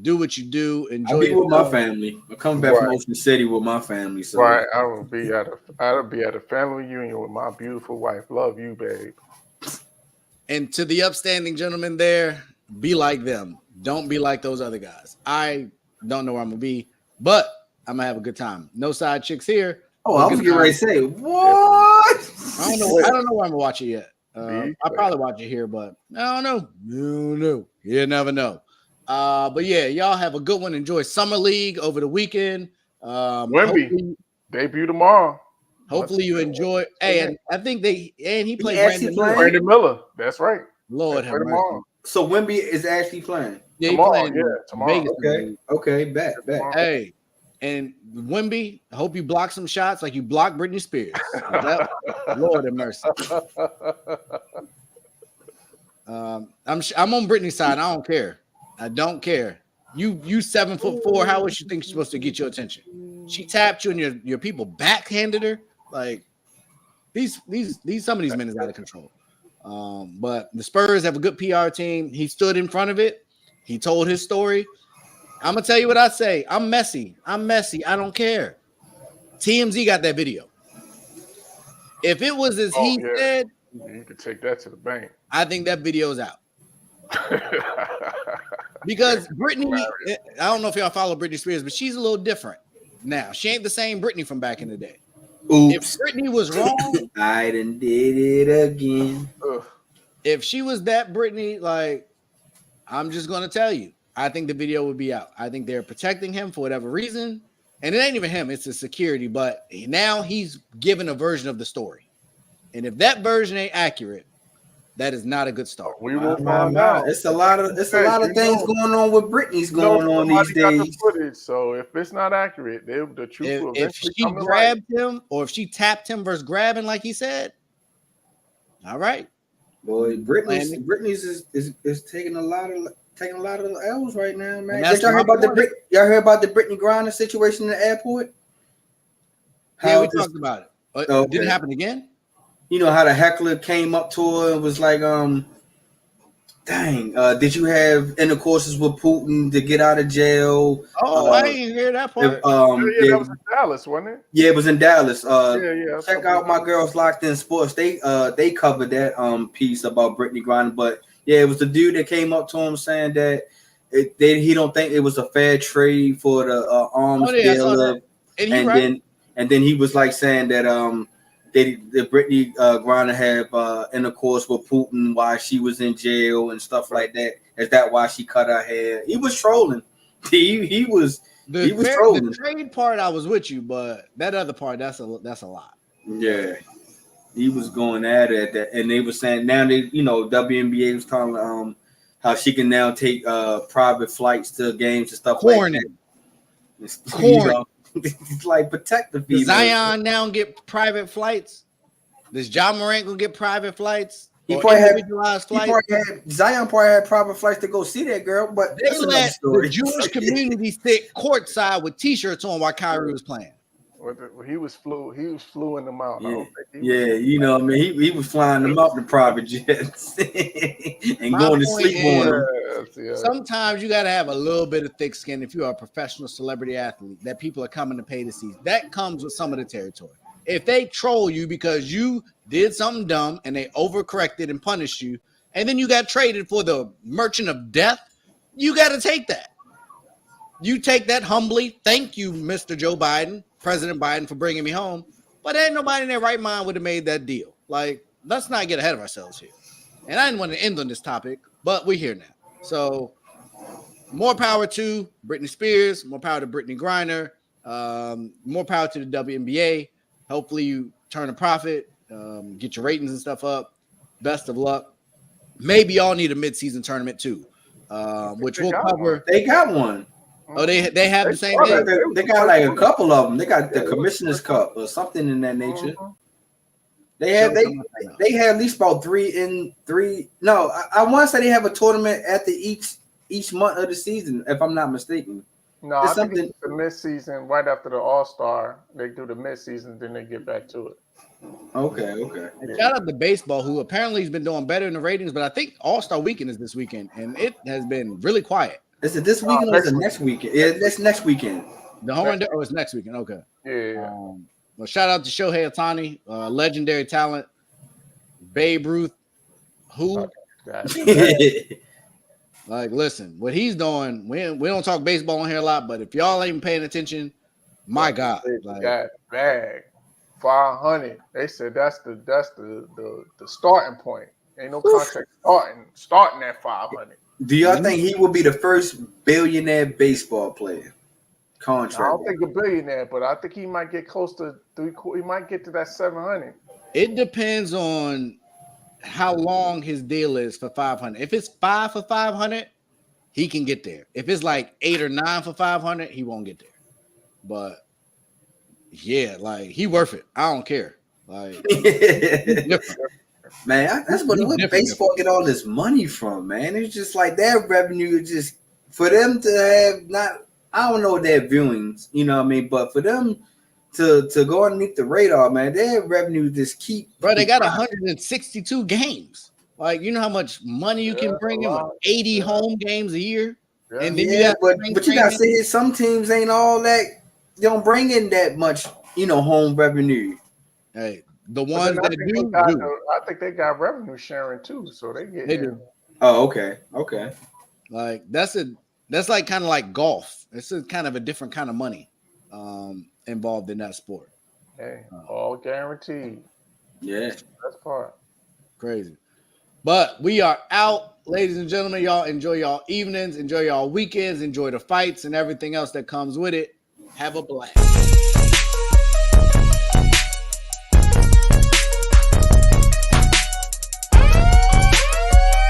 Do what you do. Enjoy. I'll be with my family. I'm coming back from Ocean City with my family. So I'll be at a family reunion with my beautiful wife. Love you, babe. And to the upstanding gentlemen there, be like them. Don't be like those other guys. I don't know where I'm gonna be, but I'm gonna have a good time. No side chicks here. Oh, I was getting ready to say what? I don't know where I'm gonna watch it yet. I'll probably watch it here, but I don't know. No. You never know. But yeah, y'all have a good one. Enjoy Summer League over the weekend. Wemby debut tomorrow. Hopefully you enjoy. Hey, and I think he played Brandon Miller. That's right. Lord have mercy. So Wemby is actually playing. Yeah, tomorrow. Tomorrow. Vegas. Okay, back. Hey, and Wemby, I hope you block some shots like you blocked Britney Spears. Lord have mercy. I'm on Britney's side. I don't care. I don't care. You 7'4". How was you think she's supposed to get your attention? She tapped you and your people backhanded her. Like these some of these men is out of control. But the Spurs have a good PR team. He stood in front of it. He told his story. I'm gonna tell you what I say. I'm messy. I don't care. TMZ got that video. If it was as Oh he yeah, said, you could take that to the bank. I think that video is out. Because Britney, I don't know if y'all follow Britney Spears, but she's a little different now. She ain't the same Britney from back in the day. If Oops. Britney was wrong, I done did it again. Ugh. if she was that Britney, like, I'm just gonna tell you, I think the video would be out. I think they're protecting him for whatever reason. And it ain't even him, it's the security, but now he's given a version of the story. And if that version ain't accurate, that is not a good start. We will find out. It's a lot of things going on with Britney's going on these got the days. footage, so if it's not accurate, the truth will If eventually she come to light. grabbed him or if she tapped him versus grabbing, like he said, all right. Boy, Britney's is taking a lot of L's right now, man. Did y'all hear about y'all heard about the Britney Griner situation in the airport? Yeah, we talked about it. Okay. Did it happen again? You know how the heckler came up to her and was like, did you have intercourses with Putin to get out of jail? Oh, I didn't hear that part. That was in Dallas, wasn't it? Yeah, it was in Dallas. Yeah. Check out my girls Locked In Sports. They covered that piece about Britney Griner, but yeah, it was the dude that came up to him saying that he don't think it was a fair trade for the arms deal, and then he was like saying that the Britney Griner have intercourse with Putin while she was in jail and stuff like that. Is that why she cut her hair? He was trolling. He was trolling. The trade part, I was with you, but that other part, that's a lot. Yeah, he was going at it, and they were saying now WNBA was talking how she can now take private flights to games and stuff like that. It's like protect the female. Does Zion now get private flights? Does Ja Morant go get private flights? Zion probably had private flights to go see that girl, but they let the Jewish community sit courtside with T-shirts on while Kyrie was playing. He was fluing them out. You know what I mean? He was flying them out in private jets and going to sleep on them. Sometimes you got to have a little bit of thick skin if you're a professional celebrity athlete that people are coming to pay to see. That comes with some of the territory. If they troll you because you did something dumb and they overcorrected and punished you, and then you got traded for the merchant of death, you got to take that. You take that humbly. Thank you, Mr. Joe Biden, President Biden, for bringing me home. But ain't nobody in their right mind would have made that deal. Like, let's not get ahead of ourselves here. And I didn't want to end on this topic, but we're here now. So more power to Britney Spears, more power to Britney Griner, more power to the WNBA. Hopefully you turn a profit, get your ratings and stuff up. Best of luck. Maybe y'all need a mid-season tournament too, which we'll cover. They got one. Oh, they have the same thing? They got like a couple of them. They got the Commissioner's Cup or something in that nature. They have at least about 3. No, I want to say they have a tournament at each month of the season, if I'm not mistaken. No, I think it's the mid-season right after the All-Star. They do the mid-season, then they get back to it. Okay. And shout out to baseball, who apparently has been doing better in the ratings, but I think All-Star Weekend is this weekend, and it has been really quiet. Is it this weekend or is it next weekend? Yeah, that's next weekend. The home run, it's next weekend. Okay. Yeah. Well, shout out to Shohei Ohtani, legendary talent. Babe Ruth, who? Like, listen, what he's doing, we don't talk baseball on here a lot, but if y'all ain't paying attention, my God. Like, got bag 500. They said that's the starting point. Ain't no contract starting at 500. Do y'all think he will be the first billionaire baseball player? Contract. I don't think a billionaire, but I think he might get close to he might get to that 700. It depends on how long his deal is for 500. If it's 5 for 500, he can get there. If it's like 8 or 9 for 500, he won't get there. But yeah, like, he worth it. I don't care. Like, man, that's what baseball get all this money from, man. It's just like their revenue is just for them to have not. I don't know their viewings, you know what I mean, but for them to go underneath the radar, man, their revenue just keep. Bro, they got 162 games. Like, you know how much money you can bring in with 80 home games a year? Yeah. And then you Yeah, have but spring you gotta training. say some teams ain't all that. They don't bring in that much, home revenue. Hey, the But then ones that do. I think they got revenue sharing too, so they get They in. do. Oh, okay, okay. Like that's like kind of like golf. It's a kind of a different kind of money involved in that sport. Hey, all guaranteed. Yeah. That's part. Crazy. But we are out, ladies and gentlemen. Y'all enjoy y'all evenings, enjoy y'all weekends, enjoy the fights and everything else that comes with it. Have a blast.